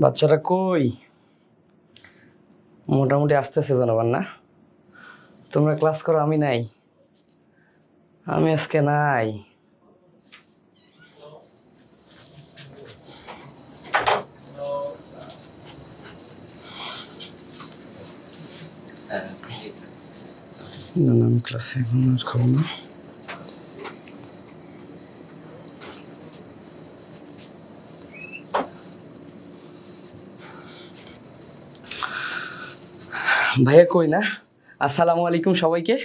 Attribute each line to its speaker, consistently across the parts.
Speaker 1: বাচ্চারা কই? মোটামুটি আসতেছে জনগণ না? তোমরা ক্লাস করো, আমি নাই, আমি আজকে নাই। না না, আমি ক্লাসে এখন আর খাবো না। ভাইয়া কই না? আসসালামু আলাইকুম সবাইকে।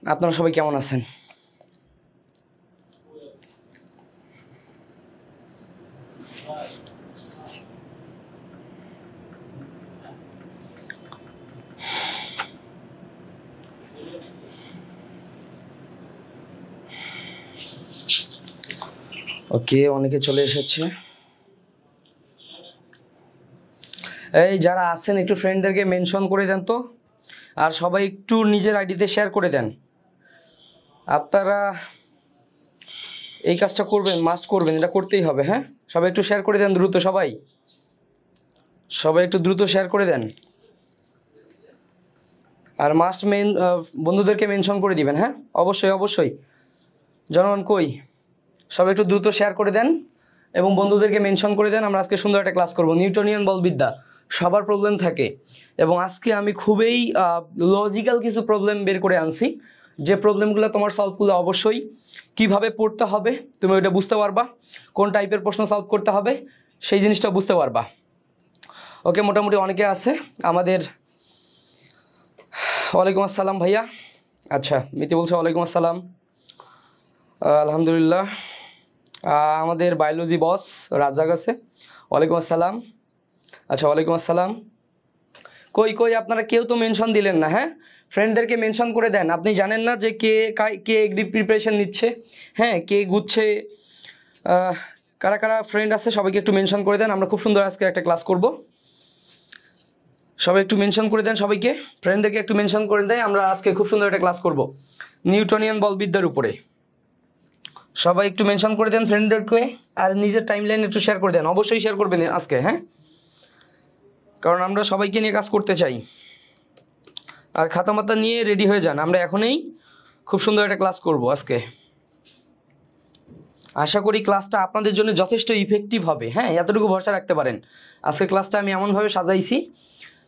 Speaker 1: আপনারা সবাই কেমন আছেন? ওকে, অনেকে চলে এসেছে। এই যারা আছেন একটু ফ্রেন্ডদেরকে মেনশন করে দেন তো, আর সবাই একটু নিজের আইডিতে শেয়ার করে দেন। আপনারা এই কাজটা করবেন, মাস্ট করবেন, এটা করতেই হবে। হ্যাঁ, সবাই একটু শেয়ার করে দেন দ্রুত, সবাই একটু দ্রুত শেয়ার করে দেন। আর মাস্ট বন্ধুদেরকে মেনশন করে দিবেন। হ্যাঁ, অবশ্যই অবশ্যই। জনগণ কই? সবাই একটু দ্রুত শেয়ার করে দেন এবং বন্ধুদেরকে মেনশন করে দেন। আমরা আজকে সুন্দর একটা ক্লাস করব, নিউটনিয়ান বলবিদ্যা। সবার প্রবলেম থাকে এবং আজকে আমি খুবই লজিক্যাল কিছু প্রবলেম বের করে আনছি, যে প্রবলেমগুলো তোমার সলভ করলে অবশ্যই কিভাবে পড়তে হবে তুমি ওইটা বুঝতে পারবা, কোন টাইপের প্রশ্ন সলভ করতে হবে সেই জিনিসটা বুঝতে পারবা। ওকে, মোটামুটি অনেকে আছে আমাদের। ওয়ালাইকুম আসসালাম ভাইয়া। আচ্ছা, মিতি বলছে ওয়ালাইকুম আসসালাম। আলহামদুলিল্লাহ। আমাদের বায়োলজি বস রাজ্জাক আছে। ওয়ালাইকুম আসসালাম। আচ্ছা, ওয়ালাইকুম আসসালাম। কই কই আপনারা কেউ তো মেনশন দিলেন না? হ্যাঁ, ফ্রেন্ডদেরকে মেনশন করে দেন। আপনি জানেন না যে কে কে এগ্রি প্রিপারেশন নিচ্ছে? হ্যাঁ, কে গুচ্ছে, কারা কারা ফ্রেন্ড আছে সবাইকে একটু মেনশন করে দেন। আমরা খুব সুন্দর আজকে একটা ক্লাস করব। সবাই একটু মেনশন করে দেন, সবাইকে ফ্রেন্ডদেরকে একটু মেনশন করে দেয়। আমরা আজকে খুব সুন্দর একটা ক্লাস করব নিউটনিয়ান বলবিদ্যার উপরে। সবাই একটু মেনশন করে দেন ফ্রেন্ডদেরকে, আর নিজের টাইমলাইনে একটু শেয়ার করে দেন। অবশ্যই শেয়ার করবেন আজকে। হ্যাঁ, কারণ আমরা সবাইকে নিয়ে কাজ করতে চাই। আর খাতা মাতা নিয়ে রেডি হয়ে যান, আমরা এখনই খুব সুন্দর একটা ক্লাস করব আজকে। আশা করি ক্লাসটা আপনাদের জন্য যথেষ্ট ইফেক্টিভ হবে। হ্যাঁ, এতটুকু ভরসা রাখতে পারেন। আজকে ক্লাসটা আমি এমনভাবে সাজাইছি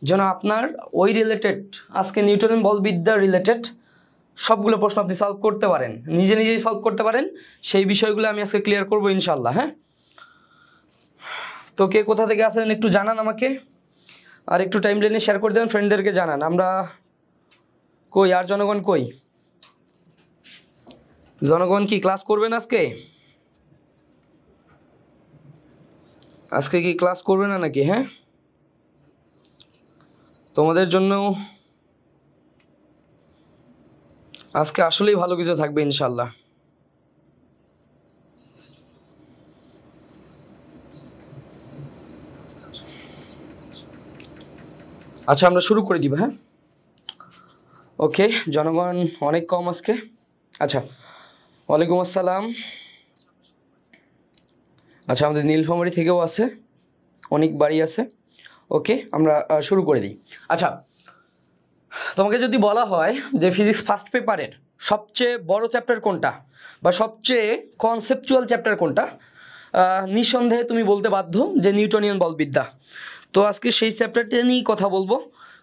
Speaker 1: যেন আপনার ওই রিলেটেড, আজকে নিউটনের বলবিদ্যা রিলেটেড সবগুলো প্রশ্ন আপনি সলভ করতে পারেন, নিজে নিজেই সলভ করতে পারেন। সেই বিষয়গুলো আমি আজকে ক্লিয়ার করবো ইনশাল্লাহ। হ্যাঁ, তো কে কোথা থেকে আসেন একটু জানান আমাকে, আর একটু টাইম লাইনে শেয়ার করে দেন, ফ্রেন্ডদেরকে জানান। আমরা কই? আর জনগণ কই? জনগণ কি ক্লাস করবেন আজকে? আজকে কি ক্লাস করবে না নাকি? হ্যাঁ, তোমাদের জন্য আজকে আসলেই ভালো কিছু থাকবে ইনশাল্লাহ। আচ্ছা, আমরা শুরু করে দিব। হ্যাঁ, ওকে। জনগণ অনেক কম আজকে। আচ্ছা, ওয়ালাইকুম আসসালাম। আচ্ছা, আমাদের নীলফামারী থেকেও আছে, অনেক বাড়ি আছে। ওকে, আমরা শুরু করে দিই। আচ্ছা, তোমাকে যদি বলা হয় যে ফিজিক্স ফার্স্ট পেপারের সবচেয়ে বড় চ্যাপ্টার কোনটা বা সবচেয়ে কনসেপচুয়াল চ্যাপ্টার কোনটা, নিঃসন্দেহে তুমি বলতে বাধ্য যে নিউটনিয়ান বলবিদ্যা। তো আজকে সেই চ্যাপ্টারটা নিয়েই কথা বলবো।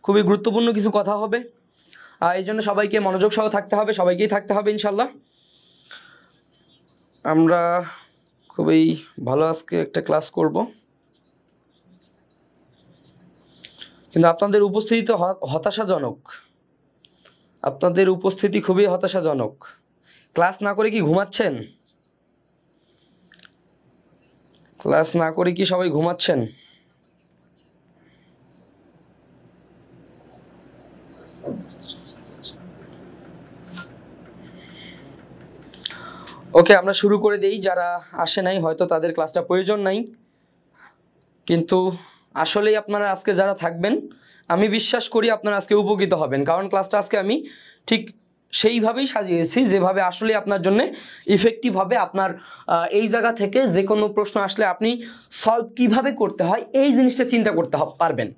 Speaker 1: খুবই গুরুত্বপূর্ণ কিছু কথা হবে, এই জন্য সবাইকে মনোযোগ সহ থাকতে হবে, সবাইকেই থাকতে হবে ইনশাল্লাহ। আমরা খুবই ভালো আজকে একটা ক্লাস করব, কিন্তু আপনাদের উপস্থিতি তো হতাশাজনক। আপনাদের উপস্থিতি খুবই হতাশাজনক। ক্লাস না করে কি ঘুমাচ্ছেন? ক্লাস না করে কি সবাই ঘুমাচ্ছেন? ওকে, আমরা শুরু করে দেই। যারা আসে নাই হয়তো তাদের ক্লাসটা প্রয়োজন নাই, কিন্তু আসলেই আপনারা আজকে যারা থাকবেন আমি বিশ্বাস করি আপনারা আজকে উপকৃত হবেন, কারণ ক্লাসটা আজকে আমি ঠিক সেইভাবেই সাজিয়েছি যেভাবে আসলে আপনার জন্য ইফেক্টিভ হবে। আপনার এই জায়গা থেকে যে কোনো প্রশ্ন আসলে আপনি সলভ কিভাবে করতে হয় এই জিনিসটা চিন্তা করতে পারবেন।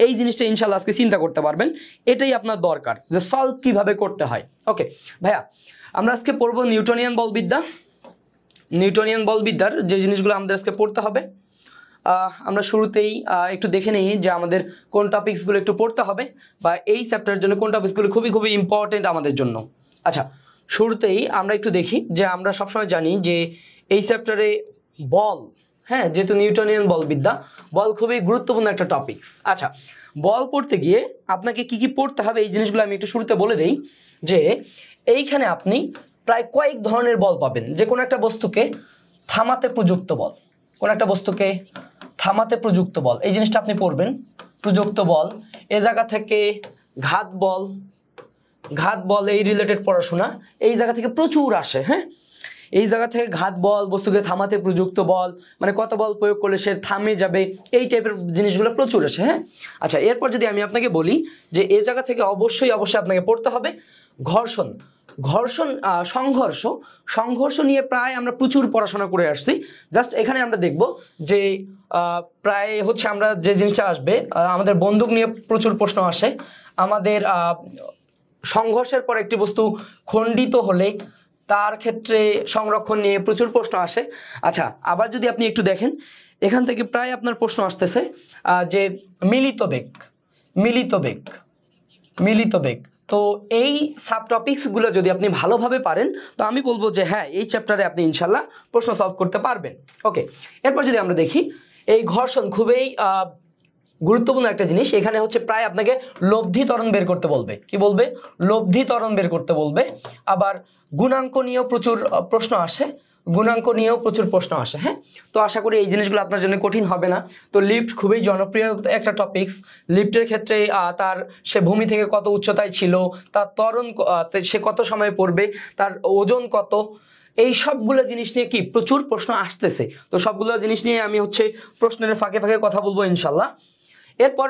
Speaker 1: এই জিনিসটা ইনশাল্লাহ আজকে চিন্তা করতে পারবেন। এটাই আপনার দরকার যে সলভ কিভাবে করতে হয়। ওকে ভাইয়া, আমরা আজকে পড়বো নিউটনিয়ান বলবিদ্যা। নিউটনিয়ান বলবিদ্যার যে জিনিসগুলো আমাদের আজকে পড়তে হবে, আমরা শুরুতেই একটু দেখে নিই যে আমাদের কোন টপিকসগুলো একটু পড়তে হবে বা এই চ্যাপ্টারের জন্য কোন টপিকসগুলো খুবই খুবই ইম্পর্টেন্ট আমাদের জন্য। আচ্ছা, শুরুতেই আমরা একটু দেখি যে আমরা সবসময় জানি যে এই চ্যাপ্টারে বল, হ্যাঁ, যেহেতু নিউটনিয়ান বলবিদ্যা, বল খুবই গুরুত্বপূর্ণ একটা টপিকস। আচ্ছা, বল পড়তে গিয়ে আপনাকে কি কি পড়তে হবে এই জিনিসগুলো আমি একটু শুরুতে বলে দেই যে এইখানে আপনি প্রায় কয়েক ধরনের বল পাবেন। যে কোনো একটা বস্তুকে থামাতে প্রযুক্ত বল, কোন একটা বস্তুকে থামাতে প্রযুক্ত বল, এই জিনিসটা আপনি পড়বেন। প্রযুক্ত বল, এ জায়গা থেকে ঘাত বল, ঘাত বল এই রিলেটেড পড়াশোনা এই জায়গা থেকে প্রচুর আসে। হ্যাঁ, এই জায়গা থেকে ঘাত বল, বস্তুকে থামাতে প্রযুক্ত বল, মানে কত বল প্রয়োগ করলে সে থামে যাবে, এই টাইপের জিনিসগুলো প্রচুর আসে। হ্যাঁ, আচ্ছা, এরপর যদি আমি আপনাকে বলি যে এই জায়গা থেকে অবশ্যই অবশ্যই আপনাকে পড়তে হবে ঘর্ষণ। ঘর্ষণ, সংঘর্ষ, সংঘর্ষ নিয়ে প্রায় আমরা প্রচুর পড়াশোনা করে আসছি। জাস্ট এখানে আমরা দেখব যে প্রায় হচ্ছে আমরা যে জিনিসটা আসবে, আমাদের বন্দুক নিয়ে প্রচুর প্রশ্ন আসে। আমাদের সংঘর্ষের পর একটি বস্তু খণ্ডিত হলে তার ক্ষেত্রে সংরক্ষণ নিয়ে প্রচুর প্রশ্ন আসে। আচ্ছা, আবার যদি আপনি একটু দেখেন এখান থেকে প্রায় আপনার প্রশ্ন আসতেছে যে মিলিত বেগ, মিলিত বেগ, মিলিত বেগ। তো এই সাব টপিকসগুলো যদি আপনি ভালোভাবে পারেন তো আমি বলবো যে হ্যাঁ, এই চ্যাপ্টারে আপনি ইনশাল্লাহ প্রশ্ন সলভ করতে পারবেন। ওকে, এরপর যদি আমরা দেখি এই ঘর্ষণ খুবই গুরুত্বপূর্ণ একটা জিনিস। এখানে হচ্ছে প্রায় আপনাকে লব্ধি ত্বরণ বের করতে বলবে। কি বলবে? লব্ধি ত্বরণ বের করতে বলবে। আবার গুণাঙ্ক নিয়েও প্রচুর প্রশ্ন আসে, গুণাঙ্ক নিয়েও প্রচুর প্রশ্ন আসে। হ্যাঁ, তো আশা করি এই জিনিসগুলো আপনার জন্য কঠিন হবে না। তো লিফট খুবই জনপ্রিয় একটা টপিকস। লিফটের ক্ষেত্রে তার সে ভূমি থেকে কত উচ্চতায় ছিল, তার ত্বরণ সে কত সময় পড়বে, তার ওজন কত, এই সবগুলো জিনিস নিয়ে কি প্রচুর প্রশ্ন আসতেছে। তো সবগুলো জিনিস নিয়ে আমি হচ্ছে প্রশ্নের ফাঁকে ফাঁকে কথা বলবো ইনশাল্লাহ। এরপর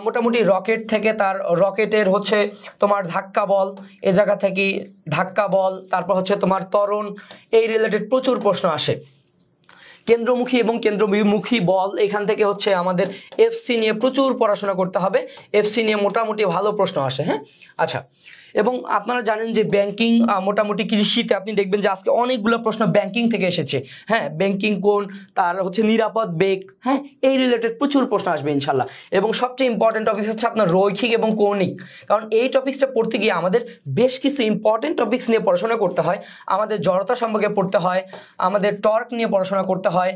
Speaker 1: মোটামুটি রকেট থেকে তার রকেটের হচ্ছে তোমার ধাক্কা বল, এ জায়গা থেকে ধাক্কা বল, তারপর হচ্ছে তোমার ত্বরণ, এই রিলেটেড প্রচুর প্রশ্ন আসে। কেন্দ্রমুখী এবং কেন্দ্রবিমুখী বল, এখান থেকে হচ্ছে আমাদের এফসি নিয়ে প্রচুর পড়াশোনা করতে হবে। এফসি নিয়ে মোটামুটি ভালো প্রশ্ন আসে। হ্যাঁ, আচ্ছা, এবং আপনারা জানেন যে ব্যাংকিং, মোটামুটি কৃষিতে আপনি দেখবেন যে আজকে অনেকগুলো প্রশ্ন ব্যাংকিং থেকে এসেছে। হ্যাঁ, ব্যাংকিং কোন, তার হচ্ছে নিরাপদ বেগ, হ্যাঁ, এই রিলেটেড প্রচুর প্রশ্ন আসবে ইনশাল্লাহ। এবং সবচেয়ে ইম্পর্টেন্ট টপিক হচ্ছে আপনার রৈখিক এবং কৌণিক, কারণ এই টপিক্সটা পড়তে গিয়ে আমাদের বেশ কিছু ইম্পর্টেন্ট টপিক্স নিয়ে পড়াশোনা করতে হয়। আমাদের জড়তা সম্পর্কে পড়তে হয়, আমাদের টর্ক নিয়ে পড়াশোনা করতে হয়,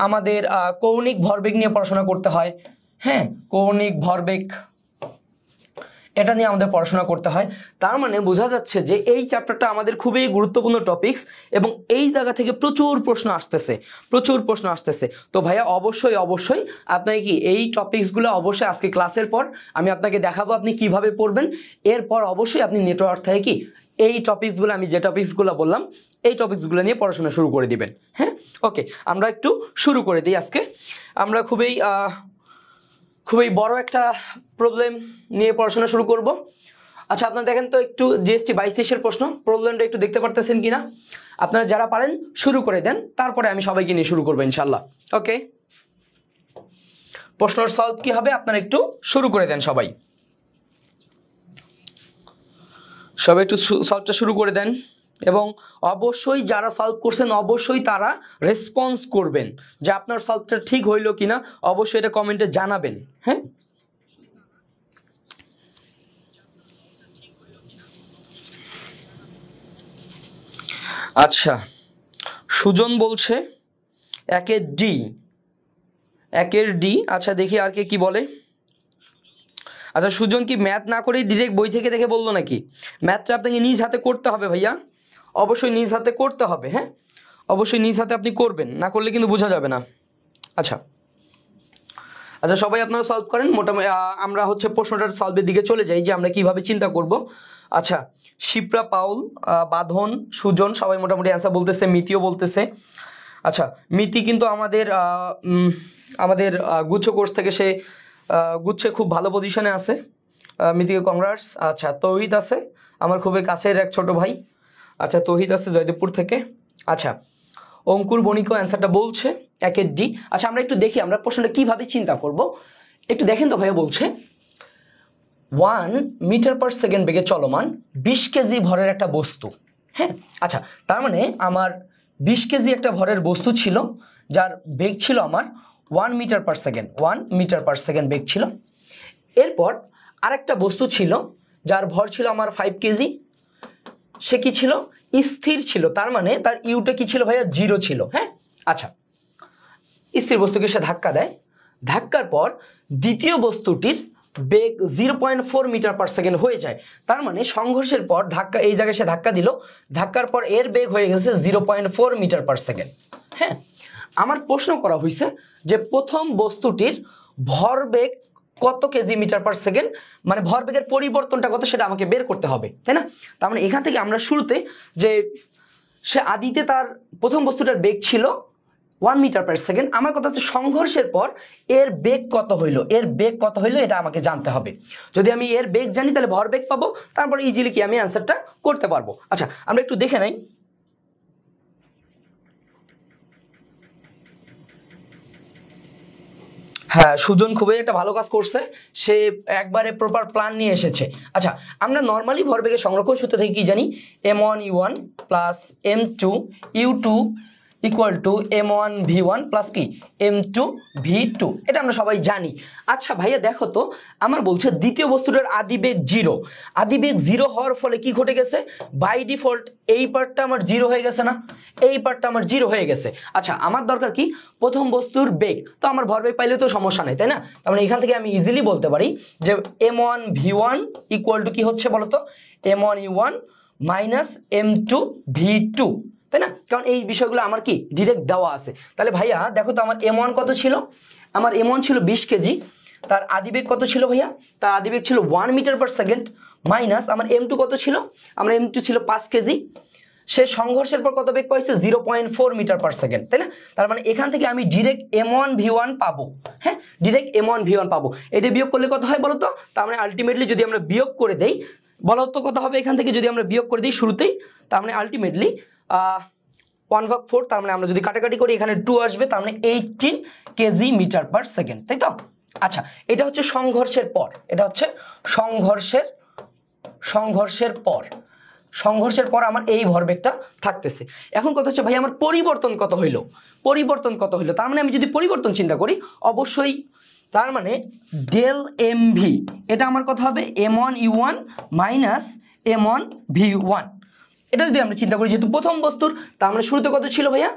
Speaker 1: আমাদের কৌণিক ভরবেগ নিয়ে পড়াশোনা করতে হয়। হ্যাঁ, কৌণিক ভরবেগ, এটা নিয়ে আমাদের পড়াশোনা করতে হয়। তার মানে বোঝা যাচ্ছে যে এই চ্যাপ্টারটা আমাদের খুবই গুরুত্বপূর্ণ টপিকস এবং এই জায়গা থেকে প্রচুর প্রশ্ন আসতেছে, প্রচুর প্রশ্ন আসতেছে। তো ভাইয়া অবশ্যই অবশ্যই আপনাকে কি এই টপিকসগুলো অবশ্যই আজকে ক্লাসের পর আমি আপনাকে দেখাবো আপনি কিভাবে পড়বেন। এরপর অবশ্যই আপনি নেটওয়ার্ক থেকে কি এই টপিকসগুলো, আমি যে টপিকসগুলো বললাম এই টপিকসগুলো নিয়ে পড়াশোনা শুরু করে দিবেন। হ্যাঁ, ওকে, আমরা একটু শুরু করে দিই। আজকে আমরা খুবই বড় একটা প্রবলেম নিয়ে পড়াশোনা শুরু করব। আচ্ছা, আপনারা দেখেন তো একটু জিএসটি 22-23-এর প্রশ্ন, প্রবলেমটা একটু দেখতে পারতেছেন কিনা? আপনারা যারা পারেন শুরু করে দেন, তারপরে আমি সবাইকে নিয়ে শুরু করবো ইনশাল্লাহ। ওকে, প্রশ্নের সলভ কি হবে আপনারা একটু শুরু করে দেন, সবাই একটু সলভটা শুরু করে দেন। এবং অবশ্যই যারা সলভ করছেন অবশ্যই তারা রেসপন্স করবেন যে আপনার সলভটা ঠিক হইলো কিনা, অবশ্যই এটা কমেন্টে জানাবেন। হ্যাঁ, আচ্ছা, সুজন বলছে একের ডি, একের ডি। আচ্ছা, দেখি আর কে কি বলে। আচ্ছা, সুজন কি ম্যাথ না করে ডিরেক্ট বই থেকে দেখে বললো নাকি? ম্যাথটা আপনাকে নিজ হাতে করতে হবে ভাইয়া, অবশ্যই নিজ হাতে করতে হবে। হ্যাঁ, অবশ্যই নিজ হাতে আপনি করবেন, না করলে কিন্তু বোঝা যাবে না। আচ্ছা আচ্ছা, সবাই আপনারা সলভ করেন। মোটামুটি আমরা হচ্ছে প্রশ্নটার সলভের দিকে চলে যাই যে আমরা কিভাবে চিন্তা করব। আচ্ছা, শিপ্রা, পাউল, বাঁধন, সুজন সবাই মোটামুটি অ্যান্সার বলতেছে, মিতিও বলতেছে। আচ্ছা, মিতি কিন্তু আমাদের গুচ্ছ কোর্স থেকে সে গুচ্ছে খুব ভালো পজিশনে আছে, মিতিকে কংগ্রাটস। আচ্ছা, তৌহিদ আছে, আমার খুবই কাছের এক ছোট ভাই। আচ্ছা, তৌহিদ আছে জয়দেবপুর থেকে। আচ্ছা, অঙ্কুর বণিকও অ্যান্সারটা বলছে 1 ডি। আচ্ছা, আমরা একটু দেখি আমরা প্রশ্নটা কিভাবে চিন্তা করব, একটু দেখেন তো ভাইয়া। বলছে 1 মিটার পার সেকেন্ড বেগে চলমান 20 কেজি ভরের একটা বস্তু। হ্যাঁ, আচ্ছা, তার মানে আমার 20 কেজি একটা ভরের বস্তু ছিল, যার বেগ ছিল আমার 1 metre per second, 1 metre per second বেগ ছিল। এরপর আরেকটা বস্তু ছিল যার ভর ছিল আমার 5 কেজি। সে কি ছিল? স্থির ছিল, তার মানে তার ইউটা কি ছিল ভাইয়া? 0 ছিল। হ্যাঁ, আচ্ছা, স্থির বস্তুকে সে ধাক্কা দেয়। ধাক্কার পর দ্বিতীয় বস্তুটির বেগ 0.4 মিটার পার সেকেন্ড হয়ে যায়। তার মানে সংঘর্ষের পর ধাক্কা, এই জায়গায় সে ধাক্কা দিল, ধাক্কার পর এর বেগ হয়ে গেছে 0.4 মিটার পার সেকেন্ড। হ্যাঁ, আমার প্রশ্ন করা হয়েছে যে প্রথম বস্তুটির ভরবেগ কত কেজি মিটার পার সেকেন্ড, মানে ভরবেগের পরিবর্তনটা কত সেটা আমাকে বের করতে হবে, তাই না? তার মানে এখান থেকে আমরা শুরুতে যে সে আদিতে তার প্রথম বস্তুটার বেগ ছিল 1 মিটার পার সেকেন্ড, আমার কথা হচ্ছে সংঘর্ষের পর এর বেগ কত হইলো, এর বেগ কত হইলো এটা আমাকে জানতে হবে। যদি আমি এর বেগ জানি তাহলে ভর বেগ পাবো, তারপর ইজিলি কি আমি অ্যান্সারটা করতে পারবো। আচ্ছা, আমরা একটু দেখে নেই। হ্যাঁ, সুজন খুবই একটা ভালো কাজ করছে, সে একবারে প্রপার প্ল্যান নিয়ে এসেছে। আচ্ছা, আমরা নর্মালি ভরবেগের সংরক্ষণ সূত্র থেকে কি জানি? m1 u1 plus m2 u2 equal to m1 v1 plus কি m2 v2, এটা আমরা সবাই জানি। আচ্ছা ভাইয়া দেখো তো, আমার বলছে দ্বিতীয় বস্তুটার আদিবেগ 0, আদিবেগ 0 হওয়ার ফলে কি ঘটে গেছে? বাই ডিফল্ট এই পার্টটা আমার 0 হয়ে গেছে না? এই পার্টটা আমার 0 হয়ে গেছে। আচ্ছা, আমার দরকার কি? প্রথম বস্তুর বেগ, তো আমার ভরবেগ পাইলে তো সমস্যা নেই, তাই না? তার মানে এখান থেকে আমি ইজিলি বলতে পারি যে m1 v1 ইকুয়াল টু কি হচ্ছে বলতো? m1 u1 minus m2 v2, তাই না? কারণ এই বিষয়গুলো আমার কি ডিরেক্ট দেওয়া আছে। তাহলে ভাইয়া দেখো তো, আমার m1 কত ছিল? আমার m1 ছিল 20 কেজি। তার আদিবেগ কত ছিল ভাইয়া? তার আদিবেগ ছিল 1 মিটার পার সেকেন্ড, মাইনাস আমার m2 কত ছিল? আমার m2 ছিল 5 কেজি। সে সংঘর্ষের পর কত বেগ পাইছে? 0.4 মিটার পার সেকেন্ড, তাই না? তার মানে এখান থেকে আমি ডিরেক্ট m1 v1 পাবো। হ্যাঁ, ডিরেক্ট m1 v1 পাবো। এটা বিয়োগ করলে কত হয় বলো তো? তার মানে আলটিমেটলি যদি আমরা বিয়োগ করে দেই, বলো তো কত হবে এখান থেকে যদি আমরা বিয়োগ করে দিই শুরুতেই? তার মানে আলটিমেটলি 1/4, তার মানে আমরা যদি কাটাকাটি করি এখানে 2 আসবে, তার মানে 18 কেজি মিটার পার সেকেন্ড, তাই তো? আচ্ছা, এটা হচ্ছে সংঘর্ষের পর, এটা হচ্ছে সংঘর্ষের পর আমার এই ভরবেগটা থাকতেছে। এখন কথা হচ্ছে ভাই আমার পরিবর্তন কত হইলো? পরিবর্তন কত হইলো? তার মানে আমি যদি পরিবর্তন চিন্তা করি, অবশ্যই তার মানে ডেল mv, এটা আমার কত হবে? m1 u1 minus m1 v1। এটা যদি আমরা চিন্তা করি যেহেতু প্রথম বস্তুর, তার মানে শুরুতে কত ছিল ভাইয়া?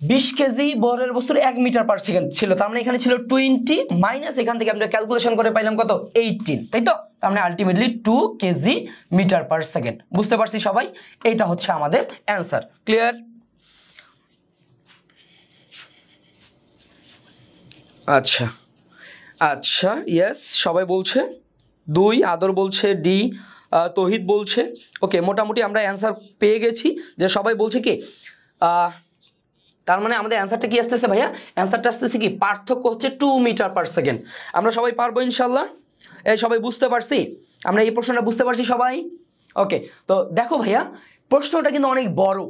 Speaker 1: 20 কেজি ভরের বস্তুর 1 মিটার পার সেকেন্ড ছিল, তার মানে এখানে ছিল 20 মাইনাস এখান থেকে আমরা ক্যালকুলেশন করে পাইলাম কত? 18, তাই তো? তার মানে ultimately 2 kg metre per second. বুঝতে পারছি সবাই? এইটা হচ্ছে আমাদের অ্যান্সার। ক্লিয়ার? আচ্ছা আচ্ছা, ইয়েস, সবাই বলছে 2, আদর বলছে ডি, তৌহিদ বলছে ওকে। মোটামুটি আমরা অ্যান্সার পেয়ে গেছি, যে সবাই বলছে কি তার মানে আমাদের অ্যান্সারটা কি আসতেছে ভাইয়া? অ্যান্সারটা আসতেছে কি? পার্থক্য হচ্ছে 2 মিটার পার সেকেন্ড। আমরা সবাই পারবো ইনশাল্লাহ? এই সবাই বুঝতে পারছি? আমরা এই প্রশ্নটা বুঝতে পারছি সবাই? ওকে, তো দেখো ভাইয়া, প্রশ্নটা কিন্তু অনেক বড়,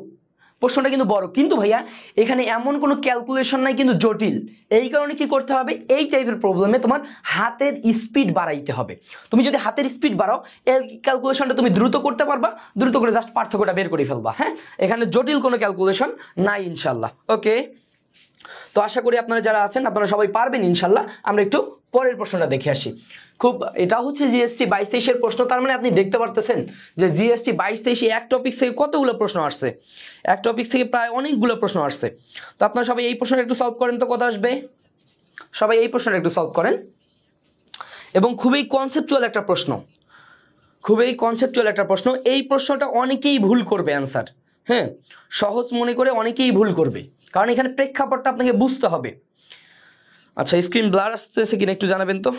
Speaker 1: প্রশ্নটা কিন্তু বড়, কিন্তু ভাইয়া এখানে এমন কোনো ক্যালকুলেশন নাই কিন্তু জটিল। এই কারণে কি করতে হবে? এই টাইপের প্রবলেমে তোমার হাতের স্পিড বাড়াইতে হবে। তুমি যদি হাতের স্পিড বাড়াও, এই ক্যালকুলেশনটা তুমি দ্রুত করতে পারবা, দ্রুত করে জাস্ট পার্থক্যটা বের করে ফেলবা। হ্যাঁ, এখানে জটিল কোনো ক্যালকুলেশন নাই ইনশাল্লাহ। ওকে, তো আশা করি আপনারা যারা আছেন আপনারা সবাই পারবেন ইনশাল্লাহ। আমরা একটু পরের প্রশ্নটা দেখে আসি। খুব, এটা হচ্ছে জিএসটি 22-23 প্রশ্ন। তার মানে আপনি দেখতে পারতেছেন যে জিএসটি 22-23 এক টপিক থেকে কতগুলো প্রশ্ন আসছে, এক টপিক থেকে প্রায় অনেকগুলো প্রশ্ন আসছে। তো আপনারা সবাই এই প্রশ্নটা একটু সলভ করেন তো, কত আসবে? সবাই এই প্রশ্নটা একটু সলভ করেন। এবং খুবই কনসেপচুয়াল একটা প্রশ্ন, খুবই কনসেপচুয়াল একটা প্রশ্ন। এই প্রশ্নটা অনেকেই ভুল করবে অ্যান্সার। হ্যাঁ, সহজ মনে করে অনেকেই ভুল করবে, কারণ এখানে প্রেক্ষাপটটা আপনাকে বুঝতে হবে। আচ্ছা, স্ক্রিন ব্লার আসতেছে কিনা একটু জানাবেন তো।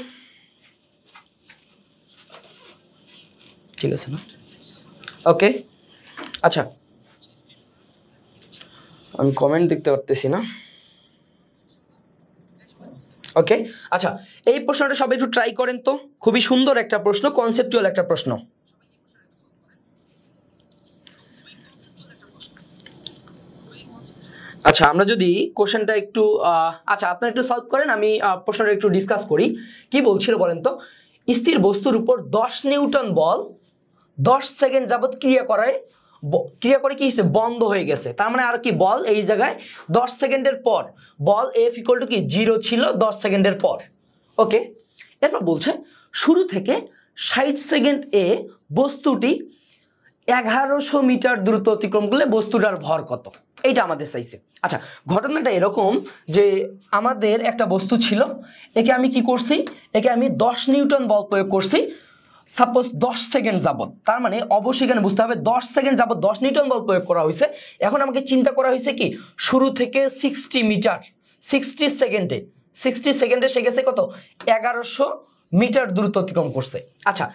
Speaker 1: ঠিক আছে না? ওকে, আচ্ছা, আমি কমেন্ট দেখতে পারতেছি না। ওকে, আচ্ছা, এই প্রশ্নটা সবাই একটু ট্রাই করেন তো। খুবই সুন্দর একটা প্রশ্ন, কনসেপচুয়াল একটা প্রশ্ন। আচ্ছা আমরা যদি কোশ্চেনটা একটু আচ্ছা আপনারা একটু সলভ করেন, আমি প্রশ্নটা একটু ডিসকাস করি। কি বলছিল বলেন তো, স্থির বস্তুর উপর 10 নিউটন বল 10 সেকেন্ড যাবত ক্রিয়া করে কি হয়েছে, বন্ধ হয়ে গেছে। তার মানে আর কি বল এই জায়গায় 10 সেকেন্ডের পর বল এফ ইকুয়াল টু কি 0 ছিল 10 সেকেন্ডের পর। ওকে, এরপর বলছে শুরু থেকে 60 সেকেন্ড এ বস্তুটি 1100 মিটার দূরত্ব অতিক্রম করলে বস্তুটার ভর কত, এইটা আমাদের চাইছে। আচ্ছা ঘটনাটা এরকম যে আমাদের একটা বস্তু ছিল, একে আমি কি করছি, একে আমি 10 নিউটন বল প্রয়োগ করছি সাপোজ 10 সেকেন্ড যাবত। তার মানে অবশ্যই এখানে বুঝতে হবে 10 সেকেন্ড যাবত 10 নিউটন বল প্রয়োগ করা হয়েছে। এখন আমাকে চিন্তা করা হয়েছে কি শুরু থেকে 60 মিটার 60 সেকেন্ডে সে গেছে কত 1100 মিটার দূরত্ব অতিক্রম করছে। আচ্ছা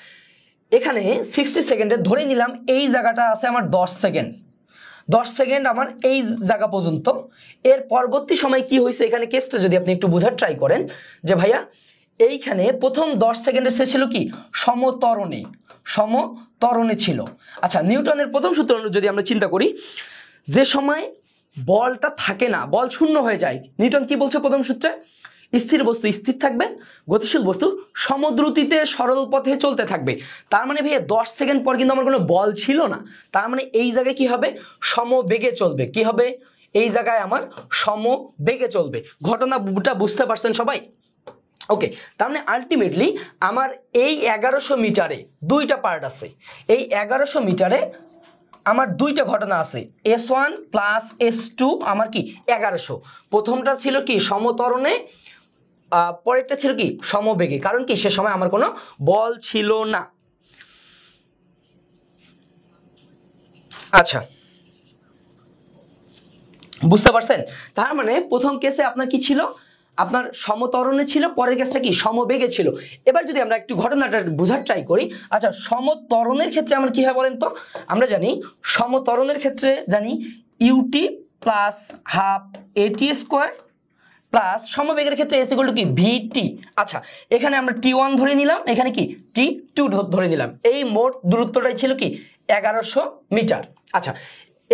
Speaker 1: এখানে 60 সেকেন্ডে ধরে নিলাম এই জায়গাটা আছে আমার 10 সেকেন্ড আমার এই জায়গা পর্যন্ত। এর পরবর্তী সময় কি হয়েছে এখানে কেসটা যদি আপনি একটু বোঝার ট্রাই করেন যে ভাইয়া এইখানে প্রথম 10 সেকেন্ডে সে ছিল কি সমতরণে ছিল। আচ্ছা নিউটনের প্রথম সূত্র যদি আমরা চিন্তা করি, যে সময় বলটা থাকে না, বল শূন্য হয়ে যায়, নিউটন কি বলছে প্রথম সূত্রে, স্থির বস্তু স্থির থাকবে, গতিশীল বস্তু সমদ্রুতিতে সরল পথে চলতে থাকবে। তার মানে ভাইয়া 10 সেকেন্ড পর কিন্তু আমার কোনো বল ছিল না, তার মানে এই জায়গায় কি হবে সমবেগে চলবে। কি হবে এই জায়গায় আমার সমবেগে চলবে। ঘটনাটা বুঝতে পারছেন সবাই? ওকে, তার মানে আলটিমেটলি আমার এই 1100 মিটারে দুইটা পার্ট আছে। এই 1100 মিটারে আমার দুইটা ঘটনা আছে, S1 প্লাস S2 আমার কি 1100। প্রথমটা ছিল কি সমতরণে, পরেরটা ছিল কি সমবেগে, কারণ কি সে সময় আমার কোনো বল ছিল না। আচ্ছা বুঝতে পারছেন? তার মানে প্রথম কেসে আপনার কি ছিল, আপনার সমতরণে ছিল, পরের কেসটা কি সমবেগে ছিল। এবার যদি আমরা একটু ঘটনাটা বোঝার ট্রাই করি। আচ্ছা সমতরণের ক্ষেত্রে আমরা কি হয় বলেন তো, আমরা জানি সমতরণের ক্ষেত্রে জানি ইউটি প্লাস হাফ এটি স্কোয়ার প্লাস সমবেগের ক্ষেত্রে এস ইকুয়াল টু কি ভিটি। আচ্ছা এখানে আমরা টি1 ধরে নিলাম, এখানে কি টি2 ধরে নিলাম। এই মোট দূরত্বটাই ছিল কি 1100 মিটার। আচ্ছা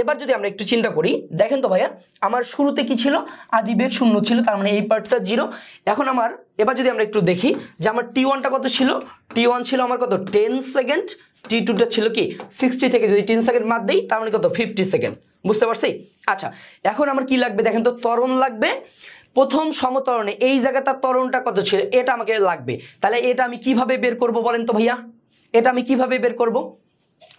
Speaker 1: এবার যদি আমরা একটু চিন্তা করি, দেখেন তো ভাইয়া আমার শুরুতে কি ছিল আদিবেগ 0 ছিল, তার মানে এই পার্টটা 0। এখন আমার এবার যদি আমরা একটু দেখি যে আমার টি1টা কত ছিল, টি1 ছিল আমার কত 10 সেকেন্ড, টি2টা ছিল কি 60 থেকে যদি 10 সেকেন্ড বাদ দেই তার মানে কত 50 সেকেন্ড। বুঝতে পারছি? আচ্ছা এখন আমার কি লাগবে দেখেন তো, ত্বরণ লাগবে। প্রথম সমতরণে এই জায়গাটা ত্বরণটা কত ছিল এটা আমাকে লাগবে। তাহলে এটা আমি কিভাবে বের করব বলেন তো ভাইয়া, এটা আমি কিভাবে বের করব?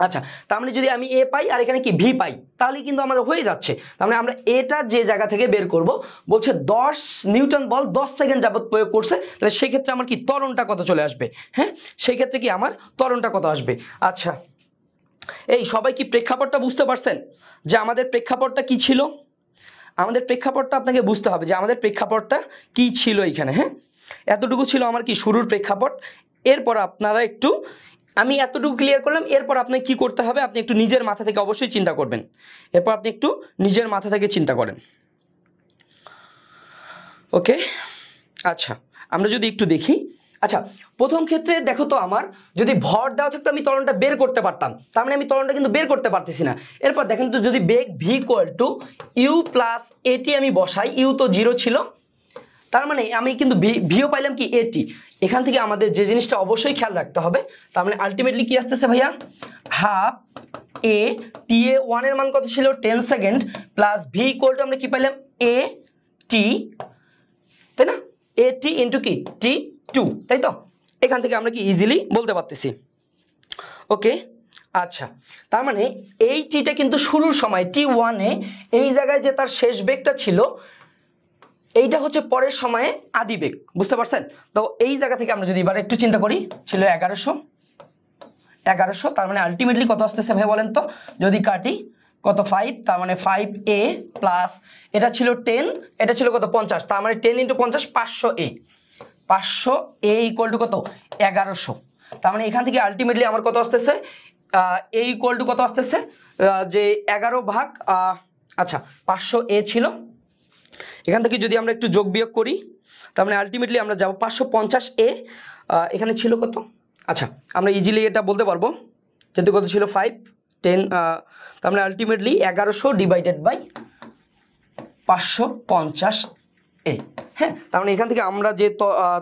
Speaker 1: আচ্ছা তার মানে যদি আমি এ পাই আর এখানে কি ভি পাই তাহলে কিন্তু আমাদের হয়ে যাচ্ছে। তার মানে আমরা এটা যে জায়গা থেকে বের করব, বলছে 10 নিউটন বল 10 সেকেন্ড যাবত প্রয়োগ করছে, তাহলে সেই ক্ষেত্রে আমার কি ত্বরণটা কত চলে আসবে। হ্যাঁ সেই ক্ষেত্রে কি আমার ত্বরণটা কত আসবে। আচ্ছা এই সবাই কি প্রেক্ষাপটটা বুঝতে পারছেন যে আমাদের প্রেক্ষাপটটা কি ছিল? আমাদের প্রেক্ষাপটটা আপনাকে বুঝতে হবে যে আমাদের প্রেক্ষাপটটা কি ছিল এইখানে। হ্যাঁ এতটুকু ছিল আমার কি শুরুর প্রেক্ষাপট। এরপর আপনারা একটু, আমি এতটুকু ক্লিয়ার করলাম, এরপর আপনি কি করতে হবে আপনি একটু নিজের মাথা থেকে অবশ্যই চিন্তা করবেন। এরপর আপনি একটু নিজের মাথা থেকে চিন্তা করেন। ওকে আচ্ছা আমরা যদি একটু দেখি, আচ্ছা প্রথম ক্ষেত্রে দেখো তো আমার যদি ভর দেওয়া থাকতো আমি ত্বরণটা বের করতে পারতাম, তার মানে আমি ত্বরণটা কিন্তু বের করতে পারতেছি না। এরপর দেখেন তো যদি বেগ V equal to U plus এটি আমি বসাই, ইউ তো 0 ছিল, তার মানে আমি কিন্তু ভিও পাইলাম কি এটি। এখান থেকে আমাদের যে জিনিসটা অবশ্যই খেয়াল রাখতে হবে, তার মানে আলটিমেটলি কি আসতেছে ভাইয়া হাফ এ টি এ 1 এর মান কত ছিল 10 second plus V equal two আমরা কি পাইলাম এ টি, তাই না, এ টি ইন্টু কি টি2, তাই তো? এখান থেকে আমরা কি ইজিলি বলতে পারতেছি। ওকে আচ্ছা তার মানে এই টিটা কিন্তু শুরুর সময় টি1 এ এই জায়গায় যে তার শেষ বেগটা ছিল এইটা হচ্ছে পরের সময়ে আদি বেগ। বুঝতে পারছেন? তো এই জায়গা থেকে আমরা যদি এবার একটু চিন্তা করি ছিল 1100, তার মানে আলটিমেটলি কত আসতেছে ভাই বলেন তো, যদি কাটি কত 5, তার মানে 5a প্লাস এটা ছিল 10, এটা ছিল কত 50, তার মানে 10 × 50 500a, 500a ইকুয়াল টু কত 1100। তার মানে এখান থেকে আলটিমেটলি আমার কত আসতেছে a ইকুয়াল টু কত আসতেছে যে 11 ভাগ আচ্ছা 500a ছিল, এখান থেকে যদি আমরা একটু যোগ বিয়োগ করি তার মানে আলটিমেটলি আমরা যাব 550a, এখানে ছিল কত, আচ্ছা আমরা ইজিলি এটা বলতে পারবো যেহেতু কত ছিল 5 10, তার মানে আলটিমেটলি 1100 ডিভাইডেড বাই 550 এ। হ্যাঁ, তার মানে এখান থেকে আমরা যে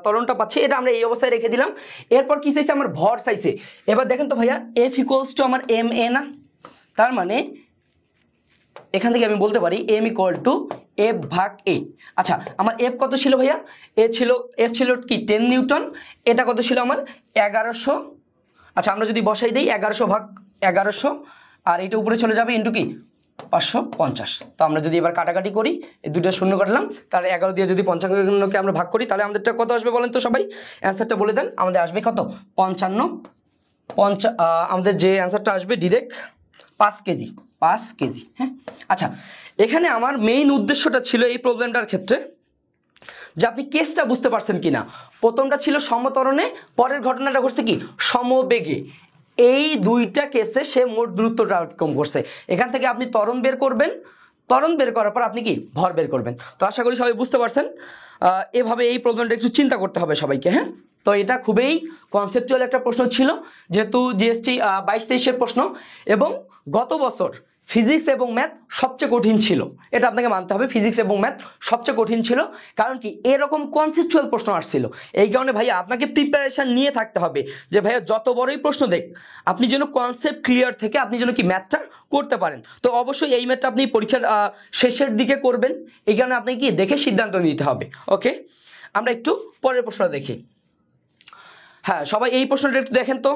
Speaker 1: ত্বরণটা পাচ্ছি এটা আমরা এই অবস্থায় রেখে দিলাম। এরপর কি চাইছে আমার ভর চাইছে। এবার দেখেন তো ভাইয়া F ইকুয়ালস টু আমার এম এ না, তার মানে এখান থেকে আমি বলতে পারি m ইকুয়াল টু F ভাগ a। আচ্ছা, আমার F কত ছিল ভাইয়া? F ছিল কি 10 নিউটন, এটা কত ছিল আমার 1100। আচ্ছা, আমরা যদি বসাই দিই 1100 ভাগ 1100, আর এটা উপরে চলে যাবে ইন্টু কি 550। তো আমরা যদি এবার কাটাকাটি করি, এই দুটো শূন্য কাটলাম, তাহলে 11 দিয়ে যদি 55কে আমরা ভাগ করি তাহলে আমাদেরটা কত আসবে বলেন তো সবাই? অ্যান্সারটা বলে দেন। আমাদের আসবে কত? 55। আমাদের যে অ্যান্সারটা আসবে ডিরেক্ট 5 কেজি। 5 কেজি। হ্যাঁ, আচ্ছা, এখানে আমার মেইন উদ্দেশ্যটা ছিল এই প্রবলেমটার ক্ষেত্রে যে আপনি কেসটা বুঝতে পারছেন কিনা। প্রথমটা ছিল সমত্বরণে, পরের ঘটনাটা ঘটছে কি সমবেগে। এই দুইটা কেসে সে মোট দূরত্বটা আউটকাম করছে। এখান থেকে আপনি ত্বরণ বের করবেন, ত্বরণ বের করার পর আপনি কি ভর বের করবেন। তো আশা করি সবাই বুঝতে পারছেন। এভাবে এই প্রবলেমটা একটু চিন্তা করতে হবে সবাইকে। হ্যাঁ, তো এটা খুবই কনসেপচুয়াল একটা প্রশ্ন ছিল, যেহেতু জিএসটি 22-23-এর প্রশ্ন, এবং গত বছর ফিজিক্স এবং ম্যাথ সবচেয়ে কঠিন ছিল। এটা আপনাকে মানতে হবে, ফিজিক্স এবং ম্যাথ সবচেয়ে কঠিন ছিল। কারণ কি এরকম কনসেপচুয়াল প্রশ্ন আসছিল। এই কারণে ভাইয়া আপনাকে প্রিপারেশন নিয়ে থাকতে হবে যে ভাইয়া যত বড়ই প্রশ্ন দেখ, আপনি যেন কনসেপ্ট ক্লিয়ার থেকে আপনি যেন কি ম্যাথটা করতে পারেন। তো অবশ্যই এই ম্যাথটা আপনি পরীক্ষার শেষের দিকে করবেন। এই কারণে আপনি কি দেখে সিদ্ধান্ত নিতে হবে। ওকে, আমরা একটু পরের প্রশ্নটা দেখি। হ্যাঁ, সবাই এই প্রশ্নটা একটু দেখেন তো,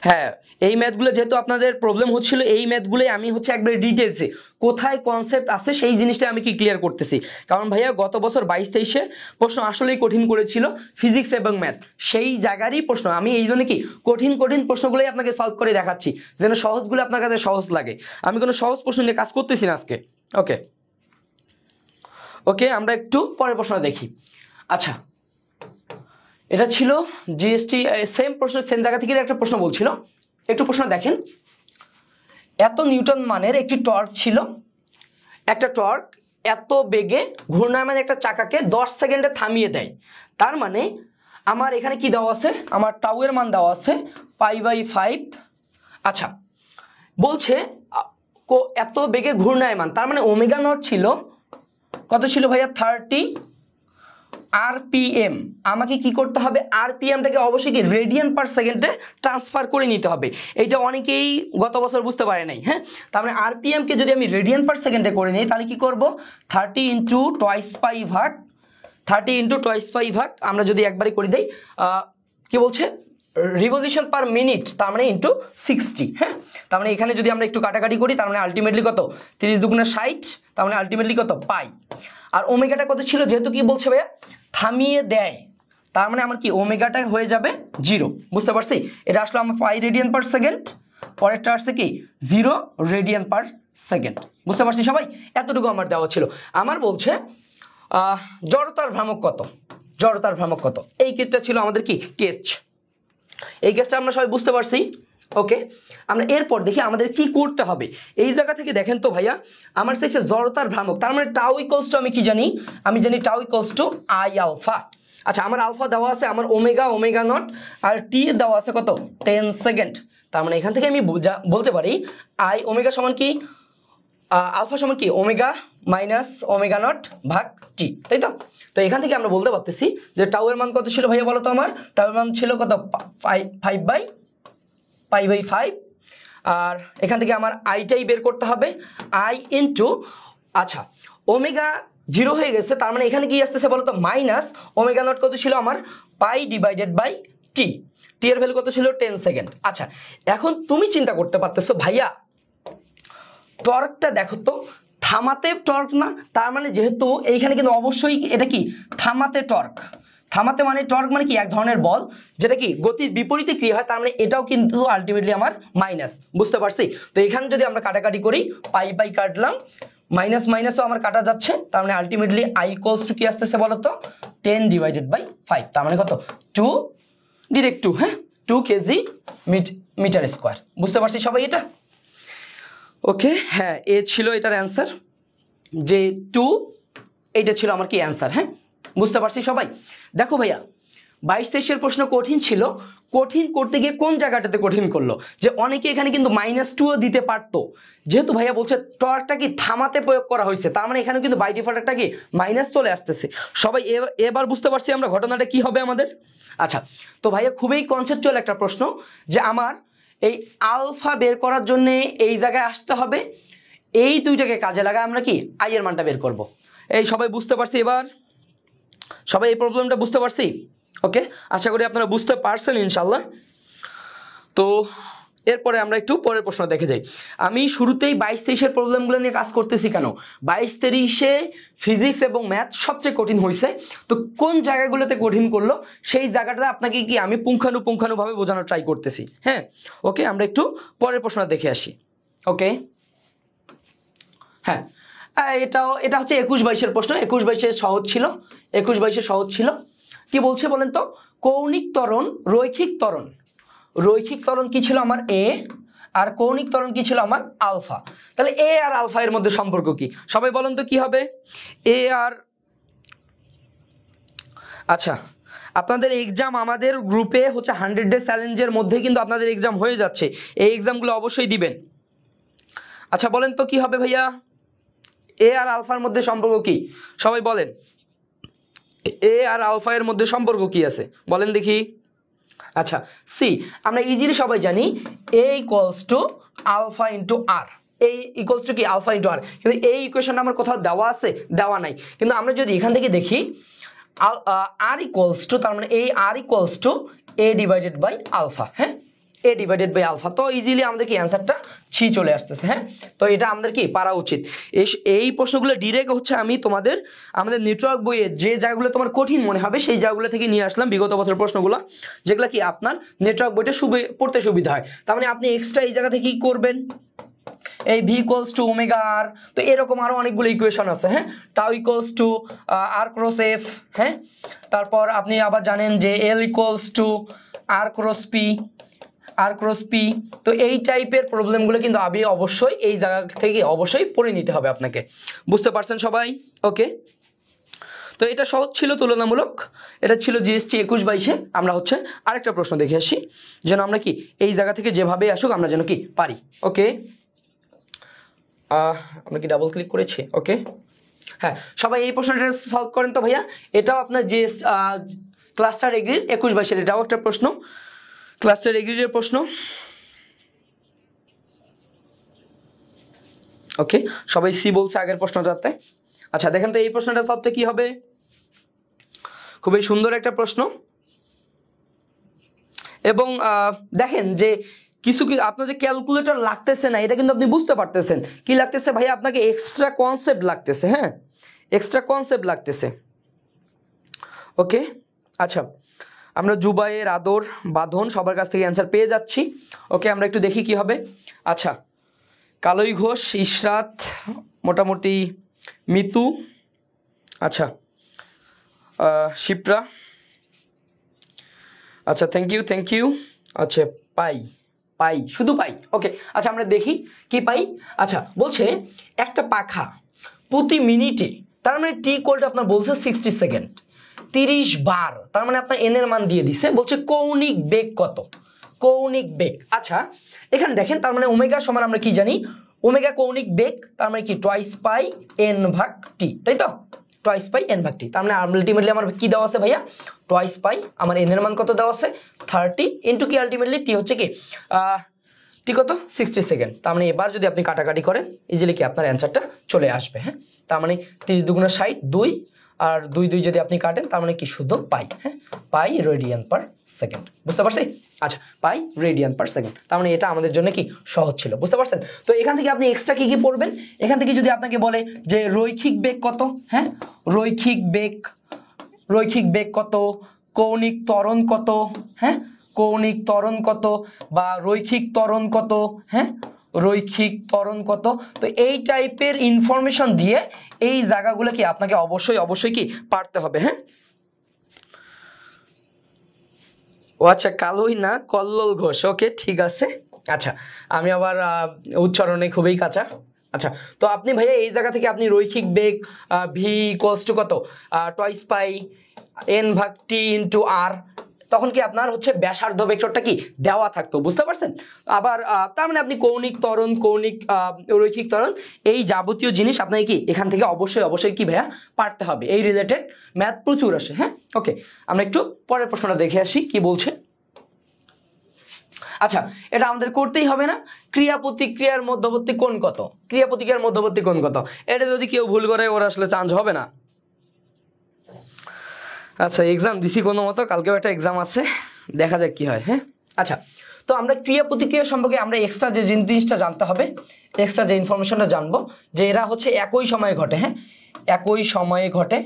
Speaker 1: হ্যাঁ, এই ম্যাথগুলো যেহেতু আপনাদের প্রবলেম হচ্ছিল, এই ম্যাথগুলোই আমি একবারে ডিটেলসে কোথায় কনসেপ্ট আছে সেই জিনিসটা আমি কি ক্লিয়ার করতেছি। কারণ ভাইয়া গত বছর 22-23-এ প্রশ্ন আসলেই কঠিন করেছিল ফিজিক্স এবং ম্যাথ, সেই জায়গারই প্রশ্ন। আমি এই জন্য কি কঠিন প্রশ্নগুলোই আপনাকে সলভ করে দেখাচ্ছি, যেন সহজগুলো আপনার কাছে সহজ লাগে। আমি কোনো সহজ প্রশ্ন নিয়ে কাজ করতেছি না আজকে। ওকে, আমরা একটু পরের প্রশ্নটা দেখি। আচ্ছা, এটা ছিল জিএসটি সেম প্রশ্ন, সেম জায়গা থেকে একটা প্রশ্ন বলছিল। একটু প্রশ্ন দেখেন। এত নিউটন মানের একটি টর্ক ছিল, একটা টর্ক এত বেগে ঘূর্ণায়মান একটা চাকাকে 10 সেকেন্ডে থামিয়ে দেয়। তার মানে আমার এখানে কি দেওয়া আছে, আমার টাউ এর মান দেওয়া আছে π/5। আচ্ছা, বলছে এত বেগে ঘূর্ণায়মান, তার মানে ওমেগা নট ছিল কত ছিল ভাইয়া 30 আরপিএম। আমাকে কি করতে হবে, আরপিএমটাকে অবশ্যই কি রেডিয়ান পার সেকেন্ডে ট্রান্সফার করে নিতে হবে। এইটা অনেকেই গত বছর বুঝতে পারে নাই। হ্যাঁ, তার মানে আরপিএমকে যদি আমি রেডিয়ান পার সেকেন্ডে করে নিই তাহলে কি করব 30 × 2 পাই ভাগ 30 × 2 পাই ভাগ আমরা যদি একবারই করে দেই কি বলছে রিভলিউশন পার মিনিট, তার মানে ইন্টু 60। হ্যাঁ, তার মানে এখানে যদি আমরা একটু কাটাকাটি করি তার মানে আলটিমেটলি কত 30 দুগুণে 60, তার মানে আলটিমেটলি কত পাই। আর ওমেগাটা কত ছিল, যেহেতু কি বলছে ভাইয়া থামিয়ে দেয়, তার মানে আমার কি ওমেগাটা হয়ে যাবে 0। বুঝতে পারছি? এটা আসলে আমার পাই রেডিয়ান পার সেকেন্ড, পরেরটা আসছে কি 0 রেডিয়ান পার সেকেন্ড। বুঝতে পারছি সবাই? এতটুকু আমার দেওয়া ছিল। আমার বলছে জড়তার ভ্রামক কত, এই কেসটা ছিল আমাদের কি কেস। এই কেসটা আমরা সবাই বুঝতে পারছি। ওকে, আমরা এরপর দেখি আমাদের কি করতে হবে। এই জায়গা থেকে দেখেন তো ভাইয়া, আমার চাইছে জড়তার ভ্রামক, তার মানে টাউ ইকুয়ালস টু আমি কি জানি, tau equals to I alpha. আচ্ছা, আমার আলফা দেওয়া আছে আমার ওমেগা নট, আর টি দেওয়া আছে কত 10 সেকেন্ড। তার মানে এখান থেকে আমি বলতে পারি আই ওমেগা সমান কি আলফা সমান কি ওমেগা মাইনাস ওমেগা নট ভাগ টি, তাই তো? তো এখান থেকে আমরা বলতে পারতেছি যে টাউ এর মান কত ছিল ভাইয়া বলো তো? আমার টাউ এর মান ছিল কত 5/π/5। আর এখান থেকে আমার আইটাই বের করতে হবে, আই ইন্টু আচ্ছা ওমেগা 0 হয়ে গেছে, তার মানে এখানে কি আসতেছে বলো তো মাইনাস ওমেগা নট কত ছিল আমার π/টি, টি এর ভ্যালু কত ছিল 10 সেকেন্ড। আচ্ছা, এখন তুমি চিন্তা করতে পারতেছো ভাইয়া টর্কটা দেখো তো, থামাতে টর্ক না, তার মানে যেহেতু এইখানে কিন্তু অবশ্যই এটা কি থামাতে টর্ক, থামাতে মানে টর্ক মানে কি এক ধরনের বল যেটা কি গতির বিপরীতে ক্রিয়া হয়, তার মানে এটাও কিন্তু আলটিমেটলি আমার মাইনাস। বুঝতে পারছি? তো এখানে যদি আমরা কাটাকাটি করি পাই কাটলাম, মাইনাস মাইনাসও আমার কাটা যাচ্ছে, তার মানে আলটিমেটলি আই ইকুয়ালস টু কি আসতেছে বলো তো 10/5, তার মানে কত 2 ডিরেক্ট 2। হ্যাঁ, 2 কেজি মিটার স্কোয়ার। বুঝতে পারছি সবাই এটা? ওকে, হ্যাঁ, এ ছিল এটার অ্যান্সার, যে 2 এইটা ছিল আমার কি অ্যান্সার। হ্যাঁ, বুঝতে পারছি সবাই? দেখো ভাইয়া 22-23-এর প্রশ্ন কঠিন ছিল, কঠিন করতে গিয়ে কোন জায়গাটাতে কঠিন করলো, যে অনেকে এখানে কিন্তু -2ও দিতে পারতো, যেহেতু ভাইয়া বলছে টর্কটা কি থামাতে প্রয়োগ করা হয়েছে, তার মানে এখানে কিন্তু বাই ডিফল্ট একটা কি মাইনাস চলে আসতেছে। সবাই এবার বুঝতে পারছি আমরা ঘটনাটা কি হবে আমাদের। আচ্ছা, তো ভাইয়া খুবই কনসেপচুয়াল একটা প্রশ্ন, যে আমার এই আলফা বের করার জন্য এই জায়গায় আসতে হবে, এই দুইটাকে কাজে লাগায় আমরা কি আই এর মানটা বের করব। এই সবাই বুঝতে পারছি এবার? সবাই এই প্রবলেমটা বুঝতে পারছি? ওকে, আশা করি আপনারা বুঝতে পারছেন ইনশাল্লাহ। তো এরপরে আমরা একটু পরের প্রশ্ন দেখে যাই। আমি শুরুতেই 22-23-এর প্রবলেমগুলো নিয়ে কাজ করতেছি কেন, 22-23-এ ফিজিক্স এবং ম্যাথ সবচেয়ে কঠিন হয়েছে, তো কোন জায়গাগুলোতে কঠিন করলো সেই জায়গাটা আপনাকে কি আমি পুঙ্খানুপুঙ্খানুভাবে বোঝানোর ট্রাই করতেছি। হ্যাঁ, ওকে, আমরা একটু পরের প্রশ্ন দেখে আসি। ওকে, হ্যাঁ, এটা হচ্ছে 21-22-এর প্রশ্ন। 21-22-এর সহজ ছিল, 21-22-এর সহজ ছিল। কি বলছে বলেন তো, কৌণিক ত্বরণ, রৈখিক ত্বরণ, রৈখিক ত্বরণ কি ছিল আমার এ, আর কৌণিক ত্বরণ কি ছিল আমার আলফা। তাহলে এ আর আলফা এর মধ্যে সম্পর্ক কি সবাই বলেন তো, কি হবে এ আর, আচ্ছা আপনাদের এক্সাম আমাদের গ্রুপে হচ্ছে 100 ডে চ্যালেঞ্জের মধ্যে কিন্তু আপনাদের এক্সাম হয়ে যাচ্ছে, এই এক্সামগুলো অবশ্যই দিবেন। আচ্ছা বলেন তো কি হবে ভাইয়া, এ আর আলফার মধ্যে সম্পর্ক কি সবাই বলেন, এ আর আলফা এর মধ্যে সম্পর্ক কি আছে বলেন দেখি। আচ্ছা সি, আমরা ইজিলি সবাই জানি এ ইকুয়ালস টু আলফা ইন্টু আর, এই ইকুয়ালস টু কি আলফা ইন্টু আর, কিন্তু এই ইকুয়েশনটা আমার কোথাও দেওয়া আছে, দেওয়া নাই। কিন্তু আমরা যদি এখান থেকে দেখি আর ইকুয়ালস টু, তার মানে এই r equals to a divided by alpha. হ্যাঁ, এ ডিভাইডেড বাই আলফা, তো ইজিলি আমাদের কি অ্যান্সারটা ছি চলে আসতেছে। হ্যাঁ, তো এটা আমাদের কি পারা উচিত। এই প্রশ্নগুলো ডিরেক্ট হচ্ছে আমি আমাদের নেটওয়ার্ক বইয়ে যে জায়গাগুলো তোমার কঠিন মনে হবে সেই জায়গাগুলো থেকে নিয়ে আসলাম, বিগত বছরের প্রশ্নগুলো, যেগুলো কি আপনার নেটওয়ার্ক বইটা পড়তে সুবিধা হয়। তার মানে আপনি এক্সট্রা এই জায়গা থেকে কি করবেন, এই V equals to omega r, তো এরকম আরো অনেকগুলো ইকুয়েশন আছে। হ্যাঁ, tau equals to r cross F. হ্যাঁ, তারপর আপনি আবার জানেন যে এল equals to r cross p, r cross p. তো এই টাইপের প্রবলেমগুলো কিন্তু আমি অবশ্যই এই জায়গা থেকে অবশ্যই পড়ে নিতে হবে আপনাকে, বুঝতে পারছেন সবাই? ওকে, তো এটা সহজ ছিল তুলনামূলক, এটা ছিল জিএসটি 21-22-এ। আমরা হচ্ছে আরেকটা প্রশ্ন দেখে আসি, যেন আমরা কি এই জায়গা থেকে যেভাবে আসুক আমরা যেন কি পারি। ওকে, আমরা কি ডাবল ক্লিক করেছি? ওকে, হ্যাঁ, সবাই এই প্রশ্নটা সলভ করেন তো ভাইয়া। এটাও আপনার যে ক্লাস্টার এগ্রির 21-22-এর, এটাও একটা প্রশ্ন, ক্লাস্টার এগ্রির প্রশ্ন। ওকে, সবাই সি বলছে আগের প্রশ্নটাতে। আচ্ছা দেখেন তো এই প্রশ্নটা সবতে কি হবে, খুবই সুন্দর একটা প্রশ্ন। এবং দেখেন যে কিছু আপনার যে ক্যালকুলেটর লাগতেছে না, এটা কিন্তু আপনি বুঝতে পারতেছেন কি লাগতেছে ভাইয়া, আপনাকে এক্সট্রা কনসেপ্ট লাগতেছে। হ্যাঁ, এক্সট্রা কনসেপ্ট লাগতেছে। ওকে, আচ্ছা আমরা জুবাইয়ের, আদর, বাঁধন সবার কাছ থেকে অ্যান্সার পেয়ে যাচ্ছি। ওকে, আমরা একটু দেখি কি হবে। আচ্ছা, কালই ঘোষ, ইশরাত, মোটামুটি মিতু, আচ্ছা শিপ্রা, আচ্ছা থ্যাংক ইউ। আচ্ছা পাই শুধু পাই। ওকে, আচ্ছা আমরা দেখি কি পাই। আচ্ছা বলছে একটা পাখা প্রতি মিনিটে, তার মানে টি ইকুয়াল টু আপনার বলছে 60 সেকেন্ড, 30 বার, তার মানে আপনার এন এর মান দিয়ে দিছে, বলছে কৌণিক বেগ কত, কৌণিক বেগ। আচ্ছা এখানে দেখেন, তার মানে ওমেগা সমান আমরা কি জানি, ওমেগা কৌণিক বেগ, তার মানে কি টুয়াইস পাই এন ভাগ টি, তাই তো, টুয়াইস পাই এন ভাগ টি। তার মানে আলটিমেটলি আমার কি দেওয়া আছে ভাইয়া, টুয়াইস পাই, আমার এন এর মান কত দেওয়া আছে 30 ইন্টু কি আলটিমেটলি টি হচ্ছে কি টি কত 60 সেকেন্ড। তার মানে এবার যদি আপনি কাটাকাটি করেন ইজিলি কি আপনার অ্যান্সারটা চলে আসবে। হ্যাঁ, তার মানে 30 দুগুণা 60, 2 আর 2 যদি আপনি কাটেন তার মানে কি শুধু পাই। হ্যাঁ, পাই রেডিয়ান পার সেকেন্ড, বুঝতে পারছি? আচ্ছা, পাই রেডিয়ান পার সেকেন্ড, তার মানে এটা আমাদের জন্য কি সহজ ছিল, বুঝতে পারছেন? তো এখান থেকে আপনি এক্সট্রা কি পড়বেন, এখান থেকে যদি আপনাকে বলে যে রৈখিক বেগ কত, হ্যাঁ রৈখিক বেগ কত, কৌণিক ত্বরণ কত, হ্যাঁ কৌণিক ত্বরণ কত, বা রৈখিক ত্বরণ কত, হ্যাঁ রৈখিক ত্বরণ কত, তো এই টাইপের ইনফরমেশন দিয়ে এই জায়গাগুলো কি আপনাকে অবশ্যই কি পারতে হবে। হ্যাঁ, ও আচ্ছা কালোই না, কল্লোল ঘোষ। ওকে ঠিক আছে, আচ্ছা আমি আবার উচ্চারণে খুবই কাঁচা। আচ্ছা, তো আপনি ভাইয়া এই জায়গা থেকে আপনি রৈখিক বেগ ভি ইকুয়ালস টু কত, টুয়াইস পাই এন ভাগ টি ইন্টু আর, তখন কি আপনার হচ্ছে ব্যাসার্ধ ভেক্টরটা কি দেওয়া থাকতো, বুঝতে পারছেন? আবার তার মানে আপনি কৌণিক ত্বরণ, কৌণিক রৈখিক ত্বরণ, এই যাবতীয় জিনিস আপনাকে কি এখান থেকে অবশ্যই কি ভাইয়া পারতে হবে। এই রিলেটেড ম্যাথ প্রচুর আসে। হ্যাঁ, ওকে, আমরা একটু পরের প্রশ্নটা দেখে আসি কি বলছে। আচ্ছা, এটা আমাদের করতেই হবে না? ক্রিয়া প্রতিক্রিয়ার মধ্যবর্তী কোণ কত? ক্রিয়া প্রতিক্রিয়ার মধ্যবর্তী কোণ কত? এটা যদি কেউ ভুল করে ওর আসলে চান্স হবে না। আচ্ছা, এক্সাম দিছি কোনো মতো, কালকেও একটা এক্সাম আছে, দেখা যাক কি হয়। হ্যাঁ, আচ্ছা, তো আমরা ক্রিয়া প্রতিক্রিয়া সম্পর্কে আমরা এক্সট্রা যে জিনিসটা জানতে হবে, এক্সট্রা যে ইনফরমেশনটা জানবো, যে এরা হচ্ছে একই সময়ে ঘটে। হ্যাঁ, একই সময়ে ঘটে,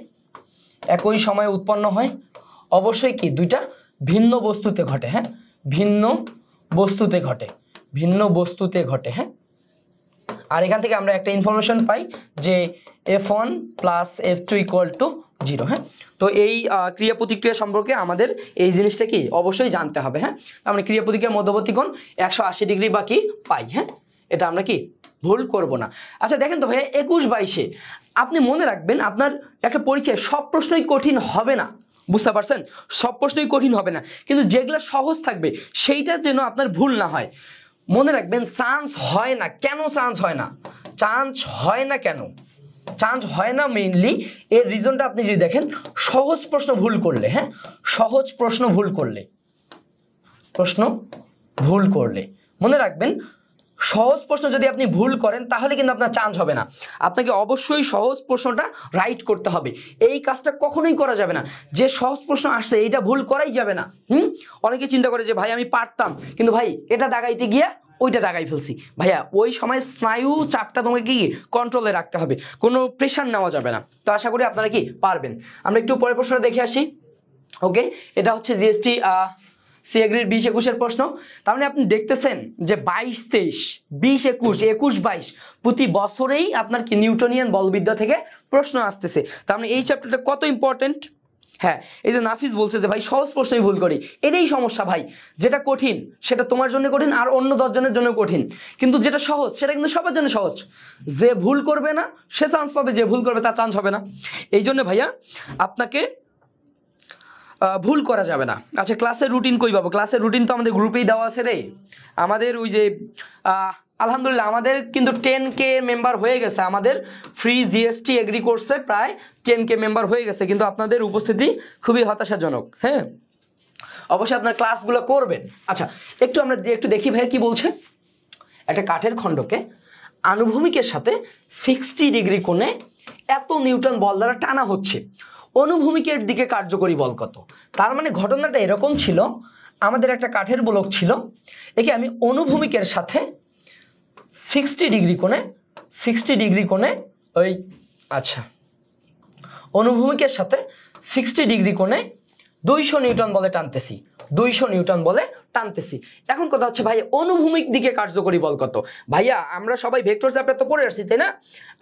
Speaker 1: একই সময়ে উৎপন্ন হয়, অবশ্যই কি দুইটা ভিন্ন বস্তুতে ঘটে। হ্যাঁ, ভিন্ন বস্তুতে ঘটে, ভিন্ন বস্তুতে ঘটে। হ্যাঁ, আর এখান থেকে আমরা একটা ইনফরমেশন পাই যে F1 plus F2 equal to 0। হ্যাঁ, তো এই ক্রিয়া প্রতিক্রিয়া সম্পর্কে আমাদের এই জিনিসটা কি অবশ্যই জানতে হবে। হ্যাঁ, আমরা ক্রিয়া প্রতিক্রিয়ার মধ্যবর্তী কোণ 180 ডিগ্রি বা কি পাই। হ্যাঁ, এটা আমরা কি ভুল করব না। আচ্ছা দেখেন তো ভাইয়া, 21-22-এ আপনি মনে রাখবেন আপনার একটা পরীক্ষায় সব প্রশ্নই কঠিন হবে না, বুঝতে পারছেন? সব প্রশ্নই কঠিন হবে না, কিন্তু যেগুলো সহজ থাকবে সেইটা যেন আপনার ভুল না হয়। মনে রাখবেন, চান্স হয় না কেন? চান্স হয় না, চান্স হয় না কেন? চান্স হয় না মেইনলি এর রিজনটা আপনি যদি দেখেন, সহজ প্রশ্ন ভুল করলে। হ্যাঁ, সহজ প্রশ্ন ভুল করলে, প্রশ্ন ভুল করলে মনে রাখবেন, সহজ প্রশ্ন যদি আপনি ভুল করেন তাহলে কিন্তু আপনার চান্স হবে না। আপনাকে অবশ্যই সহজ প্রশ্নটা রাইট করতে হবে। এই কাজটা কখনোই করা যাবে না যে সহজ প্রশ্ন আসছে এইটা ভুল করাই যাবে না। অনেকে চিন্তা করে যে ভাই আমি পারতাম, কিন্তু ভাই এটা দাগাইতে গিয়া ওইটা দাগাই ফেলছি। ভাইয়া ওই সময় স্নায়ু চাপটা তোমাকে কি কন্ট্রোলে রাখতে হবে, কোনো প্রেশার নেওয়া যাবে না। তো আশা করি আপনারা কি পারবেন। আমরা একটু পরের প্রশ্নটা দেখে আসি। ওকে, এটা হচ্ছে জিএসটি সি এগ্রির 20-21-এর প্রশ্ন। তার মানে আপনি দেখতেছেন যে 22-23, 20-21, 21-22 প্রতি বছরেই আপনার কি নিউটনিয়ান বলবিদ্যা থেকে প্রশ্ন আসতেছে। তার মানে এই চ্যাপ্টারটা কত ইম্পর্টেন্ট। হ্যাঁ, এই যে নাফিস বলছে যে ভাই সহজ প্রশ্নই ভুল করি, এটাই সমস্যা ভাই। যেটা কঠিন সেটা তোমার জন্য কঠিন আর অন্য 10 জনের জন্য কঠিন, কিন্তু যেটা সহজ সেটা কিন্তু সবার জন্য সহজ। যে ভুল করবে না সে চান্স পাবে, যে ভুল করবে তার চান্স হবে না। এই জন্য ভাইয়া আপনাকে ভুল করা যাবে না। আচ্ছা, ক্লাসের রুটিন কই পাবো? ক্লাসের রুটিন তো আমাদের গ্রুপেই দেওয়া আছে রে। আমাদের ওই যে আলহামদুলিল্লাহ আমাদের কিন্তু 10K মেম্বার হয়ে গেছে। আমাদের ফ্রি জিএসটি এগ্রি কোর্সে প্রায় 10K মেম্বার হয়ে গেছে, কিন্তু আপনাদের উপস্থিতি খুবই হতাশাজনক। হ্যাঁ, অবশ্যই আপনার ক্লাসগুলো করবেন। আচ্ছা, আমরা একটু দেখি ভাই কি বলছে। একটা কাঠের খণ্ডকে আনুভূমিকের সাথে 60 ডিগ্রি কোণে এত নিউটন বল দ্বারা টানা হচ্ছে, অনুভূমিকের দিকে কার্যকরী বল কত? তার মানে ঘটনাটা এরকম ছিল, আমাদের একটা কাঠের গোলক ছিল, একে আমি অনুভূমিকের সাথে 60 ডিগ্রি কোণে ওই আচ্ছা অনুভূমিকের সাথে 60 ডিগ্রি কোণে 200 নিউটন বলে টানতেছি, 200 নিউটন বলে টানতেছি। এখন কথা হচ্ছে ভাই অনুভূমিক দিকে কার্যকরী বল কত? ভাইয়া আমরা সবাই ভেক্টর চ্যাপ্টার তো পড়ে আসছি, তাই না?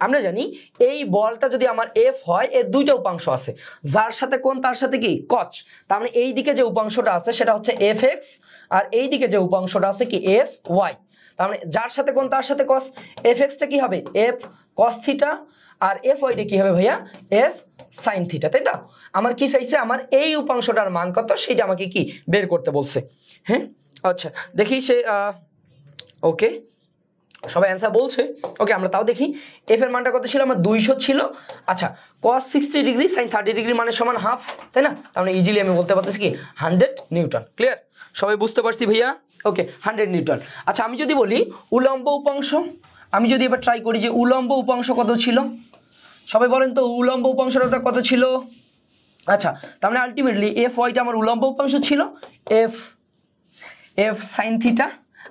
Speaker 1: আমরা জানি এই বলটা যদি আমার এফ হয়, এর দুইটা উপাংশ আছে, যার সাথে কোণ তার সাথে কি কচ। তার মানে এই দিকে যে উপাংশটা আছে সেটা হচ্ছে এফ এক্স, আর এই দিকে যে উপাংশটা আছে কি এফ ওয়াই। তার মানে যার সাথে কোণ তার সাথে কস, এফ এক্সটা কি হবে এফ কস থিটা, আর এফ ওয়াইটা কি হবে ভাইয়া এফ সাইন থিটা, তাই তো? আমার কি চাইছে, আমার এই উপাংশটার মান কত সেটা আমাকে কি বের করতে বলছে। হ্যাঁ, আচ্ছা দেখি সে ওকে সবাই অ্যান্সার বলছে। ওকে, আমরা তাও দেখি এফ এর মানটা কত ছিল, আমার 200 ছিল। আচ্ছা, cos 60 ডিগ্রি sin 30 ডিগ্রি মানে সমান হাফ, তাই না? তার মানে ইজিলি আমি বলতে পারতেছি কি 100 নিউটন। ক্লিয়ার? সবাই বুঝতে পারছি ভাইয়া? ওকে, 100 নিউটন। আচ্ছা, আমি যদি বলি উলম্ব উপাংশ, আমি যদি এবার ট্রাই করি যে উলম্ব উপাংশ কত ছিল, সবাই বলেন তো উলম্ব উপাংশটা কত ছিল? আচ্ছা, তার মানে আলটিমেটলি এফ ওয়াইটা আমার উলম্ব উপাংশ ছিল, এফ সাইন থিটা।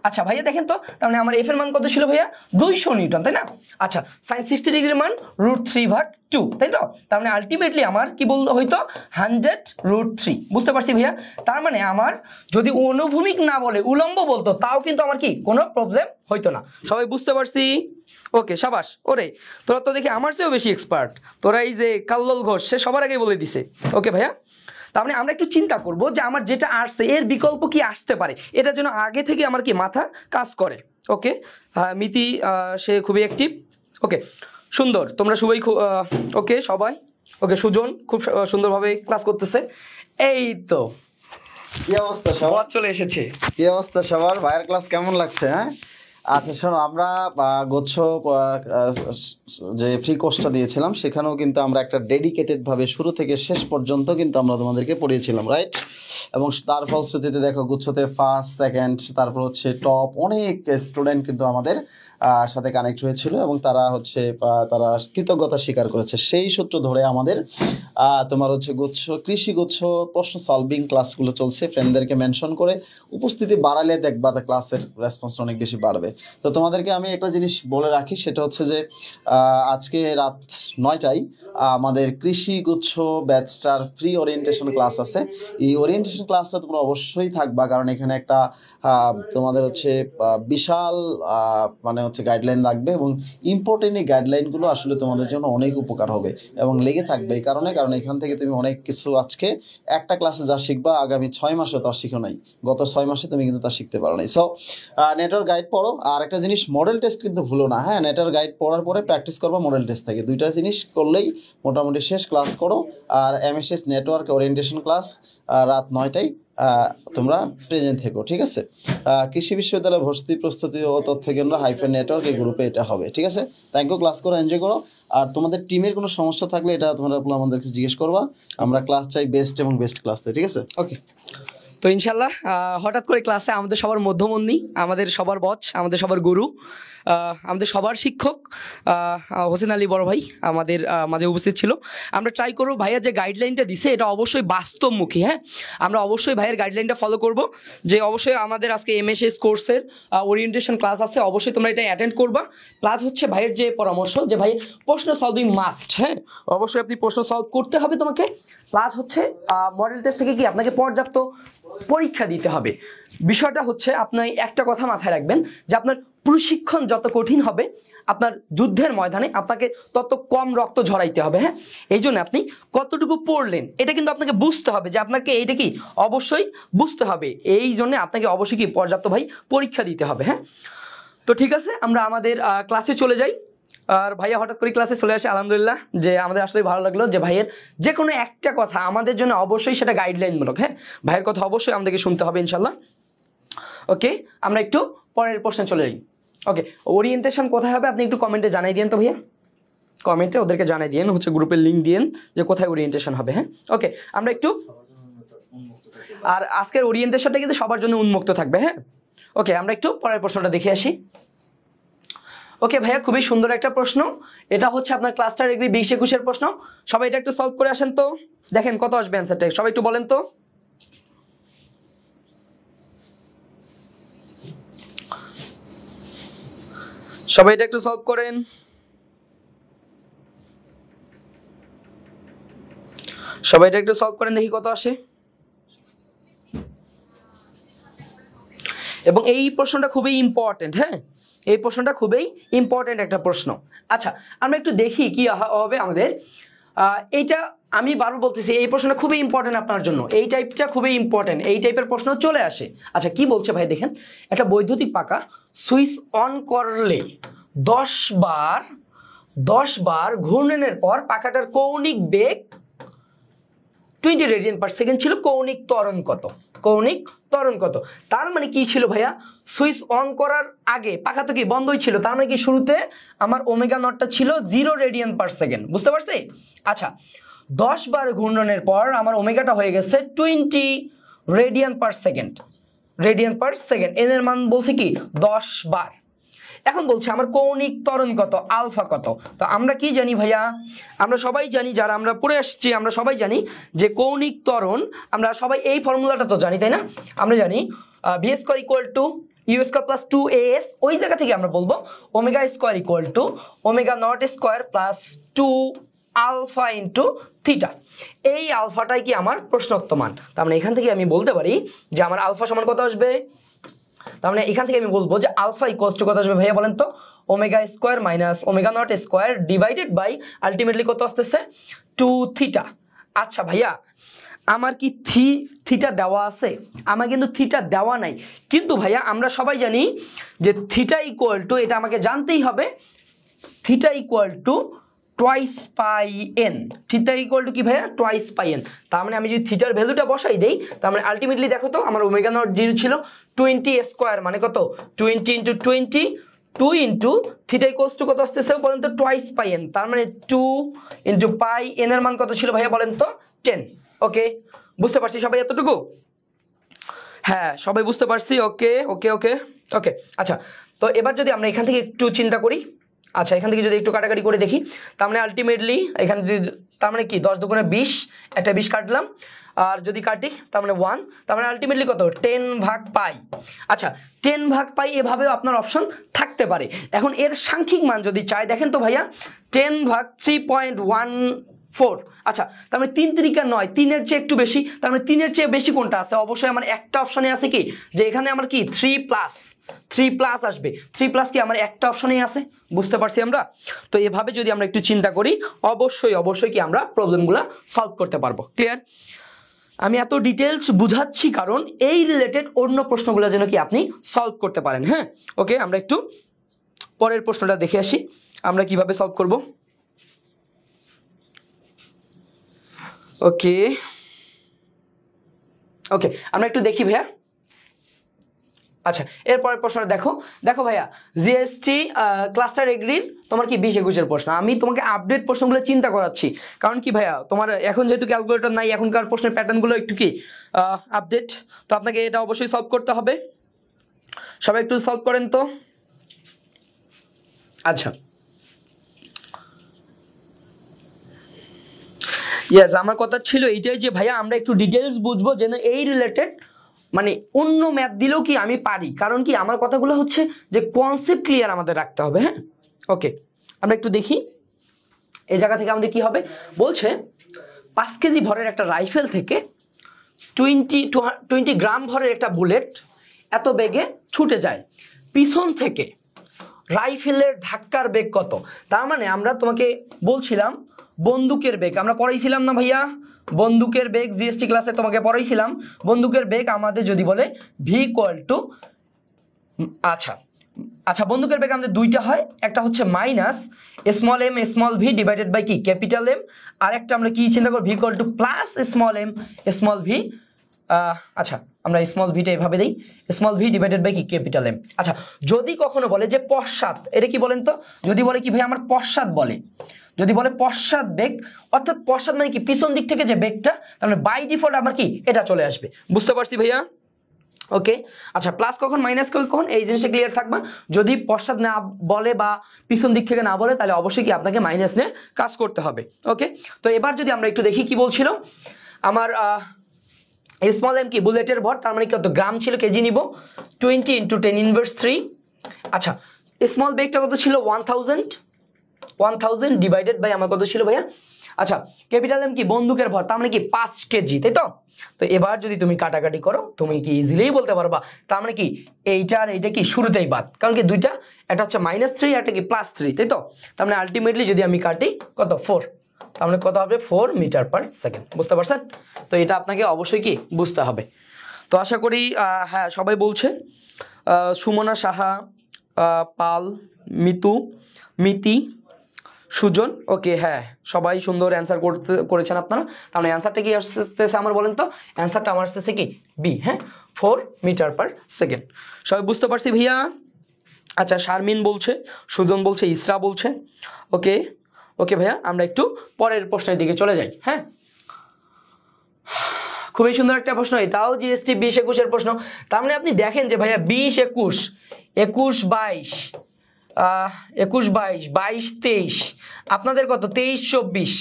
Speaker 1: আচ্ছা ভাইয়া দেখেন তো, তার মানে আমার এফ এর মান কত ছিল ভাইয়া 200 নিউটন, তাই না? আচ্ছা, সাইন 60 ডিগ্রির মান √3/2, তাই তো? তার মানে আলটিমেটলি আমার কি বলতে হইতো 100√3। বুঝতে পারছি ভাইয়া? তার মানে আমার যদি অনুভূমিক না বলে উলম্ব বলতো তাও কিন্তু আমার কি কোনো প্রবলেম হইতো না। সবাই বুঝতে পারছি? ওকে, সাবাস। ওরে তোরা তো দেখি আমার চেয়েও বেশি এক্সপার্ট। তোরা এই যে কাল্লোল ঘোষ সে সবার আগে বলে দিছে। ওকে ভাইয়া, তার মানে আমরা একটু চিন্তা করব যে আমার যেটা আসছে এর বিকল্প কি আসতে পারে, এটা যেন আগে থেকে আমার কি মাথা কাজ করে। ওকে, মিতি সে খুবই অ্যাক্টিভ। ওকে, সুন্দর, তোমরা সবাই ওকে সবাই ওকে, সুজন খুব সুন্দরভাবে ক্লাস করতেছে। এই তো
Speaker 2: কি অবস্থা সবার?
Speaker 1: চলে এসেছে।
Speaker 2: কি অবস্থা সবার? ভাইয়ের ক্লাস কেমন লাগছে? হ্যাঁ, আচ্ছা শোনো, আমরা গুচ্ছ যে ফ্রি কোর্সটা দিয়েছিলাম সেখানেও কিন্তু আমরা একটা ডেডিকেটেড ভাবে শুরু থেকে শেষ পর্যন্ত কিন্তু আমরা তোমাদেরকে পড়িয়েছিলাম, রাইট? এবং তার ফলশ্রুতিতে দেখো গুচ্ছতে ফার্স্ট, সেকেন্ড, তারপর হচ্ছে টপ অনেক স্টুডেন্ট কিন্তু আমাদের সাথে কানেক্ট হয়েছিল এবং তারা হচ্ছে তারা কৃতজ্ঞতা স্বীকার করেছে। সেই সূত্র ধরে আমাদের তোমার হচ্ছে গুচ্ছ কৃষি গুচ্ছ প্রশ্ন সলভিং ক্লাসগুলো চলছে। ফ্রেন্ডদেরকে মেনশন করে উপস্থিতি বাড়ালে দেখবা ক্লাসের রেসপন্স অনেক বেশি বাড়বে। তো তোমাদেরকে আমি একটা জিনিস বলে রাখি, সেটা হচ্ছে যে আজকে রাত 9টায় আমাদের কৃষি গুচ্ছ ব্যাচটার ফ্রি ওরিয়েন্টেশন ক্লাস আছে। এই ওরিয়েন্টেশন ক্লাসটা তোমরা অবশ্যই থাকবা, কারণ এখানে একটা তোমাদের হচ্ছে বিশাল মানে হচ্ছে গাইডলাইন লাগবে এবং ইম্পর্টেন্ট এই গাইডলাইনগুলো আসলে তোমাদের জন্য অনেক উপকার হবে এবং লেগে থাকবে। এই কারণে এখান থেকে তুমি অনেক কিছু আজকে একটা ক্লাসে যা শিখবা আগামী 6 মাসে তা শিখো নাই, গত 6 মাসে তুমি কিন্তু তা শিখতে পারো নাই। সো নেটওয়ার্ক গাইড পড়ো, আর একটা জিনিস মডেল টেস্ট কিন্তু ভুলো না। হ্যাঁ, নেটওয়ার্ক গাইড পড়ার পরে প্র্যাকটিস করবা মডেল টেস্ট থেকে, দুইটা জিনিস করলেই মোটামুটি শেষ। ক্লাস করো। আর এমএসএস নেটওয়ার্ক ওরিয়েন্টেশন ক্লাস রাত 9টায় তোমরা প্রেজেন্ট থেকো, ঠিক আছে? কৃষি বিশ্ববিদ্যালয় ভর্তি প্রস্তুতি ও তথ্য কেন্দ্র হাইফেন নেটওয়ার্ক এই গ্রুপে এটা হবে, ঠিক আছে? থ্যাংক ইউ, ক্লাস করো, এনজয় করো। আর তোমাদের টিমের কোনো সমস্যা থাকলে এটা তোমরা আমাদেরকে জিজ্ঞেস করবা। আমরা ক্লাস চাই বেস্ট এবং বেস্ট ক্লাস চাই, ঠিক আছে?
Speaker 1: ওকে, তো ইনশাল্লাহ হঠাৎ করে ক্লাসে আমাদের সবার মধ্যমন্নি, আমাদের সবার বচ, আমাদের সবার গুরু, আমাদের সবার শিক্ষক হোসেন আলী বড় ভাই আমাদের মাঝে উপস্থিত ছিল। আমরা ট্রাই করবো ভাইয়া যে গাইডলাইনটা দিছে এটা অবশ্যই বাস্তবমুখী। হ্যাঁ, আমরা অবশ্যই ভাইয়ের গাইডলাইনটা ফলো করব, যে অবশ্যই আমাদের আজকে এমএসএস কোর্সের ওরিয়েন্টেশন ক্লাস আছে, অবশ্যই তোমরা এটা অ্যাটেন্ড করবা। প্লাস হচ্ছে ভাইয়ের যে পরামর্শ যে ভাই প্রশ্ন সলভিং মাস্ট, হ্যাঁ অবশ্যই আপনি প্রশ্ন সলভ করতে হবে তোমাকে। প্লাস হচ্ছে মডেল টেস্ট থেকে কি আপনাকে পর্যাপ্ত পরীক্ষা দিতে হবে। বিষয়টা হচ্ছে আপনি একটা কথা মাথায় রাখবেন যে আপনার প্রশিক্ষণ যত কঠিন হবে আপনার যুদ্ধের ময়দানে আপনাকে তত কম রক্ত ঝরাইতে হবে। হ্যাঁ, এই জন্য আপনি কতটুকু পড়লেন এটা কিন্তু আপনাকে বুঝতে হবে, যে আপনাকে এইটা কি অবশ্যই বুঝতে হবে। এই জন্য আপনাকে অবশ্যই কি পর্যাপ্ত ভাই পরীক্ষা দিতে হবে। হ্যাঁ, তো ঠিক আছে, আমরা আমাদের ক্লাসে চলে যাই। আর ভাইয়া হঠাৎ করে ক্লাসে চলে আসে, আলহামদুলিল্লাহ, যে আমাদের আসলে ভালো লাগলো যে ভাইয়ের যে কোনো একটা কথা আমাদের জন্য অবশ্যই সেটা গাইডলাইনমূলক। হ্যাঁ, ভাইয়ের কথা অবশ্যই আমাদেরকে শুনতে হবে ইনশাল্লাহ। ওকে, আমরা একটু পরের প্রশ্নে চলে যাই। ওকে, ওরিয়েন্টেশন কোথায় হবে আপনি একটু কমেন্টে জানাই দিন তো ভাইয়া, কমেন্টে ওদেরকে জানাই দিন, হচ্ছে গ্রুপের লিঙ্ক দিন যে কোথায় ওরিয়েন্টেশন হবে। হ্যাঁ, ওকে, আমরা একটু, আর আজকের ওরিয়েন্টেশনটা কিন্তু সবার জন্য উন্মুক্ত থাকবে। হ্যাঁ, ওকে, আমরা একটু পরের প্রশ্নটা দেখে আসি। ওকে ভাইয়া, খুবই সুন্দর একটা প্রশ্ন। এটা হচ্ছে আপনার ক্লাস্টার এগ্রি 20-21-এর প্রশ্ন। সবাই এটা একটু সলভ করে আসেন তো, দেখেন কত আসবে অ্যান্সারটা, সবাই একটু বলেন তো। সবাই এটা একটু সলভ করেন। সবাই এটা একটু সলভ করেন, দেখি কত আসে। এবং এই প্রশ্নটা খুবই ইম্পর্টেন্ট। হ্যাঁ, এই প্রশ্নটা খুবই ইম্পর্টেন্ট একটা প্রশ্ন। আচ্ছা, আমরা একটু দেখি কি হবে আমাদের। এইটা আমি বারবার বলতেছি, এই প্রশ্নটা খুবই ইম্পর্টেন্ট আপনার জন্য, এই টাইপটা খুবই ইম্পর্টেন্ট, এই টাইপের প্রশ্ন চলে আসে। আচ্ছা, কি বলছে ভাই দেখেন, একটা বৈদ্যুতিক পাখা সুইচ অন করলে 10 বার ঘূর্ণনের পর পাখাটার কৌণিক বেগ 20 রেডিয়ান পার সেকেন্ড ছিল, কৌণিক ত্বরণ কত? কৌণিক ত্বরণ কত? তার মানে কি ছিল ভাইয়া, সুইচ অন করার আগে পাখা তো কি বন্ধই ছিল, তার মানে কি শুরুতে আমার ওমেগা নটটা ছিল 0 রেডিয়ান পার সেকেন্ড, বুঝতে পারছি? আচ্ছা, 10 বার ঘূর্ণনের পর আমার ওমেগাটা হয়ে গেছে 20 radian per second, radian per second, N এর মান বলছে কি 10 বার। এখন বলছে আমার কৌণিক ত্বরণ কত, আলফা কত? তো আমরা কি জানি ভাইয়া, আমরা সবাই জানি, যারা আমরা পড়ে আসছি আমরা সবাই জানি যে কৌণিক ত্বরণ, আমরা সবাই এই ফর্মুলাটা তো জানি, তাই না? আমরা জানি v square equal to u square plus 2as, ওই জায়গা থেকে আমরা বলবো omega square equal to omega not square plus 2 alpha into theta. এই আলফাটাই কি আমার প্রশ্নোক্ত মান। তার মানে এখান থেকে আমি বলতে পারি যে আমার আলফা সমান কত আসবে। তার মানে এখান থেকে আমি বলবো যে আলফা ইকুয়ালস টু কত আসবে ভাইয়া বলেন তো, omega square minus omega not square divided by ultimately কত আসতেছে 2 থিটা। আচ্ছা ভাইয়া, আমার কি থিটা দেওয়া আছে? আমার কিন্তু থিটা দেওয়া নাই, কিন্তু ভাইয়া আমরা সবাই জানি যে থিটা ইকুয়াল টু, এটা আমাকে জানতেই হবে, theta equal to twice pi N, theta equal to কি ভাইয়া টোয়াইস পাই এন। তার মানে আমি যদি থিটার ভ্যালুটা বসাই দেই, তার মানে আলটিমেটলি দেখো তো আমার ওমেগা নট 0 ছিল 20 স্কোয়ার, মানে কত 20 into 20 2 into theta equals to কত আসতেছে বলেন তো টোয়াইস পাই এন, তার মানে 2 ইন্টু পাই এন এর মান কত ছিল ভাইয়া বলেন তো 10। ওকে, বুঝতে পারছি সবাই এতটুকু? হ্যাঁ সবাই বুঝতে পারছি। ওকে ওকে ওকে ওকে। আচ্ছা, তো এবার যদি আমরা এখান থেকে একটু চিন্তা করি, আচ্ছা এখান থেকে যদি একটু কাটাকাটি করে দেখি, তার মানে আলটিমেটলি এখানে যদি, তার মানে কি 10 দুগুণে 20, একটা 20 কাটলাম, আর যদি কাটি তার মানে 1, তার মানে আলটিমেটলি কত 10 ভাগ পাই। আচ্ছা 10 ভাগ পাই এভাবেও আপনার অপশন থাকতে পারে। এখন এর সাংখ্যিক মান যদি চাই, দেখেন তো ভাইয়া 10 ভাগ 3.14, আচ্ছা তার মানে 3 3 9, 3-এর চেয়ে একটু বেশি, তার মানে 3-এর চেয়ে বেশি কোনটা আছে? অবশ্যই আমার একটা অপশনে আছে কি, যে এখানে আমার কি 3 প্লাস আসবে, 3 প্লাস কি আমার একটা অপশনেই আছে, বুঝতে পারছি আমরা? তো এভাবে যদি আমরা একটু চিন্তা করি, অবশ্যই অবশ্যই কি আমরা প্রবলেমগুলো সলভ করতে পারবো। ক্লিয়ার? আমি এত ডিটেলস বুঝাচ্ছি কারণ এই রিলেটেড অন্য প্রশ্নগুলো যেন কি আপনি সলভ করতে পারেন। হ্যাঁ ওকে, আমরা একটু পরের প্রশ্নটা দেখে আসি আমরা কিভাবে সলভ করব। ওকে ওকে, আমরা একটু দেখি ভাইয়া। আচ্ছা এরপরের প্রশ্নটা দেখো, দেখো ভাইয়া জিএসটি ক্লাস্টার এগ্রির তোমার কি 20-21-এর প্রশ্ন, আমি তোমাকে আপডেট প্রশ্নগুলো চিন্তা করাচ্ছি, কারণ কি ভাইয়া তোমার এখন যেহেতু ক্যালকুলেটর নাই, এখনকার প্রশ্নের প্যাটার্নগুলো একটু কি আপডেট, তো আপনাকে এটা অবশ্যই সলভ করতে হবে। সবাই একটু সলভ করেন তো। আচ্ছা ইয়েস, আমার কথা ছিল এইটাই যে ভাইয়া আমরা একটু ডিটেলস বুঝবো যেন এই রিলেটেড মানে অন্য ম্যাথ দিলেও কি আমি পারি, কারণ কি আমার কথাগুলো হচ্ছে যে কনসেপ্ট ক্লিয়ার আমাদের রাখতে হবে। হ্যাঁ ওকে, আমরা একটু দেখি এই জায়গা থেকে আমাদের কি হবে। বলছে 5 কেজি ভরের একটা রাইফেল থেকে 20 গ্রাম ভরের একটা বুলেট এত বেগে ছুটে যায়, পিছন থেকে রাইফেলের ধাক্কার বেগ কত? তার মানে আমরা তোমাকে বলছিলাম বন্দুকের বেগ, আমরা পড়াইছিলাম না ভাইয়া বন্দুকের বেগ, জিএসটি ক্লাসে তোমাকে পড়াইছিলাম বন্দুকের বেগ আমাদের যদি বলে ভি ইকুয়াল টু, আচ্ছা আচ্ছা বন্দুকের বেগ আমাদের দুইটা হয়, একটা হচ্ছে minus small m small v divided by কি ক্যাপিটাল এম, আর একটা আমরা কি চিন্তা করব v equal to plus small m small v, আচ্ছা আমরা স্মল ভিটা এভাবে দেই স্মল ভি ডিভাইডেড বাই কি ক্যাপিটাল এম। আচ্ছা যদি কখনো বলে যে পশ্চাৎ, এটা কি বলেন তো, যদি বলে কি ভাই আমার পশ্চাৎ বলে, যদি বলে পশ্চাৎ বেগ, অর্থাৎ পশ্চাৎ মানে কি পিছন দিক থেকে যে বেগটা, তার মানে বাই ডিফল্ট আমার কি এটা চলে আসবে, বুঝতে পারছি ভাইয়া? ওকে আচ্ছা, প্লাস কখন মাইনাস কখন এই জিনিসটা ক্লিয়ার থাকবে। যদি পশ্চাৎ না বলে বা পিছন দিক থেকে না বলে, তাহলে অবশ্যই কি আপনাকে মাইনাস নিয়ে কাজ করতে হবে। ওকে, তো এবার যদি আমরা একটু দেখি কি বলছিল আমার স্মল এম কি বুলেটের ভর, তার মানে কত গ্রাম ছিল, কেজি নিব 20 ইন্টু 10⁻³ আচ্ছা স্মল বেগটা কত ছিল 1000 ডিভাইডেড বাই আমার কত ছিল ভাইয়া, আচ্ছা ক্যাপিটাল এম কি বন্দুকের ভর, তার মানে কি 5 কেজি, তাই তো? তো এবার যদি তুমি কাটাকাটি করো তুমি কি ইজিলি বলতে পারবা, তার মানে কি এইটা আর এইটা কি শুরুতেই বাদ, কারণ কি দুইটা, একটা হচ্ছে -3 একটা কি +3, তাই তো? তার মানে আলটিমেটলি যদি আমি কাটি কত 4, তার মানে কত হবে 4 মিটার পার সেকেন্ড, বুঝতে পারছেন? তো এটা আপনাকে অবশ্যই কি বুঝতে হবে। তো আশা করি হ্যাঁ সবাই বলছে, সুমনা সাহা, পাল, মিতু, মিতি, সুজন, ওকে হ্যাঁ সবাই সুন্দর অ্যান্সার করেছেন আপনারা। তার মানে অ্যান্সারটা কি আসতেছে আমার বলেন তো, অ্যান্সারটা আমার আসতেছে কি বি, হ্যাঁ 4 মিটার পার সেকেন্ড। সবাই বুঝতে পারছি ভাইয়া? আচ্ছা শারমিন বলছে, সুজন বলছে, ইসরা বলছে। ওকে ওকে ভাইয়া, আমরা একটু পরের প্রশ্নের দিকে চলে যাই। হ্যাঁ খুবই সুন্দর একটা প্রশ্ন, এটাও জিএসটি 20-21-এর প্রশ্ন। তার মানে আপনি দেখেন যে ভাইয়া 20-21, 21-22, 21-22, 22-23, আপনাদের কত 23-24,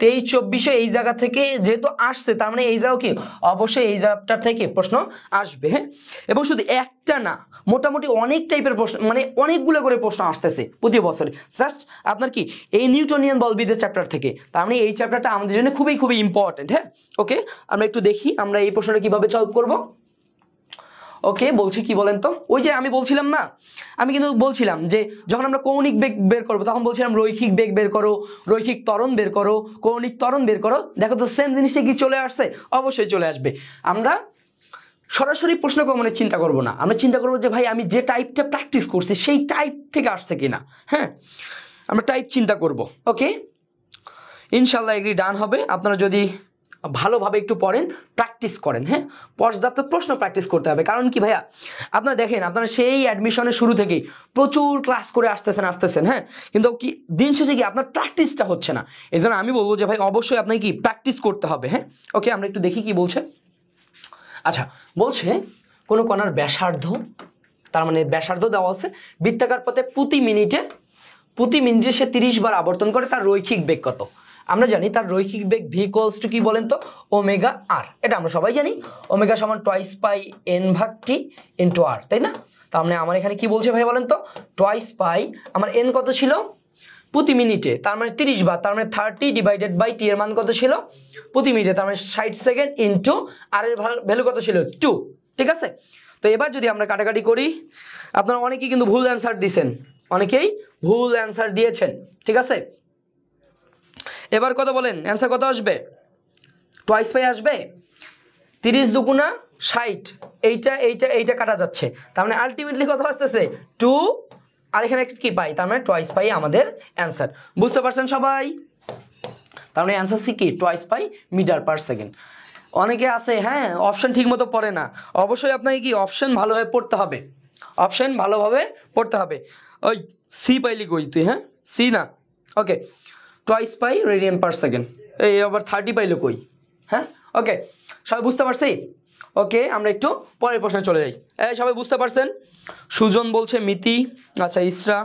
Speaker 1: 23-24 এই জায়গা থেকে যেহেতু আসছে, তার মানে এই জায়গাও কি অবশ্যই এই জায়গাটা থেকে প্রশ্ন আসবে। হ্যাঁ এবং শুধু একটা না, মোটামুটি অনেক টাইপের প্রশ্ন, মানে অনেকগুলো করে প্রশ্ন আসতেছে প্রতি বছরে, জাস্ট আপনার কি এই নিউটনিয়ান বলবিদ্যার চ্যাপ্টার থেকে। তার মানে এই চ্যাপ্টারটা আমাদের জন্য খুবই খুবই ইম্পর্টেন্ট। হ্যাঁ ওকে, আমরা একটু দেখি আমরা এই প্রশ্নটা কিভাবে সলভ করব। ওকে বলছি কি বলেন তো, ওই যে আমি বলছিলাম না, আমি কিন্তু বলছিলাম যে যখন আমরা কৌণিক বেগ বের করবো তখন বলছিলাম রৈখিক বেগ বের করো, রৈখিক ত্বরণ বের করো, কৌণিক ত্বরণ বের করো, দেখো তো সেম জিনিসটা কি চলে আসছে, অবশ্যই চলে আসবে। আমরা সরাসরি প্রশ্ন কমনে চিন্তা করব না, আমরা চিন্তা করবো যে ভাই আমি যে টাইপটা প্র্যাকটিস করছি সেই টাইপ থেকে আসছে কিনা। হ্যাঁ আমরা টাইপ চিন্তা করব। ওকে, ইনশাল্লাহ এগ্রি ডান হবে আপনারা যদি ভালোভাবে একটু পড়েন, প্র্যাকটিস করেন। হ্যাঁ, পর্যাপ্ত প্রশ্ন প্র্যাকটিস করতে হবে। কারণ কি ভাইয়া, আপনারা দেখেন আপনারা সেই অ্যাডমিশনের শুরু থেকেই প্রচুর ক্লাস করে আসতেছেন, হ্যাঁ, কিন্তু কি দিন শেষে কি আপনার প্র্যাকটিসটা হচ্ছে না। এই জন্য আমি বলবো যে ভাই অবশ্যই আপনাকে কি প্র্যাকটিস করতে হবে। হ্যাঁ, ওকে, আমরা একটু দেখি কি বলছে। আচ্ছা, বলছে কোনো কণার ব্যাসার্ধ, তার মানে ব্যাসার্ধ দেওয়া আছে বৃত্তাকার পথে প্রতি মিনিটে সে 30 বার আবর্তন করে, তার রৈখিক বেগ কত? আমরা জানি তার রৈখিক বেগ ভি ইকুয়ালস টু কি বলেন তো, ওমেগা আর। এটা আমরা সবাই জানি, ওমেগা সমান টুয়াইস পাই এন ভাগ টি ইনটু আর, তাই না? তার মানে আমার এখানে কি বলছে ভাই বলেন তো, টুয়াইস পাই, আমার এন কত ছিল প্রতি মিনিটে, তার মানে 30 বার, তার মানে 30 ডিভাইডেড বাই টি এর মান কত ছিল প্রতি মিনিটে, তার মানে 60 সেকেন্ড ইনটু আর এর ভ্যালু কত ছিল 2। ঠিক আছে, তো এবার যদি আমরা কাটাকাটি করি, আপনারা অনেকেই কিন্তু ভুল অ্যান্সার দিয়েছেন, অনেকেই ভুল অ্যান্সার দিয়েছেন। ঠিক আছে, এবার কত বলেন, অ্যান্সার কত আসবে? টুয়াইস পাই আসবে, 30 দুগুণা 60, এইটা কাটা যাচ্ছে, তার মানে আলটিমেটলি কত আসতেছে 2, আর এখানে কি পাই, তার মানে টুয়াইস পাই আমাদের অ্যান্সার। বুঝতে পারছেন সবাই? তার মানে অ্যান্সার কি twice pi metre per second. অনেকে আছে হ্যাঁ অপশন ঠিক মতো পড়ে না, অবশ্যই আপনাকে কি অপশন ভালোভাবে পড়তে হবে, অপশন ভালোভাবে পড়তে হবে। ওই সি পাইলি কই তুই? হ্যাঁ, সি না, okay, twice pi radian per second, এই আবার 30 পাইলো কই? হ্যাঁ, ওকে, সবাই বুঝতে পারছি? ওকে, আমরা একটু পরের প্রশ্নে চলে যাই। এই সবাই বুঝতে পারছেন? সুজন বলছে মিতি, আচ্ছা ইসরা,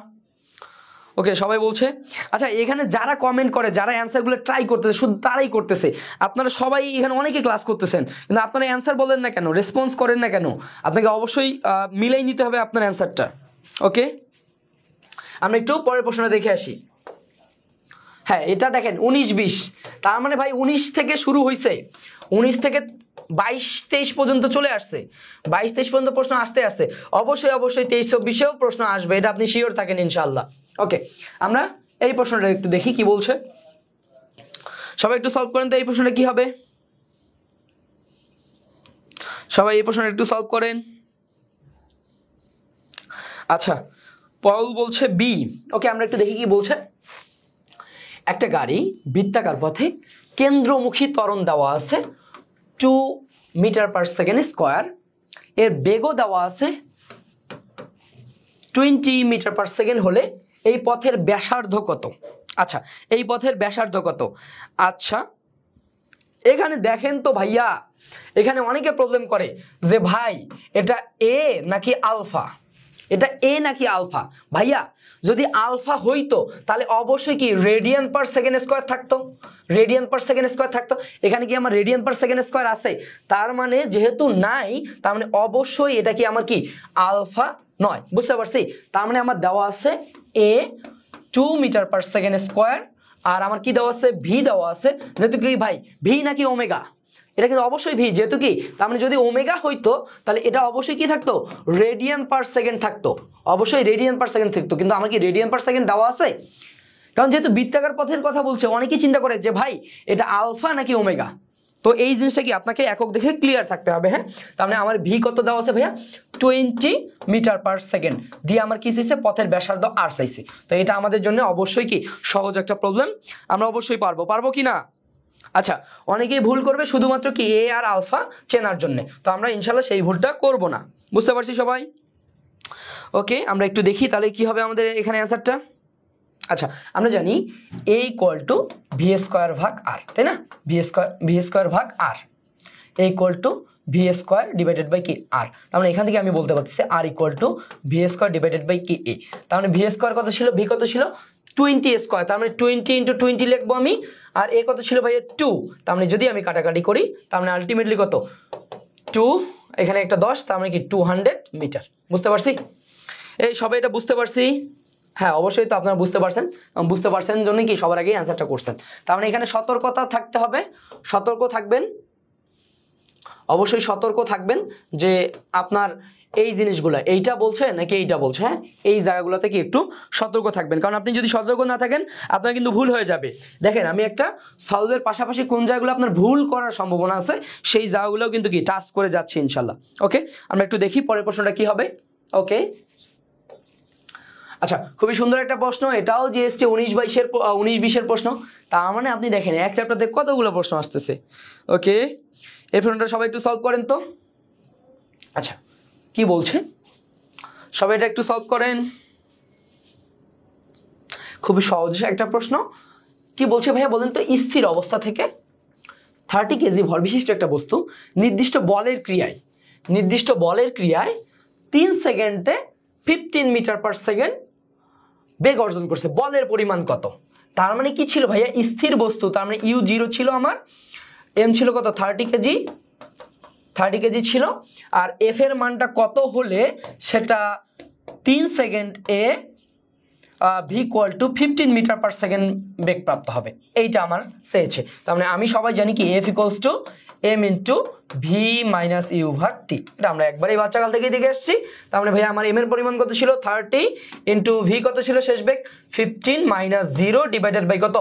Speaker 1: ওকে, সবাই বলছে। আচ্ছা, এখানে যারা কমেন্ট করে, যারা অ্যান্সারগুলো ট্রাই করতেছে, শুধু তারাই করতেছে। আপনারা সবাই এখানে অনেকে ক্লাস করতেছেন, কিন্তু আপনারা অ্যান্সার বলেন না কেন, রেসপন্স করেন না কেন? আপনাকে অবশ্যই মিলাই নিতে হবে আপনার অ্যান্সারটা। ওকে, আমরা একটু পরের প্রশ্নটা দেখে আসি। হ্যাঁ, এটা দেখেন 19-20, তার মানে ভাই 19 থেকে শুরু হয়েছে, 19 থেকে 22-23 পর্যন্ত চলে আসছে, 22-23 পর্যন্ত প্রশ্ন আসতে আসতে অবশ্যই 23-24-এও প্রশ্ন আসবে, এটা আপনি শিওর থাকেন ইনশাল্লাহ। ওকে, আমরা এই প্রশ্নটা একটু দেখি কি বলছে, সবাই একটু সলভ করেন তো। এই প্রশ্নটা কি হবে? সবাই এই প্রশ্নটা একটু সলভ করেন। আচ্ছা, পল বলছে বি। ওকে, আমরা একটু দেখি কি বলছে। একটা গাড়ি বৃত্তাকার পথে কেন্দ্রমুখী ত্বরণ দেওয়া আছে 2 মিটার পার সেকেন্ড স্কোয়ার, এর বেগও দেওয়া আছে 20 মিটার পার সেকেন্ড হলে এই পথের ব্যাসার্ধ কত? আচ্ছা, এই পথের ব্যাসার্ধ কত? আচ্ছা, এখানে দেখেন তো ভাইয়া, এখানে অনেকে প্রবলেম করে যে ভাই এটা এ নাকি আলফা, এটা এ নাকি আলফা। ভাইয়া যদি আলফা হইতো তাহলে অবশ্যই কি রেডিয়ান পার সেকেন্ড স্কোয়ার থাকতো, রেডিয়ান পার সেকেন্ড স্কোয়ার থাকতো। এখানে কি আমার রেডিয়ান পার সেকেন্ড স্কোয়ার আছে? তার মানে যেহেতু নাই, তার মানে অবশ্যই এটা কি আমার কি আলফা নয়। বুঝতে পারছি? তার মানে আমার দেওয়া আছে এ 2 মিটার পার সেকেন্ড স্কোয়ার, আর আমার কি দেওয়া আছে ভি দেওয়া আছে, যেহেতু কি ভাই ভি নাকি ওমেগা, এটা কিন্তু অবশ্যই ভি, যেহেতু কি তার মানে যদি ওমেগা হইতো তাহলে এটা অবশ্যই কি থাকতো রেডিয়ান পার সেকেন্ড থাকতো, অবশ্যই রেডিয়ান পার সেকেন্ড থাকতো। কিন্তু আমার কি রেডিয়ান পার সেকেন্ড দেওয়া আছে? কারণ যেহেতু বৃত্তাকার পথের কথা বলছে, অনেকেই চিন্তা করে যে ভাই এটা আলফা নাকি ওমেগা, তো এই জিনিসটা কি আপনাকে একক দেখে ক্লিয়ার থাকতে হবে। হ্যাঁ, তার মানে আমার ভি কত দেওয়া আছে ভাইয়া 20 মিটার পার সেকেন্ড দিয়ে আমার কি চাইছে পথের ব্যাসার্ধ আর চাইছে। তো এটা আমাদের জন্য অবশ্যই কি সহজ একটা প্রবলেম, আমরা অবশ্যই পারবো কি না? আচ্ছা, অনেকেই ভুল করবে শুধুমাত্র কি এ আর আলফা চেনার জন্য, তো আমরা ইনশাল্লাহ সেই ভুলটা করব না। বুঝতে পারছি সবাই? ওকে, আমরা একটু দেখি তাহলে কি হবে আমাদের এখানে অ্যান্সারটা। আচ্ছা, আমরা জানি a equal to v square ভাগ আর, তাই না? ভি স্কোয়ার ভাগ r a equal to v square divided by কি আর। তার মানে এখান থেকে আমি বলতে পারতেছি r equal to v square divided by কি এ। তার মানে ভি স্কোয়ার কত ছিল, ভি কত ছিল 20 স্কোয়ার, তার মানে 20 ইন্টু 20 লিখবো আমি, আর এ কত ছিল ভাই 2, তার মানে যদি আমি কাটাকাটি করি তার মানে আলটিমেটলি কত 2, এখানে একটা 10, তার মানে কি 200 মিটার। বুঝতে পারছি? এই সবাই এটা বুঝতে পারছি? হ্যাঁ, অবশ্যই তো আপনারা বুঝতে পারছেন জন্য কি সবার আগে অ্যান্সারটা করছেন। তার মানে এখানে সতর্কতা থাকতে হবে, সতর্ক থাকবেন, অবশ্যই সতর্ক থাকবেন যে আপনার এই জিনিসগুলো এইটা বলছে নাকি এইটা বলছে। হ্যাঁ, এই জায়গাগুলো থেকে একটু সতর্ক থাকবেন, কারণ আপনি যদি সতর্ক না থাকেন আপনার কিন্তু ভুল হয়ে যাবে। দেখেন আমি একটা সলভের পাশাপাশি কোন জায়গাগুলো আপনার ভুল করার সম্ভাবনা আছে সেই জায়গাগুলোও কিন্তু কি টাচ করে যাচ্ছে ইনশাল্লাহ। ওকে, আমরা একটু দেখি পরের প্রশ্নটা কি হবে। ওকে, আচ্ছা, খুবই সুন্দর একটা প্রশ্ন, এটাও জিএসটি 19-20-এর প্রশ্ন। তার মানে আপনি দেখেন এক চ্যাপ্টারতে কতগুলো প্রশ্ন আসতেছে। ওকে, এই প্রশ্নটা সবাই একটু সলভ করেন তো। আচ্ছা, কি বলছে সবাই এটা একটু সলভ করেন। খুবই সহজ একটা প্রশ্ন। কি বলছে ভাইয়া বলেন তো, স্থির অবস্থা থেকে 30 কেজি ভর বিশিষ্ট একটা বস্তু নির্দিষ্ট বলের ক্রিয়ায় 3 সেকেন্ডে 15 মিটার পার সেকেন্ড বেগ অর্জন করছে। বলের পরিমাণ কত? তার মানে কি ছিল ভাইয়া, স্থির বস্তু, তার মানে u0 ছিল আমার, m ছিল কত 30 কেজি ছিল, আর f এর মানটা কত হলে সেটা 3 সেকেন্ড এ v equal to 15 metre per second বেগ প্রাপ্ত হবে, এইটা আমার চেয়েছে। তার মানে আমি সবাই জানি কি f equals to m into v minus u ভাগ t, এটা আমরা একবারই বাচ্চাকাল থেকেই দেখে আসছি। তার মানে ভাইয়া আমার m এর পরিমাণ কত ছিল 30 into v কত ছিল শেষ বেগ 15 minus 0 ডিভাইডেড বাই কত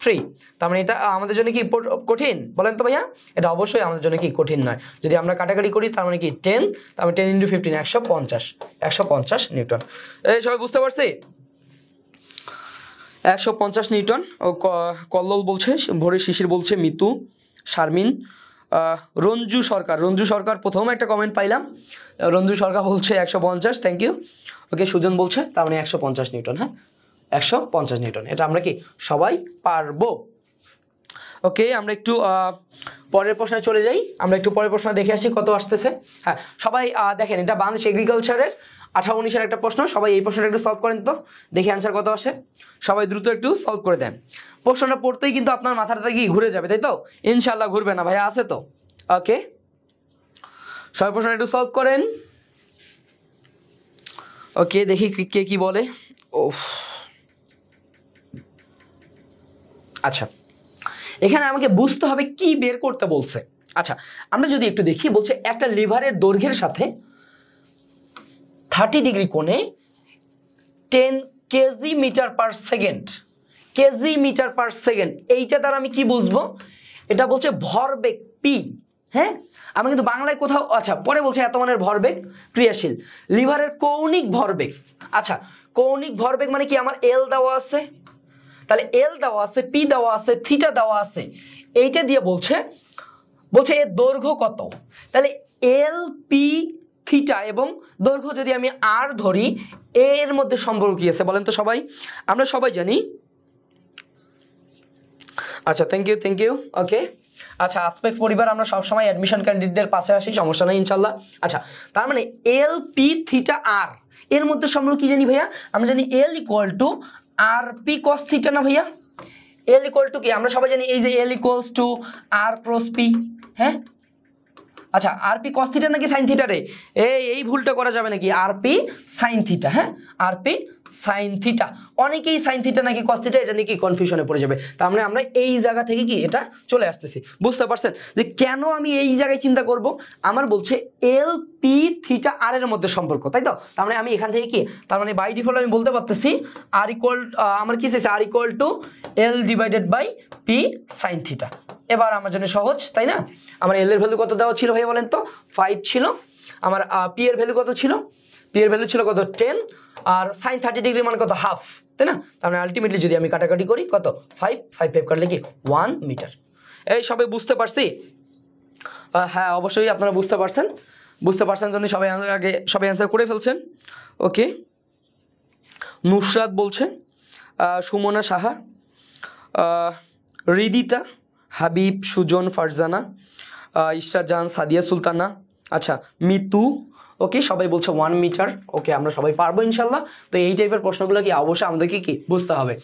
Speaker 1: 3। তার মানে এটা আমাদের জন্য কি কঠিন বলেন তো ভাইয়া? এটা অবশ্যই আমাদের জন্য কি কঠিন নয়। যদি আমরা কাটাকাটি করি তার মানে কি 10, তার মানে 10 into 15 150 নিউটন। এই সবাই বুঝতে পারছি? 150 নিউটন। ও কল্লোল বলছে, ভোরে শিশির বলছে, মিতু, শারমিন, রঞ্জু সরকার প্রথম একটা কমেন্ট পাইলাম। রঞ্জু সরকার বলছে 150, থ্যাংক ইউ। ওকে, সুজন বলছে তার মানে 150 নিউটন। হ্যাঁ, 150 নিউটন, এটা আমরা কি সবাই পারবো। ওকে, আমরা একটু পরের প্রশ্নে চলে যাই। আমরা একটু পরের প্রশ্ন দেখে আসি কত আসতেছে। হ্যাঁ, সবাই দেখেন, এটা বাংলাদেশ এগ্রিকালচারের 18-19-এর একটা প্রশ্ন। সবাই এই প্রশ্নটা একটু সলভ করেন তো, দেখি অ্যান্সার কত আসে। সবাই দ্রুত একটু সলভ করে দেন। প্রশ্নটা পড়তেই কিন্তু আপনার মাথাটা কি ঘুরে যাবে, তাই তো? ইনশাল্লাহ ঘুরবে না ভাইয়া, আছে তো? ওকে, সবাই প্রশ্নটা একটু সলভ করেন। ওকে, দেখি কে কি বলে। ওফ, আচ্ছা, এখানে আমাকে বুঝতে হবে কি বের করতে বলছে। আচ্ছা, আমরা যদি একটু দেখি, বলছে একটা লিভারের দৈর্ঘ্যের সাথে 30 ডিগ্রি কোণে 10 কেজি মিটার পার সেকেন্ড, এইটা দ্বারা আমি কি বুঝবো? এটা বলছে ভরবেগ পি। হ্যাঁ, আমি কিন্তু বাংলায় কোথাও, আচ্ছা পরে বলছে এত মানের ভরবেগ ক্রিয়াশীল লিভারের কৌণিক ভরবেগ। আচ্ছা, কৌণিক ভরবেগ মানে কি, আমার এল দেওয়া আছে, তাহলে এল দেওয়া আছে, পি দেওয়া আছে, থিটা দেওয়া আছে, এইটা দিয়ে বলছে এর দৈর্ঘ্য কত। তাহলে এল, পি, থিটা এবং দৈর্ঘ্য যদি আমি আর ধরি, এর মধ্যে সম্পর্ক কি আছে বলেন তো সবাই? আমরা সবাই জানি। আচ্ছা, থ্যাংক ইউ। ওকে, আচ্ছা, আসপেক্ট পরিবার আমরা সবসময় অ্যাডমিশন ক্যান্ডিডেটদের পাশে আসি, সমস্যা নেই ইনশাল্লাহ। আচ্ছা, তার মানে এল, পি, থিটা, আর এর মধ্যে সম্পর্ক কি জানি ভাইয়া? আমরা জানি l equal to r p cos theta না ভাইয়া? এল ইকুয়াল টু কি আমরা সবাই জানি, এই যে এল equals to r cross p. হ্যাঁ, আচ্ছা, আর পি কস থিটা নাকি সাইন থিটা রে? এই ভুলটা করা যাবে নাকি, আর পি সাইন থিটা। হ্যাঁ, আর পি সাইন থিটা, অনেকেই সাইন থিটা নাকি কস থিটা, এটা নিয়ে কি কনফিউশনে পড়ে যাবে। তার মানে আমরা এই জায়গা থেকে কি এটা চলে আসতেছি, বুঝতে পারছেন যে কেন আমি এই জায়গায় চিন্তা করব? আমার বলছে এল, পি, থিটা, আর এর মধ্যে সম্পর্ক, তাই তো? তার মানে আমি এখান থেকে কি, তার মানে বাই ডিফল্ট আমি বলতে পারতেছি আর ইকুয়াল, আমার কি চাইছে, r equal to l divided by p sine theta. এবার আমার জন্য সহজ, তাই না? আমার এল এর ভ্যালু কত দেওয়া ছিল ভাই বলেন তো? 5 ছিল। আমার পি এর ভ্যালু কত ছিল? পি এর ভ্যালু ছিল কত 10, আর সাইন 30 ডিগ্রি মানে কত হাফ, তাই না? তার মানে আলটিমেটলি যদি আমি কাটাকাটি করি কত 5 কাটলে কি 1 মিটার। এই সবাই বুঝতে পারছি? হ্যাঁ, অবশ্যই আপনারা বুঝতে পারছেন জন্য সবাই অ্যান্সার করে ফেলছেন। ওকে, নুসরাত বলছে, সুমনা সাহা, রিদিতা, হাবিব, সুজন, ফারজানা, ইশরাত জাহান, সাদিয়া সুলতানা, আচ্ছা মিতু। ওকে, সবাই বলছে 1 মিটার। ওকে, আমরা সবাই পারবো ইনশাল্লাহ। তো এই টাইপের প্রশ্নগুলো কি অবশ্যই আমাদেরকে কি বুঝতে হবে।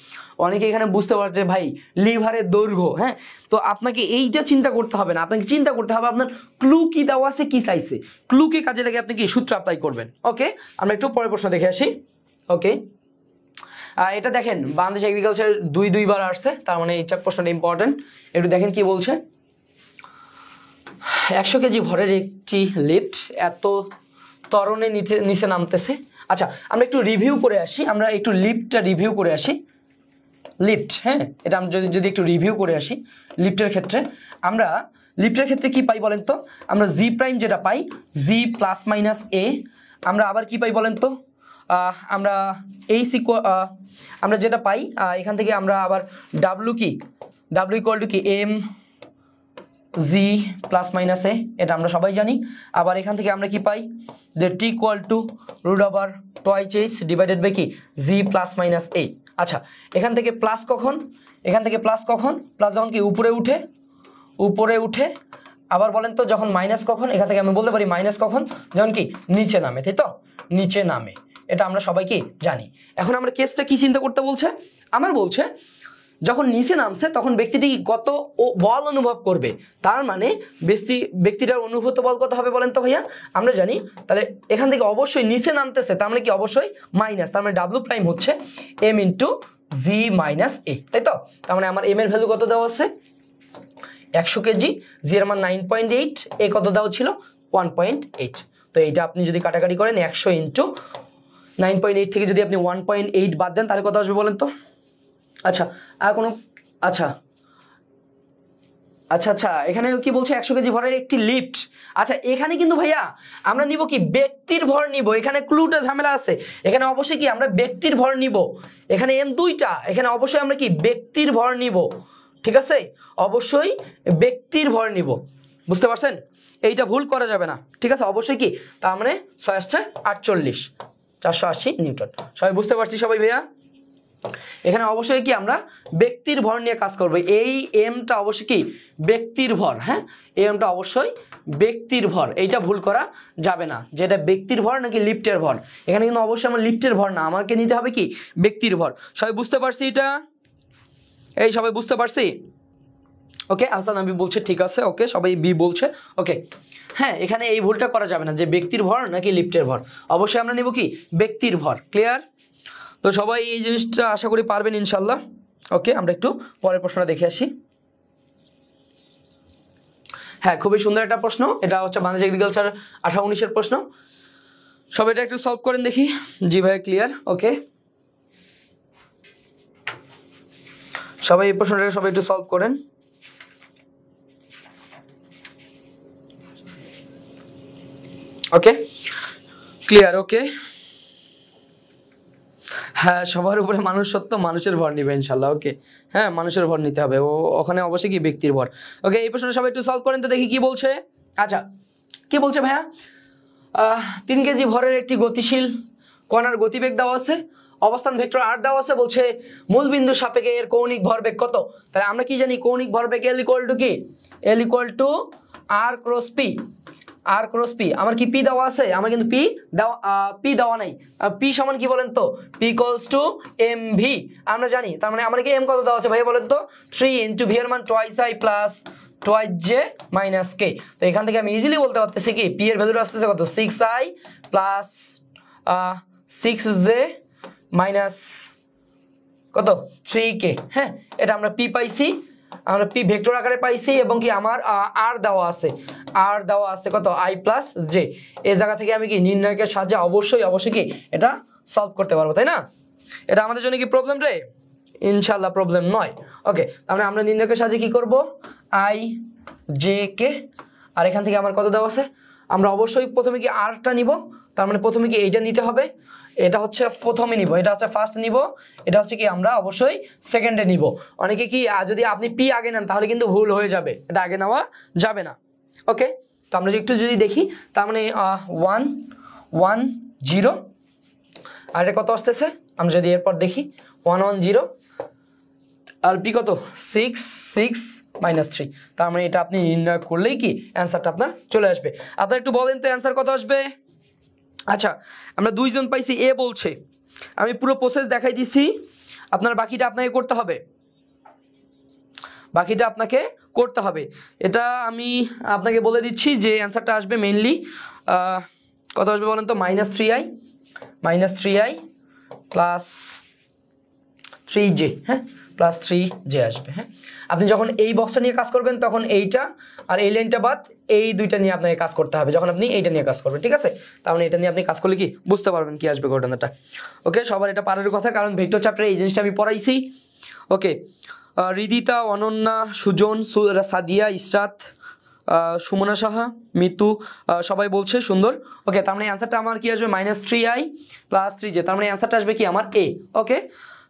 Speaker 1: অনেকে এখানে বুঝতে পারছে ভাই লিভারের দৈর্ঘ্য, হ্যাঁ, তো আপনাকে এইটা চিন্তা করতে হবে না, আপনাকে চিন্তা করতে হবে আপনার ক্লু কি দেওয়া আছে, কি চাইছে, ক্লুকে কাজে লাগে আপনি কি সূত্র অ্যাপ্লাই করবেন। ওকে, আমরা একটু পরের প্রশ্ন দেখে আসি। ওকে, এটা দেখেন বাংলাদেশ এগ্রিকালচার 2 বার আসছে, তার মানে এই প্রশ্নটা ইম্পর্টেন্ট। একটু দেখেন কি বলছে। 100 কেজি ভরের একটি লিফট এত ত্বরণে নিচে নামতেছে। আচ্ছা, আমরা একটু রিভিউ করে আসি, আমরা একটু লিফটটা রিভিউ করে আসি। লিফট, হ্যাঁ, এটা আমরা যদি একটু রিভিউ করে আসি। লিফটের ক্ষেত্রে কি পাই বলেন তো? আমরা জি প্রাইম যেটা পাই, জি প্লাস মাইনাস এ। আমরা আবার কি পাই বলেন তো? আমরা আমরা যেটা পাই এখান থেকে আমরা আবার ডাব্লিউ ইকুয়াল টু কি এম জি প্লাস মাইনাস এ, এটা আমরা সবাই জানি। আবার এখান থেকে আমরা কি পাই যে t equal to root over twice h divided by কি জি প্লাস মাইনাস এ। আচ্ছা, এখান থেকে প্লাস কখন, প্লাস যখন কি উপরে উঠে, আবার বলেন তো যখন মাইনাস কখন, এখান থেকে আমি বলতে পারি মাইনাস কখন, যখন কি নিচে নামে, তাই তো, নিচে নামে, এটা আমরা সবাই কি জানি। এখন আমরা কেসটা কি চিন্তা করতে বলছে, আমার বলছে যখন নিচে নামছে তখন ব্যক্তিটি কত বল অনুভব করবে, তার মানে ব্যক্তিটার অনুভূত বল কত হবে বলেন তো ভাইয়া, আমরা জানি। তাহলে এখান থেকে অবশ্যই নিচে নামতেছে, তার মানে কি অবশ্যই মাইনাস, তার মানে ডাব্লিউ প্রাইম হচ্ছে এম ইন্টু জি মাইনাস এ, তাই তো। তার মানে আমার এম এর ভ্যালু কত দেওয়া আছে 100 কেজি, জি এর মান 9.8, এ কত দেওয়া ছিল 1.8। তো এইটা আপনি যদি কাটাকাটি করেন 100 ইন্টু 9.8 থেকে যদি আপনি 1.8 বাদ দেন তাহলে কত আসবে বলেন তো। আচ্ছা, আর কোনো আচ্ছা, এখানে কি বলছে 100 কেজি ভরের একটি লিফট। আচ্ছা, এখানে কিন্তু ভাইয়া আমরা নিব কি ব্যক্তির ভর নিব, এখানে ক্লুটা ঝামেলা আছে, এখানে অবশ্যই কি আমরা ব্যক্তির ভর নিব, এখানে এম দুইটা, এখানে অবশ্যই আমরা কি ব্যক্তির ভর নিব, ঠিক আছে, অবশ্যই ব্যক্তির ভর নিব, বুঝতে পারছেন, এইটা ভুল করা যাবে না, ঠিক আছে, অবশ্যই কি, তার মানে 6 480 নিউটন। সবাই বুঝতে পারছি সবাই ভাইয়া, এখানে অবশ্যই কি আমরা ব্যক্তির ভর নিয়ে কাজ করব, এই এমটা অবশ্যই কি ব্যক্তির ভর, হ্যাঁ, এই এমটা অবশ্যই ব্যক্তির ভর, এইটা ভুল করা যাবে না, যেটা ব্যক্তির ভর নাকি লিফটের ভর, এখানে কিন্তু অবশ্যই আমার লিফটের ভর না, আমাকে নিতে হবে কি ব্যক্তির ভর। সবাই বুঝতে পারছি এটা, এই সবাই বুঝতে পারছি, ওকে, আসান আমি বলছে ঠিক আছে, ওকে, সবাই বি বলছে, ওকে। হ্যাঁ, এখানে এই ভুলটা করা যাবে না যে ব্যক্তির ভর নাকি লিফটের ভর, অবশ্যই আমরা নিব কি ব্যক্তির ভর, ক্লিয়ার। তো সবাই এই জিনিসটা আশা করি পারবেন ইনশাল্লাহ, ওকে। আমরা একটু পরের প্রশ্নটা দেখে আসি। হ্যাঁ, খুবই সুন্দর একটা প্রশ্ন, এটা হচ্ছে বাংলাদেশ এগ্রিকালচার 18-19 এর প্রশ্ন, সবাই এটা একটু সলভ করেন দেখি। জি ভাই, ক্লিয়ার, ওকে, সবাই এই প্রশ্নটাকে সবাই একটু সলভ করেন। ওকে, ক্লিয়ার, ওকে। হ্যাঁ, সবার উপরে মানুষ সত্য, মানুষের ভর নিবে ইনশাল্লাহ, ওকে। হ্যাঁ, মানুষের ভর নিতে হবে, ওখানে অবশ্যই কি ব্যক্তির ভর, ওকে। এই প্রশ্নটা সবাই একটু সলভ করেন তো দেখি কি বলছে। আচ্ছা, কি বলছে ভাইয়া, 3 কেজি ভরের একটি গতিশীল কণার গতিবেগ দেওয়া আছে, অবস্থান ভেক্টর আর দেওয়া আছে, বলছে মূল বিন্দু সাপেক্ষে এর কৌণিক ভরবেগ কত। তাহলে আমরা কি জানি কৌণিক ভরবেগ এল ইকুয়াল টু কি, l equal to r cross p, r cross p. আমার কি পি দেওয়া আছে, আমার কিন্তু পি দেওয়া নাই, পি সমান কি বলেন তো, p equals to m v, আমরা জানি। তার মানে আমার কি এম কত দেওয়া আছে ভাই বলেন তো, 3 ইন্টু ভি এর মান twice i plus twice j minus k. তো এখান থেকে আমি ইজিলি বলতে পারতেছি কি পি এর ভ্যালুটা আসতেছে কত 6i প্লাস 6j মাইনাস কত 3k। হ্যাঁ, এটা আমরা পি পাইছি, আমরা পি ভেক্টর আকারে পাইছি, এবং কি আমার আর দেওয়া আছে কত i প্লাস জে। এই জায়গা থেকে আমি কি নির্ণয়কের সাহায্যে অবশ্যই কি এটা সলভ করতে পারবো, তাই না। এটা আমাদের জন্য কি প্রবলেম রে, ইনশাআল্লাহ প্রবলেম নয়, ওকে। তাহলে আমরা নির্ণয়কের সাহায্যে কি করব, i j k, আর এখান থেকে আমার কত দেওয়া আছে, আমরা অবশ্যই প্রথমে কি আরটা নিব, তার মানে প্রথমে কি এইটা নিতে হবে, এটা হচ্ছে প্রথমে নিব, এটা হচ্ছে ফার্স্ট নিব, এটা হচ্ছে কি আমরা অবশ্যই সেকেন্ডে নিব। অনেকে কি যদি আপনি পি আগে নেন তাহলে কিন্তু ভুল হয়ে যাবে, এটা আগে নেওয়া যাবে না, ওকে। তো আমরা একটু যদি দেখি, তার মানে 1 1 0, আর এটা কত আসতেছে, আমরা যদি এরপর দেখি 1 1 0, আর পি কত 6 6 মাইনাস 3, তার মানে এটা আপনি নির্ণয় করলেই কি অ্যান্সারটা আপনার চলে আসবে। আপনারা একটু বলেন তো অ্যান্সার কত আসবে। আচ্ছা, আমরা দুইজন পাইছি, এ বলছে, আমি পুরো প্রসেস দেখাই দিছি, আপনার বাকিটা আপনাকে করতে হবে, এটা আমি আপনাকে বলে দিচ্ছি যে অ্যান্সারটা আসবে মেইনলি কত আসবে বলেন তো, -3i প্লাস 3j, হ্যাঁ, প্লাস 3j আসবে। হ্যাঁ, আপনি যখন এই বক্সটা নিয়ে কাজ করবেন তখন এইটা আর এই লাইনটা বাদ এই দুইটা নিয়ে আপনাকে কাজ করতে হবে, যখন আপনি এইটা নিয়ে কাজ করবেন, ঠিক আছে। তার মানে এটা নিয়ে আপনি কাজ করলে কি বুঝতে পারবেন কি আসবে ঘটনাটা, ওকে। সবার এটা পারার কথা, কারণ ভেক্টর চ্যাপ্টারে এই জিনিসটা আমি পড়াইছি, ওকে। রিদিতা, অনন্যা, সুজন, সাদিয়া, ইসরাত, সুমনা সাহা, মিতু, সবাই বলছে সুন্দর। ওকে, তার মানে অ্যান্সারটা আমার কি আসবে -3i + 3j, তার মানে অ্যান্সারটা আসবে কি আমার এ। ওকে,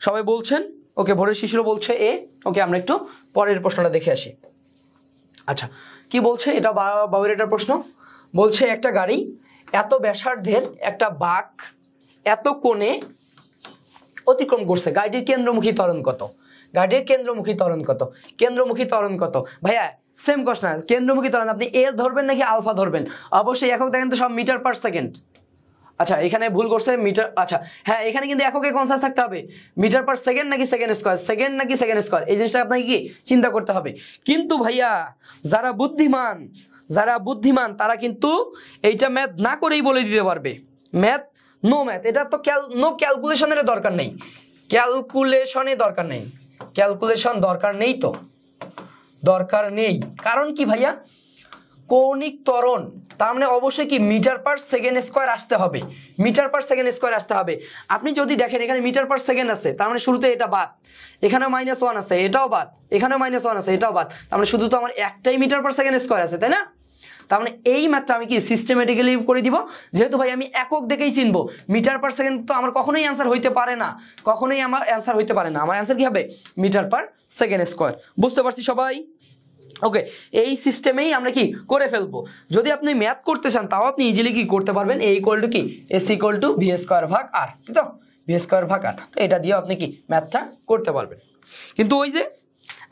Speaker 1: সবাই বলছেন। ওকে, ভোরের শিশুরও বলছে এ। ওকে, আমরা একটু পরের প্রশ্নটা দেখে আসি। আচ্ছা, কি বলছে এটা? বাবুর এটার প্রশ্ন বলছে একটা গাড়ি এত ব্যাসার্ধের একটা বাঁক এত কোণে অতিক্রম করছে, গাড়িটির কেন্দ্রমুখী ত্বরণ কত? গাড়ির কেন্দ্রমুখী ত্বরণ কত? কেন্দ্রমুখী ত্বরণ কত ভাইয়া? সেম কোশ্চেন, কেন্দ্রমুখী ত্বরণ আপনি এ ধরবেন নাকি আলফা ধরবেন? অবশ্যই একক দেখেন তো, সব মিটার/সেকেন্ড। আচ্ছা, এখানে ভুল করছে, মিটার। আচ্ছা হ্যাঁ, এখানে কিন্তু এককে কনসাস থাকতে হবে, মিটার/সেকেন্ড নাকি সেকেন্ড স্কয়ার, সেকেন্ড নাকি সেকেন্ড স্কয়ার, এই জিনিসটা আপনাকে কি চিন্তা করতে হবে। কিন্তু ভাইয়া যারা বুদ্ধিমান তারা কিন্তু এইটা ম্যাথ না করেই বলে দিতে পারবে। ম্যাথ, নো ম্যাথ, এটা তো নো ক্যালকুলেশনের দরকার নেই, ক্যালকুলেশন দরকার নেই তো, দরকার নেই। কারণ কি ভাইয়া? কৌণিক ত্বরণ, তার মানে অবশ্যই কি মিটার/সেকেন্ড স্কয়ার আসতে হবে, মিটার/সেকেন্ড স্কয়ার আসতে হবে। আপনি যদি দেখেন এখানে মিটার/সেকেন্ড আছে, তার মানে শুরুতে এটা বাদ, এখানেও -1 আছে, এটাও বাদ, এখানেও -1 আছে, এটাও বাদ, তার মানে শুধু তো আমার একটাই মিটার/সেকেন্ড স্কয়ার আছে, তাই না? তার মানে এই ম্যাথটা আমি কি সিস্টেমেটিক্যালি করে দিব, যেহেতু ভাই আমি একক দেখেই চিনবো। মিটার/সেকেন্ড তো আমার কখনোই অ্যান্সার হইতে পারে না, কখনোই আমার অ্যান্সার হইতে পারে না। আমার অ্যান্সার কি হবে? Metre per second square. বুঝতে পারছি সবাই? ওকে, এই সিস্টেমেই আমরা কি করে ফেলবো। যদি আপনি ম্যাথ করতে চান তাও আপনি ইজিলি কি করতে পারবেন, a = কি s = v²/r, ঠিক তো? v²/r, তো এটা দিয়ে আপনি কি ম্যাথটা করতে পারবেন। কিন্তু ওই যে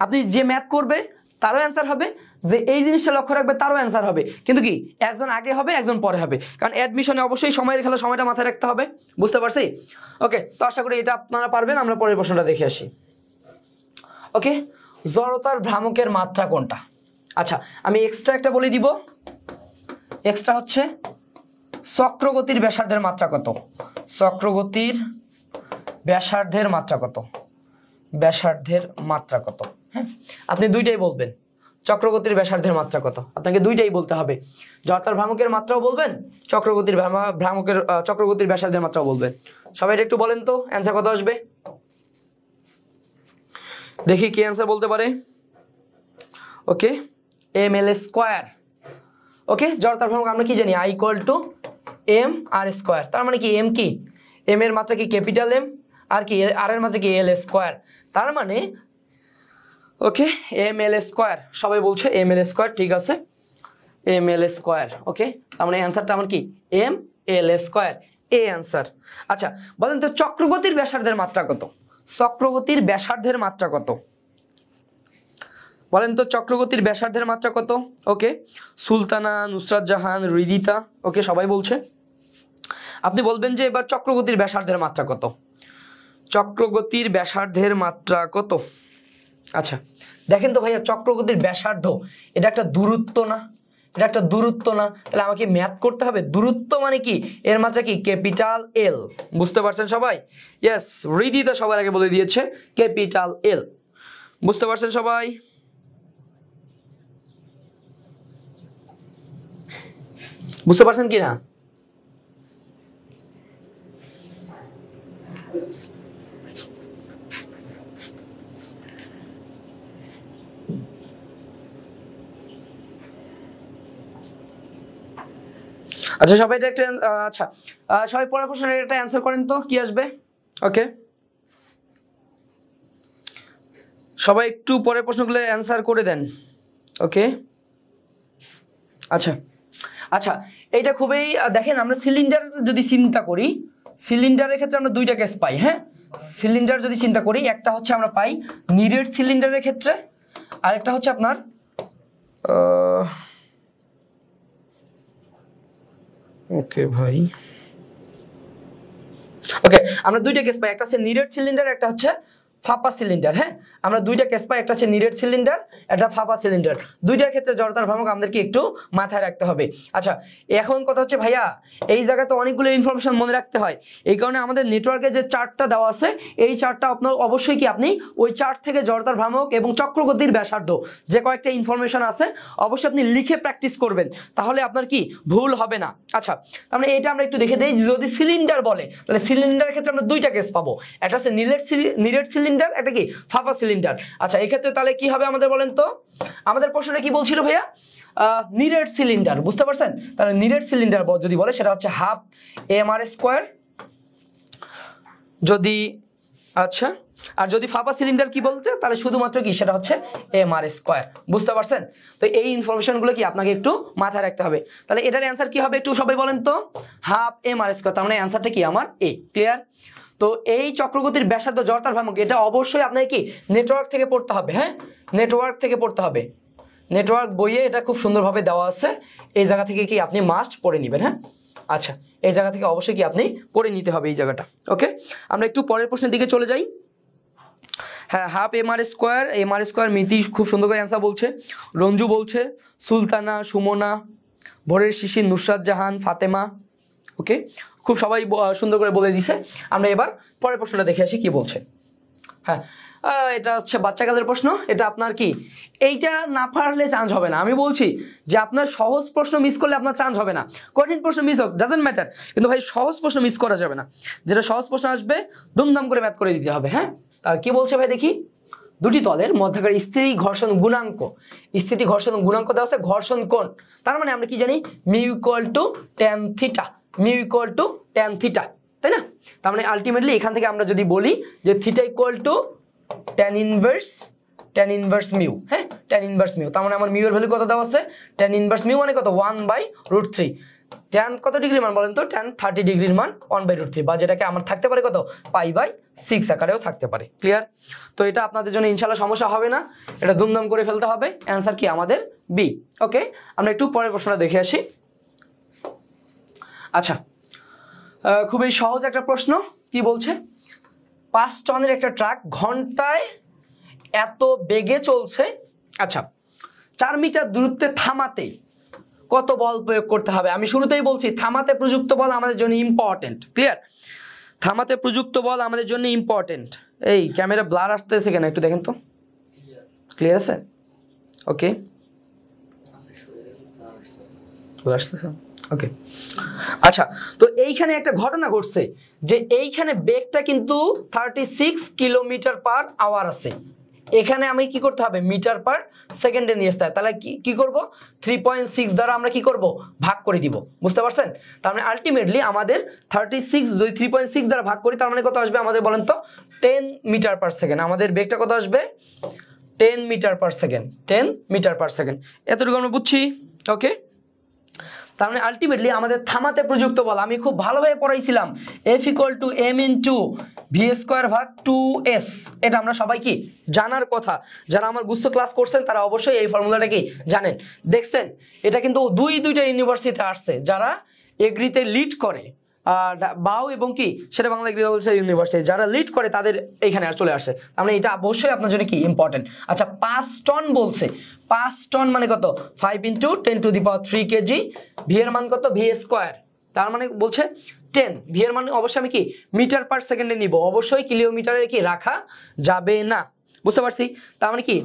Speaker 1: আপনি যে ম্যাথ করবে তারও অ্যান্সার হবে, যে এই জিনিসটা লক্ষ্য রাখবে তারও অ্যান্সার হবে, কিন্তু কি একজন আগে হবে একজন পরে হবে, কারণ অ্যাডমিশনে অবশ্যই সময়ের খেলা, সময়টা মাথায় রাখতে হবে। বুঝতে পারছি? ওকে, তো আশা করি এটা আপনারা পারবেন। আমরা পরের প্রশ্নটা দেখে আসি। ওকে, জড়তার ভ্রামকের মাত্রা কোনটা? আচ্ছা, আমি এক্সট্রা একটা বলে দিব, এক্সট্রা হচ্ছে চক্রগতির ব্যাসার্ধের মাত্রা কত? চক্রগতির ব্যাসার্ধের মাত্রা কত? ব্যাসার্ধের মাত্রা কত? হ্যাঁ, আপনি দুইটাই বলবেন, চক্রগতির ব্যাসার্ধের মাত্রা কত, আপনাকে দুইটাই বলতে হবে। জড়তার ভ্রামকের মাত্রাও বলবেন, চক্রগতির ব্যাসার্ধের মাত্রাও বলবেন। সবাই একটু বলেন তো অ্যান্সার কত আসবে, দেখি কি অ্যান্সার বলতে পারে। ওকে, ml²। ওকে, জড়তার ভ্রামক আমরা কি জানি? I = mr²। তার মানে কি m কি m এর মাত্রা কি ক্যাপিটাল M, আর কি r এর মাত্রা কি l²। তার মানে ওকে ml², সবাই বলছে ml², ঠিক আছে ml²। ওকে, তার মানে অ্যান্সারটা আমার কি ml², এ অ্যান্সার। আচ্ছা বলেন তো চক্রগতির ব্যাসার্ধের মাত্রা কত? চক্রগতির ব্যাসার্ধের মাত্রা কত বলেন তো? চক্রগতির ব্যাসার্ধের মাত্রা কত? ওকে, সুলতানা, নুসরাত জাহান, রিদিতা, ওকে সবাই বলছে। আপনি বলবেন যে এবার চক্রগতির ব্যাসার্ধের মাত্রা কত? চক্রগতির ব্যাসার্ধের মাত্রা কত? আচ্ছা দেখেন তো ভাইয়া, চক্রগতির ব্যাসার্ধ এটা একটা দূরত্ব না, এটা একটা দূরত্ব না, তাহলে আমাকে ম্যাথ করতে হবে। দূরত্ব মানে কি এর মাত্রা কি ক্যাপিটাল এল। বুঝতে পারছেন সবাই? ইয়েস, রিদিতা সবার আগে বলে দিয়েছে ক্যাপিটাল এল। বুঝতে পারছেন সবাই? বুঝতে পারছেন কি না? আচ্ছা সবাই এটা একটা আচ্ছা সবাই পরের প্রশ্নের একটা অ্যান্সার করেন তো, কি আসবে? ওকে, সবাই একটু পরের প্রশ্নগুলো অ্যান্সার করে দেন। ওকে, আচ্ছা আচ্ছা এইটা খুবই দেখেন, আমরা সিলিন্ডার যদি চিন্তা করি, সিলিন্ডারের ক্ষেত্রে আমরা দুইটা কেস পাই। হ্যাঁ, সিলিন্ডার যদি চিন্তা করি, একটা হচ্ছে আমরা পাই নিরেট সিলিন্ডারের ক্ষেত্রে, আর একটা হচ্ছে আপনার ওকে ভাই, ওকে আমরা দুইটা কেস পাই, একটা হচ্ছে নিরেট সিলিন্ডার, একটা হচ্ছে ফাঁপা সিলিন্ডার। হ্যাঁ, আমরা দুইটা কেস পাই, একটা হচ্ছে নিরেট সিলিন্ডার, একটা ফাঁপা সিলিন্ডার। দুইটার ক্ষেত্রে জড়তার ভ্রামক আমাদেরকে একটু মাথায় রাখতে হবে। আচ্ছা এখন কথা হচ্ছে ভাইয়া, এই জায়গায় তো অনেকগুলো ইনফরমেশন মনে রাখতে হয়, এই কারণে আমাদের নেটওয়ার্কে যে চার্টটা দেওয়া আছে, এই চার্টটা আপনার অবশ্যই কি আপনি ওই চার্ট থেকে জড়তার ভ্রামক এবং চক্রগতির ব্যাসার্ধ যে কয়েকটা ইনফরমেশন আছে অবশ্যই আপনি লিখে প্র্যাকটিস করবেন, তাহলে আপনার কি ভুল হবে না। আচ্ছা তাহলে এটা আমরা একটু দেখে দেই, যদি সিলিন্ডার বলে তাহলে সিলিন্ডারের ক্ষেত্রে আমরা দুইটা কেস পাবো, একটা হচ্ছে নিরেট সিলিন্ডার, সিলিন্ডার, একটা কি ফাঁপা সিলিন্ডার। আচ্ছা এক্ষেত্রে তাহলে কি হবে আমাদের বলেন তো, আমাদের প্রশ্নটা কি বলছিল ভাইয়া, নিরেট সিলিন্ডার, বুঝতে পারছেন? তাহলে নিরেট সিলিন্ডার যদি বলে সেটা হচ্ছে হাফ এমআর স্কোয়ার, যদি আচ্ছা আর যদি ফাঁপা সিলিন্ডার কি বলছে তাহলে শুধুমাত্র কি সেটা হচ্ছে এমআর স্কোয়ার, বুঝতে পারছেন? তো এই ইনফরমেশনগুলো কি আপনাকে একটু মাথায় রাখতে হবে। তাহলে এটার অ্যান্সার কি হবে একটু সবাই বলেন তো, হাফ এমআর স্কোয়ার, তার মানে অ্যান্সারটা কি আমার এ, ক্লিয়ার? তো এই চক্রগতির ব্যাসার্ধ জড়তার ভ্রামক এটা অবশ্যই আপনাকে কি নেটওয়ার্ক থেকে পড়তে হবে, হ্যাঁ নেটওয়ার্ক থেকে পড়তে হবে, নেটওয়ার্ক বইয়ে এটা খুব সুন্দরভাবে দেওয়া আছে, এই জায়গা থেকে কি আপনি মাস্ট পড়ে নেবেন, হ্যাঁ আচ্ছা এই জায়গা থেকে অবশ্যই কি আপনি পড়ে নিতে হবে এই জায়গাটা। ওকে আমরা একটু পরের প্রশ্নের দিকে চলে যাই। হ্যাঁ হাফ এমআর স্কোয়ার মিতি খুব সুন্দর করে অ্যান্সার বলছে, রঞ্জু বলছে, সুলতানা, সুমনা, ভোরের শিশির, নুসরাত জাহান, ফাতেমা, ওকে খুব সবাই সুন্দর করে বলে দিছে। আমরা এবার পরের প্রশ্নটা দেখে আসি কি বলছে। হ্যাঁ এটা হচ্ছে বাচ্চাকালের প্রশ্ন, এটা আপনার কি এইটা না পারলে চান্স হবে না, আমি বলছি যে আপনার সহজ প্রশ্ন মিস করলে আপনার চান্স হবে না, কঠিন প্রশ্ন মিস হোক ডাজন্ট ম্যাটার, কিন্তু ভাই সহজ প্রশ্ন মিস করা যাবে না, যেটা সহজ প্রশ্ন আসবে দুমদাম করে ম্যাথ করে দিতে হবে। হ্যাঁ তার কি বলছে ভাই দেখি, দুটি তলের মধ্যকার স্থিতি ঘর্ষণ গুণাঙ্ক, স্থিতি ঘর্ষণ গুণাঙ্ক দেওয়া আছে, ঘর্ষণ কোণ, তার মানে আমরা কি জানি mu equal to tan theta, mu equal to tan theta, তাই না? তার মানে আলটিমেটলি এখান থেকে আমরা যদি বলি যে theta equal to tan inverse mu, হ্যাঁ ট্যান ইনভার্স মিউ, তার মানে আমার মিউ এর ভ্যালু কত দেওয়া আছে, ট্যান ইনভার্স মিউ মানে কত 1/√3, ট্যান কত ডিগ্রি মান বলেন তো, ট্যান 30 ডিগ্রির মান 1/√3, বা যেটাকে আমার থাকতে পারে কত π/6 আকারেও থাকতে পারে, ক্লিয়ার? তো এটা আপনাদের জন্য ইনশাআল্লাহ সমস্যা হবে না, এটা দুমদাম করে ফেলতে হবে, অ্যান্সার কি আমাদের বি। ওকে আমরা একটু পরের প্রশ্নটা দেখে আসি। আচ্ছা খুবই সহজ একটা প্রশ্ন, কি বলছে, 5 টনের একটা ট্রাক ঘন্টায় এত বেগে চলছে, আচ্ছা 4 মিটার দূরত্বে থামাতে কত বল প্রয়োগ করতে হবে? আমি শুরুতেই বলছি থামাতে প্রযুক্ত বল আমাদের জন্য ইম্পর্টেন্ট, ক্লিয়ার? থামাতে প্রযুক্ত বল আমাদের জন্য ইম্পর্টেন্ট। এই ক্যামেরা ব্লার আসতেছে কেন একটু দেখেন তো, ক্লিয়ার আছে? ওকে আসতেছে, ওকে আচ্ছা তো এইখানে একটা ঘটনা ঘটছে যে এইখানে বেগটা কিন্তু 36 কিলোমিটার পার আওয়ার আছে, এখানে আমি কি করতে হবে মিটার পার সেকেন্ডে নিয়ে আসতে হবে, তাহলে কি করব 3.6 দ্বারা আমরা কি করব ভাগ করে দিব, বুঝতে পারছেন? তার মানে আলটিমেটলি আমাদের 36 যদি 3.6 দ্বারা ভাগ করি তার মানে কত আসবে আমাদের বলেন তো, 10 মিটার পার সেকেন্ড, আমাদের বেগটা কত আসবে 10 metre per second, 10 metre per second, এতটুকু আমরা বুঝছি। ওকে তার মানে আলটিমেটলি আমাদের থামাতে প্রযুক্ত বল আমি খুব ভালোভাবে পড়াইছিলাম, F = m × v²/2s, এটা আমরা সবাই কি জানার কথা, যারা আমার গুচ্ছ ক্লাস করছেন তারা অবশ্যই এই ফর্মুলাটা কি জানেন, দেখছেন এটা কিন্তু দুইটা ইউনিভার্সিটিতে আসছে, যারা এগ্রিতে লিড করে বাউ এবং কি সেটা বাংলা এগ্রিকালচার ইউনিভার্সিটি যারা লিড করে তাদের এইখানে আর চলে আসে, মানে এটা অবশ্যই আপনার জন্য কি ইম্পর্টেন্ট। আচ্ছা 5 টন বলছে, 5 টন মানে কত 5 × 10⁻³ কেজি, ভি এর মান কত v², তার মানে বলছে 10, ভি এর মান অবশ্যই আমি কি মিটার পার সেকেন্ডে নিব, অবশ্যই কিলোমিটারে কি রাখা যাবে না, বুঝতে পারছি? তার মানে কি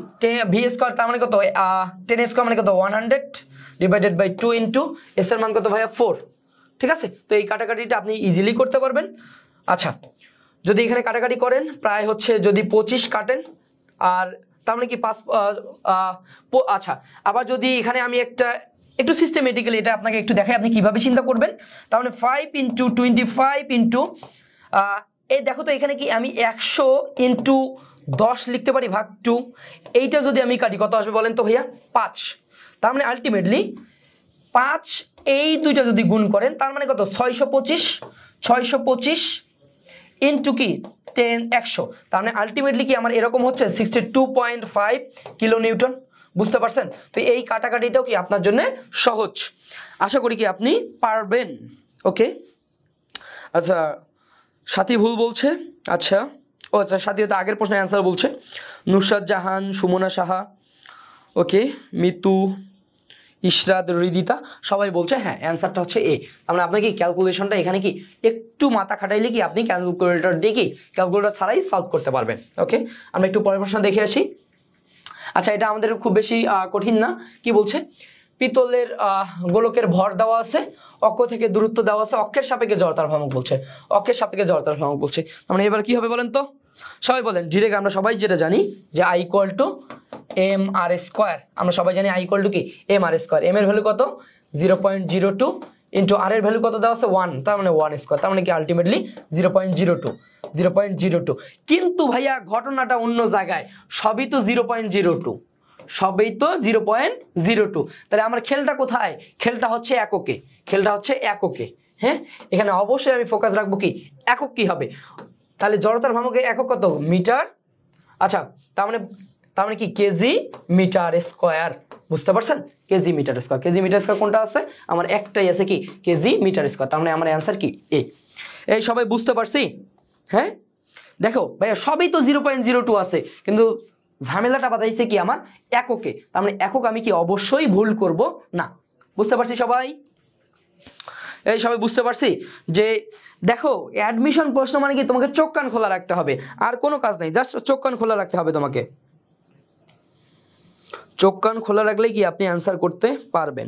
Speaker 1: v² তার মানে কত 10² মানে কত 100/2 × s এর মান কত ভাইয়া 4, ঠিক আছে? তো এই কাটাকাটিটা আপনি ইজিলি করতে পারবেন। আচ্ছা যদি এখানে কাটাকাটি করেন প্রায় হচ্ছে যদি 25 কাটেন আর তার মানে কি 5 আচ্ছা আবার যদি এখানে আমি একটু সিস্টেমেটিক্যালি এটা আপনাকে একটু দেখাই আপনি কিভাবে চিন্তা করবেন, তার মানে 5 × 25 এই দেখো তো এখানে কি আমি 100 × 10 লিখতে পারি ভাগ 2, এইটা যদি আমি কাটি কত আসবে বলেন তো ভাইয়া 5, তার মানে আলটিমেটলি 5 এই দুইটা যদি গুণ করেন তার মানে কত 625 ইনটু কি 10 100, তার মানে আলটিমেটলি কি আমার এরকম হচ্ছে 62.5 কিলো নিউটন, বুঝতে পারছেন? তো এই কাটাকাটিটাও কি আপনার জন্য সহজ, আশা করি কি আপনি পারবেন। ওকে আচ্ছা সাথী ভুল বলছে, আচ্ছা ও আচ্ছা সাথী তো আগের প্রশ্নের অ্যান্সার বলছে, নুসরাত জাহান, সুমনা সাহা, ওকে মিতু, ইশরাত, রিদিতা সবাই বলছে হ্যাঁ অ্যান্সারটা হচ্ছে এ। আমরা আপনাকে ক্যালকুলেশনটা এখানে কি একটু মাথা খাটাইলে কি আপনি ক্যালকুলেটর দিয়ে কি ক্যালকুলেটর ছাড়াই সলভ করতে পারবেন। ওকে আমরা একটু পরের প্রশ্ন দেখে আসি। আচ্ছা এটা আমাদের খুব বেশি কঠিন না, কি বলছে পিতলের গোলকের ভর দেওয়া আছে, অক্ষ থেকে দূরত্ব দেওয়া আছে, অক্ষের সাপেক্ষে জড়তার ভ্রামক বলছে, অক্ষের সাপেক্ষে জড়তার ভ্রামক বলছে, মানে এবার কি হবে বলেন তো, সবাই বলেন ডিরেক্ট, আমরা সবাই যেটা জানি যে I equal to m r square, আমরা সবাই জানি আই ইকুয়াল টু কি এম আর স্কোয়ার। এম এর ভ্যালু কত 0.02 ইন্টু আর এর ভ্যালু কত দেওয়া আছে 1, তার মানে 1 স্কোয়ার, তার মানে কি আলটিমেটলি 0.02। কিন্তু ভাইয়া ঘটনাটা অন্য জায়গায়, সবই তো 0.02, সবই তো 0.02, তাহলে আমার খেলটা কোথায়? খেলটা হচ্ছে এককে, খেলটা হচ্ছে এককে। হ্যাঁ, এখানে অবশ্যই আমি ফোকাস রাখবো কি একক কি হবে, তাহলে জড়তার ভ্রামকের একক কত মিটার। আচ্ছা, তার মানে কি কেজি মিটার স্কোয়ার, বুঝতে পারছেন? Kg metre square, kg metre square কোনটা আছে আমার? একটাই আছে কি কেজি মিটার স্কোয়ার, তার মানে আমার অ্যান্সার কি এ। এই সবাই বুঝতে পারছি? হ্যাঁ, দেখো ভাইয়া সবই তো 0.02 আছে, কিন্তু ঝামেলাটা বাঁধাইছে কি আমার এককে, তার মানে একক আমি কি অবশ্যই ভুল করব না। বুঝতে পারছি সবাই? এই সবাই বুঝতে পারছি যে দেখো অ্যাডমিশন প্রশ্ন মানে কি তোমাকে চোখ কান খোলা রাখতে হবে, আর কোনো কাজ নেই, জাস্ট চোখ কান খোলা রাখতে হবে তোমাকে। চোখ কান খোলা রাখলেই কি আপনি অ্যান্সার করতে পারবেন।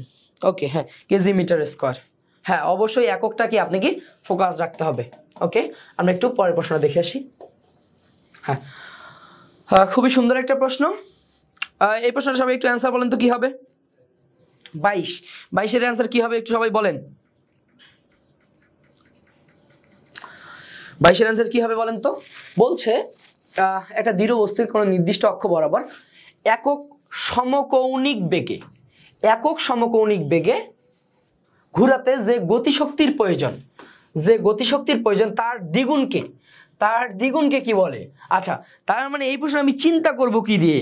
Speaker 1: ওকে, হ্যাঁ কেজি মিটার স্কোয়ার, হ্যাঁ অবশ্যই এককটা কি আপনি কি ফোকাস রাখতে হবে। ওকে, আমরা একটু পরের প্রশ্ন দেখে আসি। হ্যাঁ, খুবই সুন্দর একটা প্রশ্ন। এই প্রশ্নটা সবাই একটু অ্যান্সার বলেন তো কি হবে? 22 এর অ্যান্সার কি হবে একটু সবাই বলেন। 22 এর অ্যান্সার কি হবে বলেন তো? বলছে একটা দৃঢ় বস্তুকে কোনো নির্দিষ্ট অক্ষ বরাবর একক সমকৌণিক বেগে ঘোরাতে যে গতিশক্তির প্রয়োজন তার দ্বিগুণকে কি বলে? আচ্ছা, তার মানে এই প্রশ্ন আমি চিন্তা করব কি দিয়ে?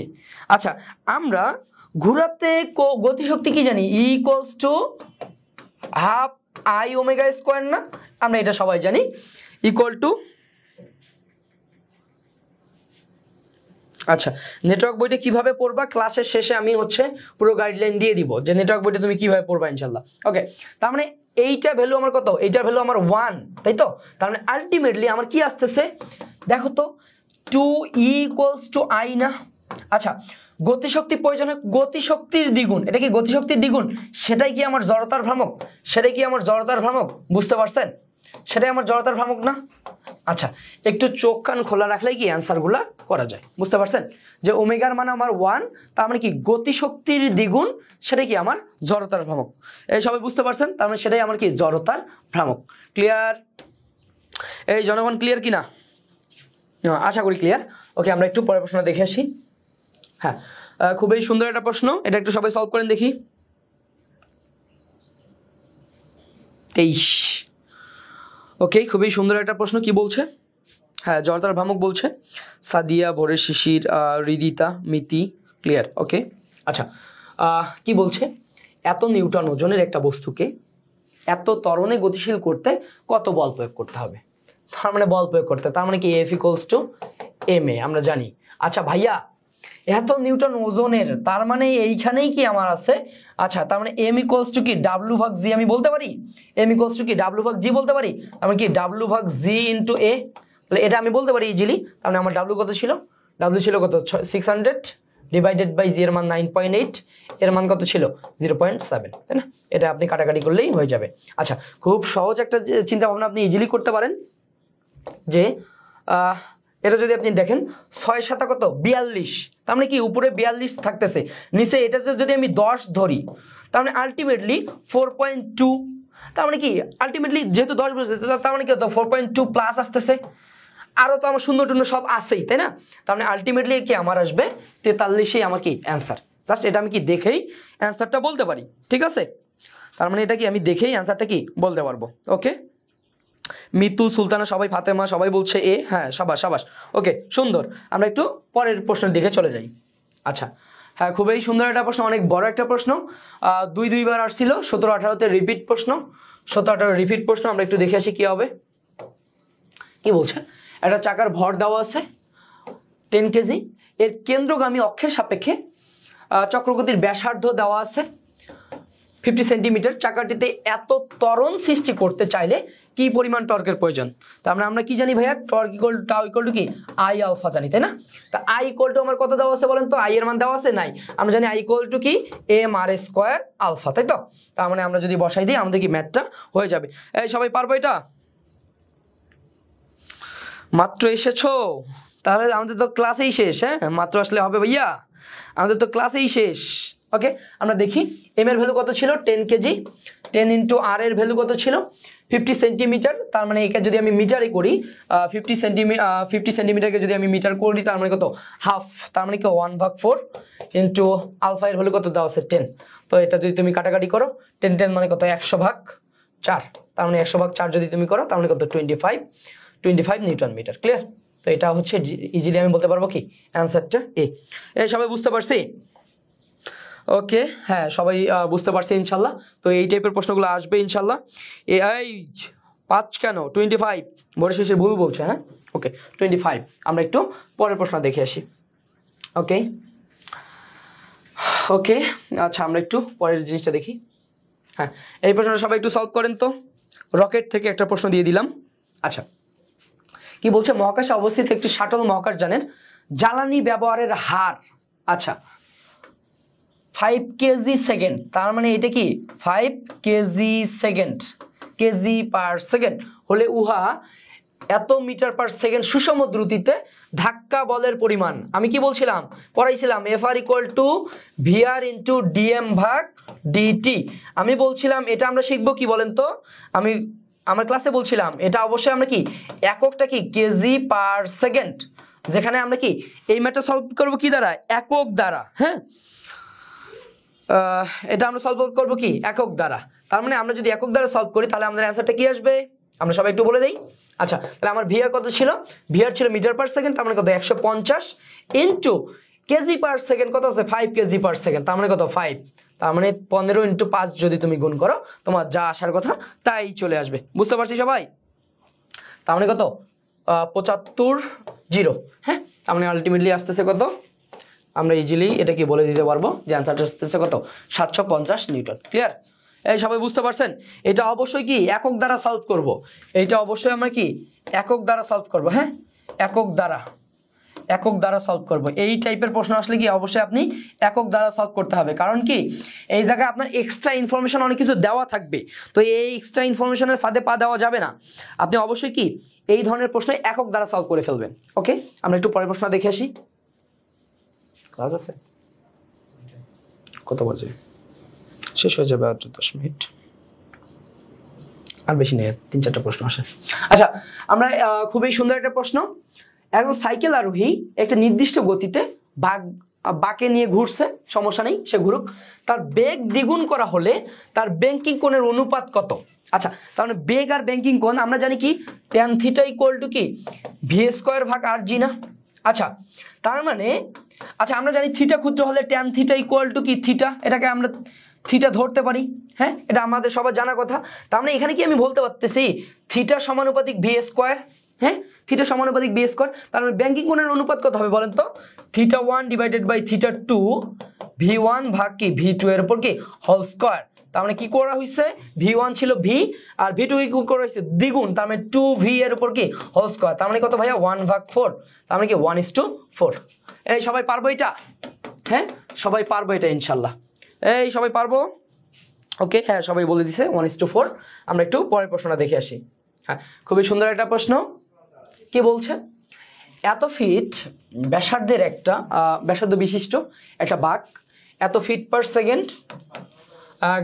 Speaker 1: আচ্ছা, আমরা ঘোরাতে গতিশক্তি কি জানি? ই equals to half I omega square না? আমরা এটা সবাই জানি, ইকুয়াল টু। আচ্ছা, নেটওয়ার্ক বইটা কিভাবে পড়বা ক্লাসের শেষে আমি হচ্ছে পুরো গাইডলাইন দিয়ে দিব যে নেটওয়ার্ক বইটা তুমি কিভাবে পড়বা ইনশাল্লাহ। ওকে, তার মানে এইটা ভ্যালু আমার কত? এইটার ভ্যালু আমার 1, তাই তো? তার মানে আলটিমেটলি আমার কি আসতেছে দেখো তো, 2E ইকুয়ালস টু আই না? আচ্ছা, গতিশক্তি প্রয়োজন হয় গতিশক্তির দ্বিগুণ, এটা কি গতিশক্তির দ্বিগুণ? সেটাই কি আমার জড়তার ভ্রামক? বুঝতে পারছেন? সেটাই আমার জড়তার ভ্রামক না? আচ্ছা, একটু চোখ কান খোলা রাখলেই কি অ্যান্সারগুলা করা যায়। বুঝতে পারছেন যে ওমেগার মানে আমার 1, তার মানে কি গতিশক্তির দ্বিগুণ, সেটাই কি আমার জড়তার ভ্রামক। এই সবাই বুঝতে পারছেন? তার মানে সেটাই আমার কি জড়তার ভ্রামক। ক্লিয়ার? এই জনগণ ক্লিয়ার কি না? আশা করি ক্লিয়ার। ওকে, আমরা একটু পরের প্রশ্ন দেখে আসি। হ্যাঁ, খুবই সুন্দর একটা প্রশ্ন, এটা একটু সবাই সলভ করেন দেখি। 23। ওকে, খুবই সুন্দর একটা প্রশ্ন। কি বলছে? হ্যাঁ, জড়তার ভ্রামক বলছে। সাদিয়া, ভোরের শিশির, হৃদিতা, মিতি। ক্লিয়ার? ওকে, আচ্ছা, কি বলছে? এত নিউটন ওজনের একটা বস্তুকে এত ত্বরণে গতিশীল করতে কত বল প্রয়োগ করতে হবে? তার মানে বল প্রয়োগ করতে, তার মানে কি F ইকুয়ালস টু ma আমরা জানি। আচ্ছা ভাইয়া, এত নিউটন ওজনের, তার মানে এইখানেই কি আমার আছে? আচ্ছা, তার মানে m ইকুয়ালস টু কি W/g আমি বলতে পারি? m ইকুয়ালস টু কি W/g বলতে পারি? তার মানে কি W/g ইন্টু a, তাহলে এটা আমি বলতে পারি ইজিলি। তার মানে আমার W কত ছিল? W ছিল কত? 600 ডিভাইডেড বাই g এর মান 9.8, এর মান কত ছিল? 0.7, তাই না? এটা আপনি কাটাকাটি করলেই হয়ে যাবে। আচ্ছা, খুব সহজ একটা চিন্তা ভাবনা আপনি ইজিলি করতে পারেন যে এটা যদি আপনি দেখেন 6 7 কত 42, তার মানে কি উপরে 42 থাকতেছে, নিচে এটা যদি আমি 10 ধরি, তার মানে আলটিমেটলি 4.2, তার মানে কি আলটিমেটলি যেহেতু 10 বসেছে তার মানে কি হতো 4.2 প্লাস আসতেছে, আরো তো আমার শূন্য টূন্য সব আছেই, তাই না? তার মানে আলটিমেটলি কি আমার আসবে 43ই আমার কি অ্যান্সার। জাস্ট এটা আমি কি দেখেই অ্যান্সারটা বলতে পারি, ঠিক আছে? তার মানে এটা কি আমি দেখেই অ্যান্সারটা কি বলতে পারবো। ওকে, মিতু, সুলতানা, সবাই, ফাতেমা সবাই বলছে এ। হ্যাঁ, সাবাস সাবাস। ওকে, সুন্দর। আমরা একটু পরের প্রশ্নের দিকে চলে যাই। আচ্ছা, হ্যাঁ খুবই সুন্দর একটা প্রশ্ন, অনেক বড় একটা প্রশ্ন, 2-2বার আসছিল। 17-18তে রিপিট প্রশ্ন, 17-18 রিপিট প্রশ্ন। আমরা একটু দেখে আসি কি হবে। কি বলছে? একটা চাকার ভর দেওয়া আছে 10 কেজি, এর কেন্দ্রগামী অক্ষের সাপেক্ষে চক্রগতির ব্যাসার্ধ দেওয়া আছে 50 সেন্টিমিটার। চাকাটিতে এত ত্বরণ সৃষ্টি করতে চাইলে কি পরিমাণ টর্কের প্রয়োজন? তার মানে আমরা কি জানি ভাইয়া? টর্ক ইকুয়াল টু কি আই আলফা জানি, তাই না? তা আই ইকুয়াল টু আমার কত দেওয়া আছে বলেন তো? আই এর মান দেওয়া আছে নাই? আমরা জানি আই ইকুয়াল টু কি এম আর স্কোয়ার আলফা, তাই তো? তার মানে আমরা যদি বসাই দিই আমাদের কি ম্যাথটা হয়ে যাবে। এই সবাই পারবো এটা? মাত্র এসেছো, তাহলে আমাদের তো ক্লাসেই শেষ, হ্যাঁ মাত্র আসলে হবে ভাইয়া, আমাদের তো ক্লাসেই শেষ। ওকে, আমরা দেখি এম এর ভ্যালু কত ছিল 10 কেজি, 10 ইন্টু আর এর ভ্যালু কত ছিল 50 সেন্টিমিটার, তার মানে একে যদি আমি মিটারে করি 50 সেন্টিমিটারকে যদি আমি মিটার করি তার মানে কত হাফ, তার মানে কি 1/4 ইন্টু আলফা এর ভ্যালু কত দেওয়া আছে 10। তো এটা যদি তুমি কাটাকাটি করো 10 10 মানে কত 100/4, তার মানে 100/4 যদি তুমি করো তার মানে কত 25 নিউটন মিটার। ক্লিয়ার? তো এটা হচ্ছে ইজিলি আমি বলতে পারবো কি অ্যান্সারটা এ। এই সবাই বুঝতে পারছি? ওকে, হ্যাঁ সবাই বুঝতে পারছে ইনশাল্লাহ। তো এই টাইপের প্রশ্নগুলো আসবে ইনশাল্লাহ। এই 5 কেন 25 বড় শেষে ভুল বলছে, হ্যাঁ ওকে 25। আমরা একটু পরের প্রশ্ন দেখে আসি। ওকে ওকে, আচ্ছা আমরা একটু পরের জিনিসটা দেখি। হ্যাঁ, এই প্রশ্নটা সবাই একটু সলভ করেন তো। রকেট থেকে একটা প্রশ্ন দিয়ে দিলাম। আচ্ছা, কি বলছে, মহাকাশে অবস্থিত একটি শাটল মহাকাশযানের জ্বালানি ব্যবহারের হার আচ্ছা 5 কেজি সেকেন্ড, তার মানে এটা কি 5 KG second, KG per second হলে উহা এত মিটার পার সেকেন্ড সুষম দ্রুতিতে ধাক্কা বলের পরিমাণ। আমি কি বলছিলাম, পড়াইছিলাম FR equal to VR into DM ভাগ ডিটি। আমি বলছিলাম এটা আমরা শিখবো কি বলেন তো, আমি আমার ক্লাসে বলছিলাম এটা অবশ্যই আমরা কি এককটা কি কেজি পার সেকেন্ড, যেখানে আমরা কি এই ম্যাথটা সলভ করবো কি দ্বারা একক দ্বারা। হ্যাঁ, এটা আমরা সলভ করবো কি একক দ্বারা, তার মানে আমরা যদি একক দ্বারা সলভ করি তাহলে আমাদের অ্যান্সারটা কি আসবে আমরা সবাই একটু বলে দেই। আচ্ছা, তাহলে আমার ভিআর কত ছিল, ভিআর ছিল মিটার পার সেকেন্ড, তার মানে কত 150 ইন্টু কেজি পার সেকেন্ড কত আছে 5 কেজি পার সেকেন্ড, তার মানে কত 5, তার মানে 15 ইন্টু 5 যদি তুমি গুণ করো তোমার যা আসার কথা তাই চলে আসবে। বুঝতে পারছি সবাই? তার মানে কত 75 জিরো। হ্যাঁ, তার মানে আলটিমেটলি আসতেছে কত, আমরা ইজিলি এটা কি বলে দিতে পারবো যে অ্যান্সারটা আসতেছে কত 750 নিউটন। ক্লিয়ার? এই সবাই বুঝতে পারছেন? এটা অবশ্যই কি একক দ্বারা সলভ করব, এইটা অবশ্যই আমরা কি একক দ্বারা সলভ করব। হ্যাঁ, একক দ্বারা সলভ করব। এই টাইপের প্রশ্ন আসলে কি অবশ্যই আপনি একক দ্বারা সলভ করতে হবে, কারণ কি এই জায়গায় আপনার এক্সট্রা ইনফরমেশন অনেক কিছু দেওয়া থাকবে, তো এই এক্সট্রা ইনফরমেশনের ফাঁদে পা দেওয়া যাবে না। আপনি অবশ্যই কি এই ধরনের প্রশ্ন একক দ্বারা সলভ করে ফেলবেন। ওকে, আমরা একটু পরের প্রশ্ন দেখে আসি। ক্লাস আছে কত বাজে, শেষ হয়ে যাবে আর 10 মিনিট, আর বেশি নেই, 3-4টা প্রশ্ন আসে। আচ্ছা, আমরা খুবই সুন্দর একটা প্রশ্ন। একজন সাইকেল আরোহী একটা নির্দিষ্ট গতিতে বাঁকে নিয়ে ঘুরছে, সমস্যা নেই সে ঘুরুক, তার বেগ দ্বিগুণ করা হলে তার ব্যাংকিং কোণের অনুপাত কত। আচ্ছা, তার মানে বেগ আর ব্যাংকিং কোণ আমরা জানি কি tan থিটা ইকুয়াল টু কি v² ভাগ rg না। আচ্ছা, তার মানে আচ্ছা আমরা জানি থিটা ক্ষুদ্র হলে tan থিটা ইকুয়াল টু কি থিটা, এটাকে আমরা থিটা ধরতে পারি। হ্যাঁ, এটা আমাদের সবার জানা কথা। তার মানে এখানে কি আমি বলতে পারতেছি থিটা সমানুপাতিক v²। হ্যাঁ, থিটা সমানুপাতিক v², তার মানে ব্যাংকিং কোণের অনুপাত কত হবে বলেন তো, θ1 ডিভাইডেড বাই θ2 v1 ভাগ কি v2 এর উপর কি হোল স্কয়ার। তার মানে কি করা হয়েছে v1 ছিল v আর v2 কি করা হয়েছে দ্বিগুণ, তার মানে 2v এর উপর কি হোল স্কয়ার, তার মানে কত ভাইয়া 1/4, তার মানে কি 1:4। এই সবাই পারবো এটা? হ্যাঁ, সবাই পারবো এটা ইনশাল্লাহ। এই সবাই পারবো? ওকে, হ্যাঁ সবাই বলে দিছে 1:4। আমরা একটু পরের প্রশ্নটা দেখে আসি। হ্যাঁ, খুবই সুন্দর একটা প্রশ্ন। কি বলছে, এত ফিট ব্যাসার্ধের একটা ব্যাসার্ধ বিশিষ্ট একটা বাঁক এত ফিট পার সেকেন্ড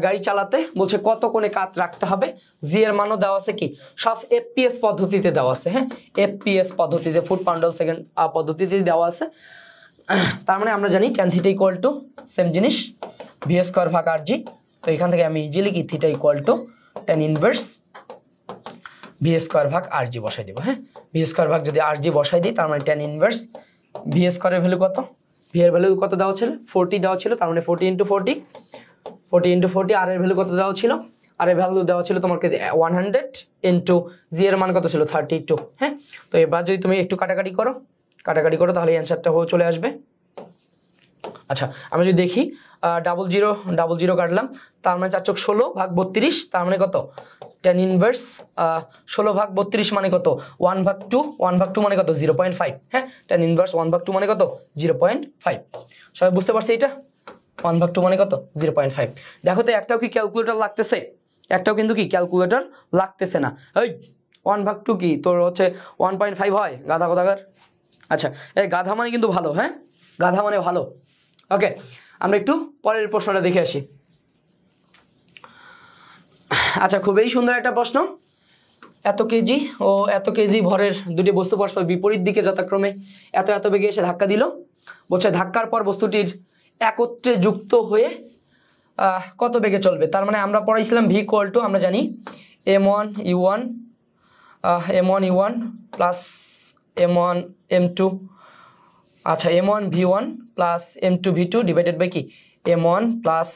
Speaker 1: গাড়ি চালাতে বলছে কত কোণে কাত রাখতে হবে। জি এর মানও দেওয়া আছে কি সব এফপিএস পদ্ধতিতে দেওয়া আছে। হ্যাঁ, এফপিএস পদ্ধতিতে, ফুট পাউন্ড সেকেন্ড পদ্ধতিতে দেওয়া আছে। তার মানে আমরা জানি tan theta equal to same জিনিস v² ভাগ rg। তো এখান থেকে আমি ইজিলি কি theta equal to tan inverse v² ভাগ rg বসাই দিব। হ্যাঁ, v² ভাগ যদি rg বসাই দিই তার মানে tan ইনভার্স v² এর ভ্যালু কত, v এর ভ্যালু কত দেওয়া ছিল 40 দেওয়া ছিল, তার মানে 40 × 40 40 × 40। আর এর ভ্যালু কত দেওয়া ছিল, আর এর ভ্যালু দেওয়া ছিল তোমাকে 100 ইন্টু জি এর মান কত ছিল 32। হ্যাঁ, তো এবার যদি তুমি একটু কাটাকাটি করো তাহলে অ্যান্সারটা চলে আসবে। আচ্ছা, আমরা যদি দেখি 00 কাটলাম, তার মানে 4 × 16 ভাগ 32, তার মানে কত tan ইনভার্স 16 ভাগ 32 মানে কত 1/2, 1/2 মানে কত 0.5। হ্যাঁ, tan ইনভার্স 1/2 মানে কত 0.5। সবাই বুঝতে পারছে এটা 1/2 মানে কত 0.5। দেখো তো একটাও কি ক্যালকুলেটর লাগতেছে, একটাও কিন্তু কি ক্যালকুলেটর লাগতেছে না। এই 1/2 কি তোর হচ্ছে 1.5 হয় গাধা কোথাকার। আচ্ছা, এই গাধা মানে কিন্তু ভালো, হ্যাঁ, গাধা মানে ভালো। ওকে, আমরা একটু পরের প্রশ্নটা দেখে আসি। আচ্ছা, খুবই সুন্দর একটা প্রশ্ন। এত কেজি ও এত কেজি ভরের দুটি বস্তু পরস্পর বিপরীত দিকে যথাক্রমে এত এত বেগে এসে ধাক্কা দিল। বলছে ধাক্কার পর বস্তুটির একত্রে যুক্ত হয়ে কত বেগে চলবে। তার মানে আমরা পড়াইছিলাম ভি ইকুয়াল টু, আমরা জানি m1 প্লাস m1 m2, আচ্ছা m1 v1 plus m2 v2 divided by কি m1 প্লাস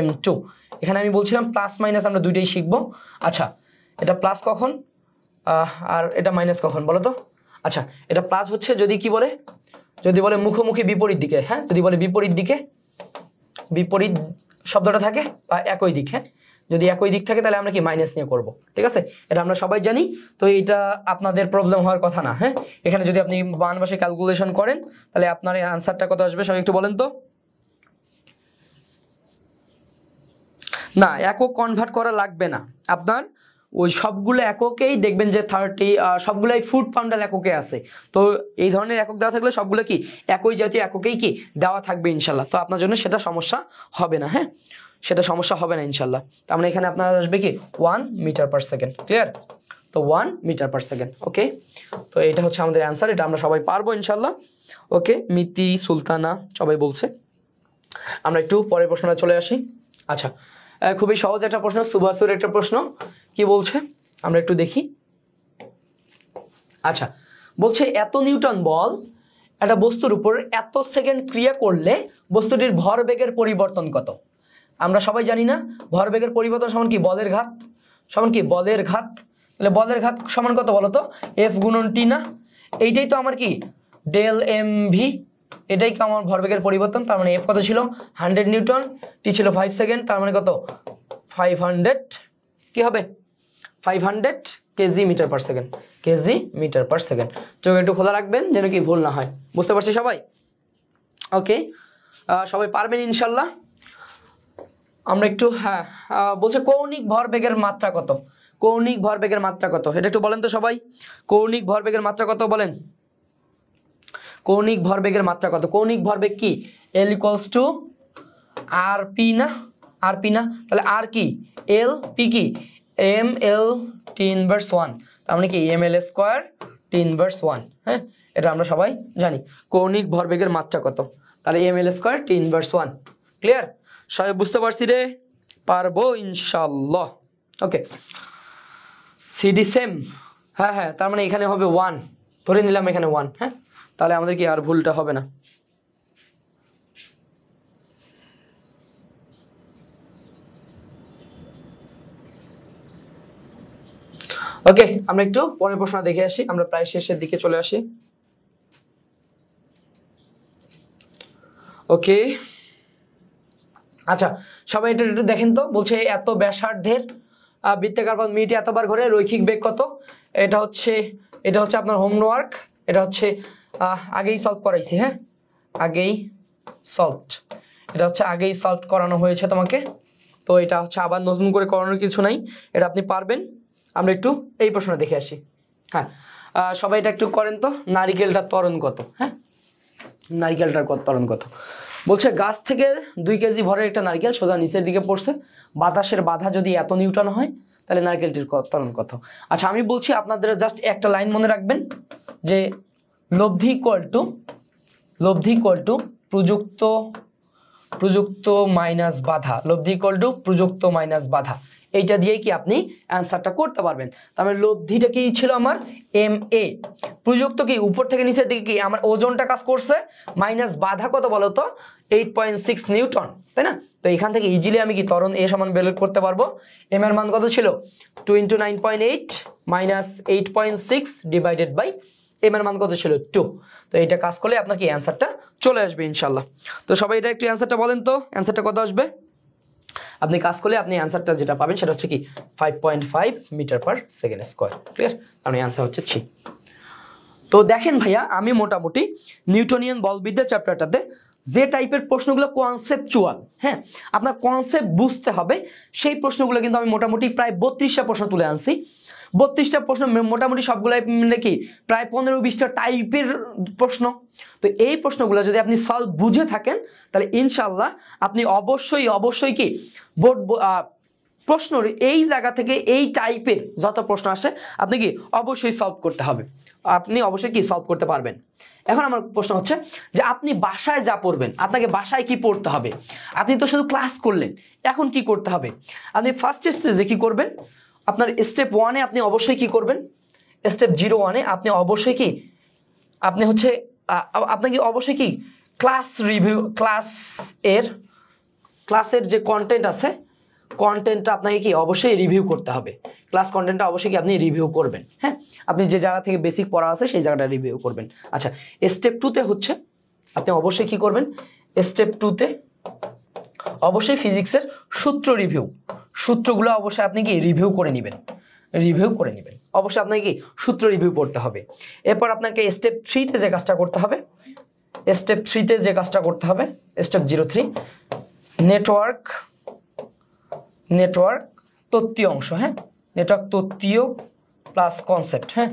Speaker 1: m2। এখানে আমি বলছিলাম প্লাস মাইনাস আমরা দুইটাই শিখবো। আচ্ছা, এটা প্লাস কখন আর এটা মাইনাস কখন বলো তো? আচ্ছা, এটা প্লাস হচ্ছে যদি কি বলে, যদি বলে মুখোমুখি বিপরীত দিকে, হ্যাঁ, যদি বলে বিপরীত দিকে, বিপরীত শব্দটা থাকে বা একই দিক, হ্যাঁ, যদি একই দিক থাকে তাহলে আমরা কি মাইনাস নিয়ে করব, ঠিক আছে, এটা আমরা সবাই জানি। তো এটা আপনাদের প্রবলেম হওয়ার কথা না, হ্যাঁ। এখানে যদি আপনি বান বসে ক্যালকুলেশন করেন তাহলে আপনার এই আনসারটা কত আসবে সবাই একটু বলেন তো। না, একক কনভার্ট করা লাগবে না আপনার, ওই সবগুলো এককেই দেখবেন যে 30 সবগুলাই ফুট পাউন্ডাল এককে আছে। তো এই ধরনের একক দেওয়া থাকলে সবগুলো কি একই জাতীয় এককেই কি দেওয়া থাকবে ইনশাল্লাহ। তো আপনার জন্য সেটা সমস্যা হবে না, হ্যাঁ, সেটা সমস্যা হবে না ইনশাল্লাহ। তার মানে এখানে আপনার আসবে কি 1 মিটার পার সেকেন্ড, ক্লিয়ার? তো 1 মিটার পার সেকেন্ড। ওকে, তো এটা হচ্ছে আমাদের অ্যান্সার, এটা আমরা সবাই পারবো ইনশাল্লাহ। ওকে, মিতি সুলতানা সবাই বলছে। আমরা একটু পরের প্রশ্নটা চলে আসি। আচ্ছা, খুবই সহজ একটা প্রশ্ন, সুভাষুর একটা প্রশ্ন। কি বলছে আমরা একটু দেখি। আচ্ছা, বলছে এত নিউটন বল একটা বস্তুর উপর এত সেকেন্ড ক্রিয়া করলে বস্তুটির ভরবেগের পরিবর্তন কত। আমরা সবাই জানি না ভরবেগের পরিবর্তন সমান কি বলের ঘাত, সমান কি বলের ঘাত। তাহলে বলের ঘাত সমান কত বলো তো? এফ গুণন টি না? এইটাই তো আমার কি ডেল এম ভি, এটাই কি আমার ভরবেগের পরিবর্তন। তার মানে এফ কত ছিল 100 নিউটন, টি ছিল 5 সেকেন্ড, তার মানে কত 500 কি হবে 500 kg metre per second, kg metre per second. চোখ একটু খোলা রাখবেন যেন কি ভুল না হয়। বুঝতে পারছি সবাই? ওকে, সবাই পারবেন ইনশাল্লাহ। আমরা একটু হ্যাঁ, বলছে কৌণিক ভরবেগের মাত্রা কত, কৌণিক ভরবেগের মাত্রা কত, এটা একটু বলেন তো সবাই। কৌণিক ভরবেগের মাত্রা কত বলেন? কৌণিক ভরবেগের মাত্রা কত? কৌণিক ভরবেগ কি L equals to r p না? আর পি না? তাহলে আর কি এল, পি কি এম এল টি ইনভার্স 1, তার মানে কি M L square T inverse 1, হ্যাঁ, এটা আমরা সবাই জানি। কৌণিক ভরবেগের মাত্রা কত? তাহলে M L square T inverse 1, clear? সবাই বুঝতে পারছি রে? পারবো ইনশাল্লাহ। ওকে, সিডি সেম, হ্যাঁ হ্যাঁ, তার মানে এখানে হবে 1, ধরে নিলাম এখানে 1, হ্যাঁ, তাহলে আমাদের কি আর ভুলটা হবে না। ওকে, আমরা একটু পরের প্রশ্ন দেখে আসি, আমরা প্রায় শেষের দিকে চলে আসি। ওকে, আচ্ছা সবাই এটা একটু দেখেন তো। বলছে এত ব্যাসার্ধের বৃত্তাকার পথ মিনিটে এতবার ঘোরে, রৈখিক বেগ কত? এটা হচ্ছে আপনার হোমওয়ার্ক, এটা হচ্ছে আগেই সলভ করাইছি, হ্যাঁ, আগেই সলভ, এটা হচ্ছে আগেই সলভ করানো হয়েছে তোমাকে। তো এটা হচ্ছে আবার নতুন করে করানোর কিছু নাই, এটা আপনি পারবেন। আমরা একটু এই প্রশ্ন দেখে আসি। হ্যাঁ, সবাই এটা একটু করেন তো। নারিকেলটার ত্বরণ কত? হ্যাঁ, নারিকেলটার ত্বরণ কত? বলছে গাছ থেকে 2 কেজি ভরের একটা নারকেল সোজা নিচের দিকে পড়ছে, বাতাসের বাধা যদি এত নিউটন হয় তাহলে নারকেলটির ত্বরণ কত? আচ্ছা, আমি বলছি আপনাদের জাস্ট একটা লাইন মনে রাখবেন যে লব্ধি ইকুয়াল টু প্রযুক্ত মাইনাস বাধা, লব্ধি ইকুয়াল টু প্রযুক্ত মাইনাস বাধা। এইটা দিয়েই কি আপনি অ্যান্সারটা করতে পারবেন। তার মানে লব্ধিটা কি ছিল আমার এম এ, প্রযুক্ত কি উপর থেকে নিচের দিকে কি আমার ওজনটা কাজ করছে, মাইনাস বাধা কত বলতো 8.6 নিউটন, তাই না? তো এখান থেকে ইজিলি আমি কি ত্বরণ এ সমান বের করতে পারবো। এম এর মান কত ছিল 2 × 9.8 মাইনাস 8.6 ডিভাইডেড বাই এম এর মান কত ছিল 2। তো এটা কাজ করলে আপনার কি অ্যান্সারটা চলে আসবে ইনশাল্লাহ। তো সবাই এটা একটু অ্যান্সারটা বলেন তো, অ্যান্সারটা কত আসবে? আপনি কাজ করলে আপনি অ্যান্সারটা যেটা পাবেন সেটা হচ্ছে কি 5.5 metre per second square, clear? তার অ্যান্সার হচ্ছে 3। তো দেখেন ভাইয়া, আমি মোটামুটি নিউটনিয়ান বলবিদ্যা চ্যাপ্টারটাতে যে টাইপের প্রশ্নগুলো কনসেপচুয়াল, হ্যাঁ, আপনার কনসেপ্ট বুঝতে হবে, সেই প্রশ্নগুলো কিন্তু আমি মোটামুটি প্রায় 32টা প্রশ্ন তুলে আনছি। 32টা প্রশ্ন, মোটামুটি সবগুলাই মিলে কি প্রায় 15-20টা টাইপের প্রশ্ন। তো এই প্রশ্নগুলো যদি আপনি সলভ বুঝে থাকেন তাহলে ইনশাআল্লাহ আপনি অবশ্যই কি বোর্ড প্রশ্নের এই জায়গা থেকে এই টাইপের যত প্রশ্ন আসে আপনি কি অবশ্যই সলভ করতে হবে, আপনি অবশ্যই কি সলভ করতে পারবেন। এখন আমার প্রশ্ন হচ্ছে যে আপনি বাসায় যা পড়বেন, আপনাকে বাসায় কি পড়তে হবে? আপনি তো শুধু ক্লাস করলেন, এখন কি করতে হবে? আপনি ফার্স্ট স্টেজে কি করবেন? আপনার স্টেপ 1-এ আপনি অবশ্যই কি করবেন? স্টেপ 01-এ আপনি অবশ্যই কি আপনি হচ্ছে আপনাকে অবশ্যই কি ক্লাসের যে কন্টেন্ট আছে, কন্টেন্টটা আপনাকে কি অবশ্যই রিভিউ করতে হবে। ক্লাস কন্টেন্টটা অবশ্যই কি আপনি রিভিউ করবেন। হ্যাঁ, আপনি যে জায়গা থেকে বেসিক পড়া আছে সেই জায়গাটা রিভিউ করবেন। আচ্ছা, স্টেপ 2-তে হচ্ছে আপনি অবশ্যই কি করবেন? স্টেপ 2-তে অবশ্যই ফিজিক্সের সূত্রগুলো অবশ্যই আপনি কি রিভিউ করে নেবেন। অবশ্যই আপনাকে কি সূত্র রিভিউ করতে হবে। এরপর আপনাকে স্টেপ 3-তে যে কাজটা করতে হবে, স্টেপ 03 নেটওয়ার্ক তত্ত্বীয় অংশ। হ্যাঁ, নেটওয়ার্ক তত্ত্বীয় প্লাস কনসেপ্ট। হ্যাঁ,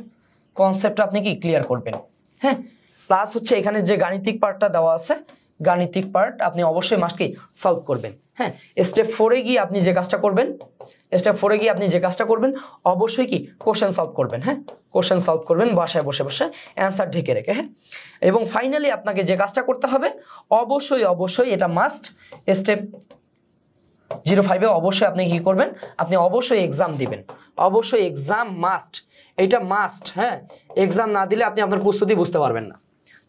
Speaker 1: কনসেপ্ট আপনি কি ক্লিয়ার করবেন। হ্যাঁ, প্লাস হচ্ছে এখানে যে গাণিতিক পার্টটা দেওয়া আছে, গাণিতিক পার্ট আপনি অবশ্যই মাস্ট কি সলভ করবেন। হ্যাঁ, স্টেপ 4-এ গিয়ে আপনি যে কাজটা করবেন, অবশ্যই কি কোশ্চেন সলভ করবেন। হ্যাঁ, কোশ্চেন সলভ করবেন বাসায় বসে অ্যান্সার ঢেকে রেখে। হ্যাঁ, এবং ফাইনালি আপনাকে যে কাজটা করতে হবে অবশ্যই এটা মাস্ট, স্টেপ 05-এ অবশ্যই আপনি কি করবেন? আপনি অবশ্যই এক্সাম দিবেন। অবশ্যই এক্সাম মাস্ট, এটা মাস্ট। হ্যাঁ, এক্সাম না দিলে আপনি আপনার প্রস্তুতি বুঝতে পারবেন না।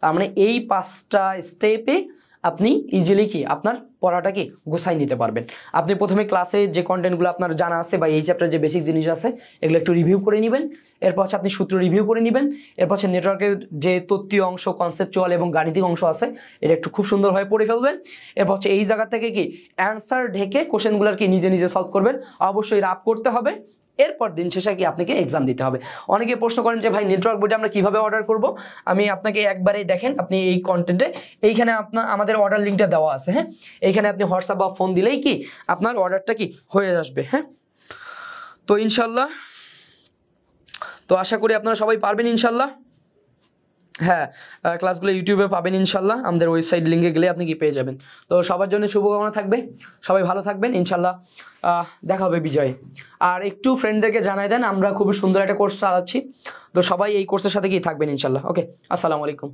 Speaker 1: তার মানে এই 5টা স্টেপে আপনি ইজিলি কি আপনার পড়াটা কি গুছাই নিতে পারবেন। আপনি প্রথমে ক্লাসে যে কন্টেন্টগুলো আপনার জানা আছে বা এই চ্যাপ্টারে যে বেসিক জিনিস আছে এগুলো একটু রিভিউ করে নেবেন। এরপর হচ্ছে আপনি সূত্র রিভিউ করে নেবেন। এরপর হচ্ছে নেটওয়ার্কের যে তত্ত্বীয় অংশ, কনসেপচুয়াল এবং গাণিতিক অংশ আছে এটা একটু খুব সুন্দরভাবে পড়ে ফেলবেন। এরপর হচ্ছে এই জায়গা থেকে কি অ্যান্সার ঢেকে কোশ্চেনগুলোর কি নিজে সলভ করবেন। অবশ্যই রাপ করতে হবে। এরপর দিন শেষে কি আপনাকে এক্সাম দিতে হবে। অনেকে প্রশ্ন করেন যে ভাই নেটওয়ার্ক বইটা আমরা কিভাবে অর্ডার করব? আমি আপনাকে একবারেই দেখেন, আপনি এই কন্টেন্টে এইখানে আমাদের অর্ডার লিঙ্কটা দেওয়া আছে। হ্যাঁ, এইখানে আপনি হোয়াটসঅ্যাপ বা ফোন দিলেই কি আপনার অর্ডারটা কি হয়ে আসবে। হ্যাঁ, তো ইনশাল্লাহ, তো আশা করি আপনারা সবাই পারবেন ইনশাল্লাহ। হ্যাঁ, ক্লাসগুলো ইউটিউবে পাবেন ইনশাল্লাহ, আমাদের ওয়েবসাইট লিঙ্কে গেলে আপনি কি পেয়ে যাবেন। তো সবার জন্য শুভকামনা থাকবে, সবাই ভালো থাকবেন ইনশাল্লাহ। দেখা হবে বিজয়। আর একটু ফ্রেন্ডদেরকে জানাই দেন আমরা খুবই সুন্দর একটা কোর্স চালাচ্ছি, তো সবাই এই কোর্সের সাথে কি থাকবেন ইনশাল্লাহ। ওকে, আসসালামু আলাইকুম।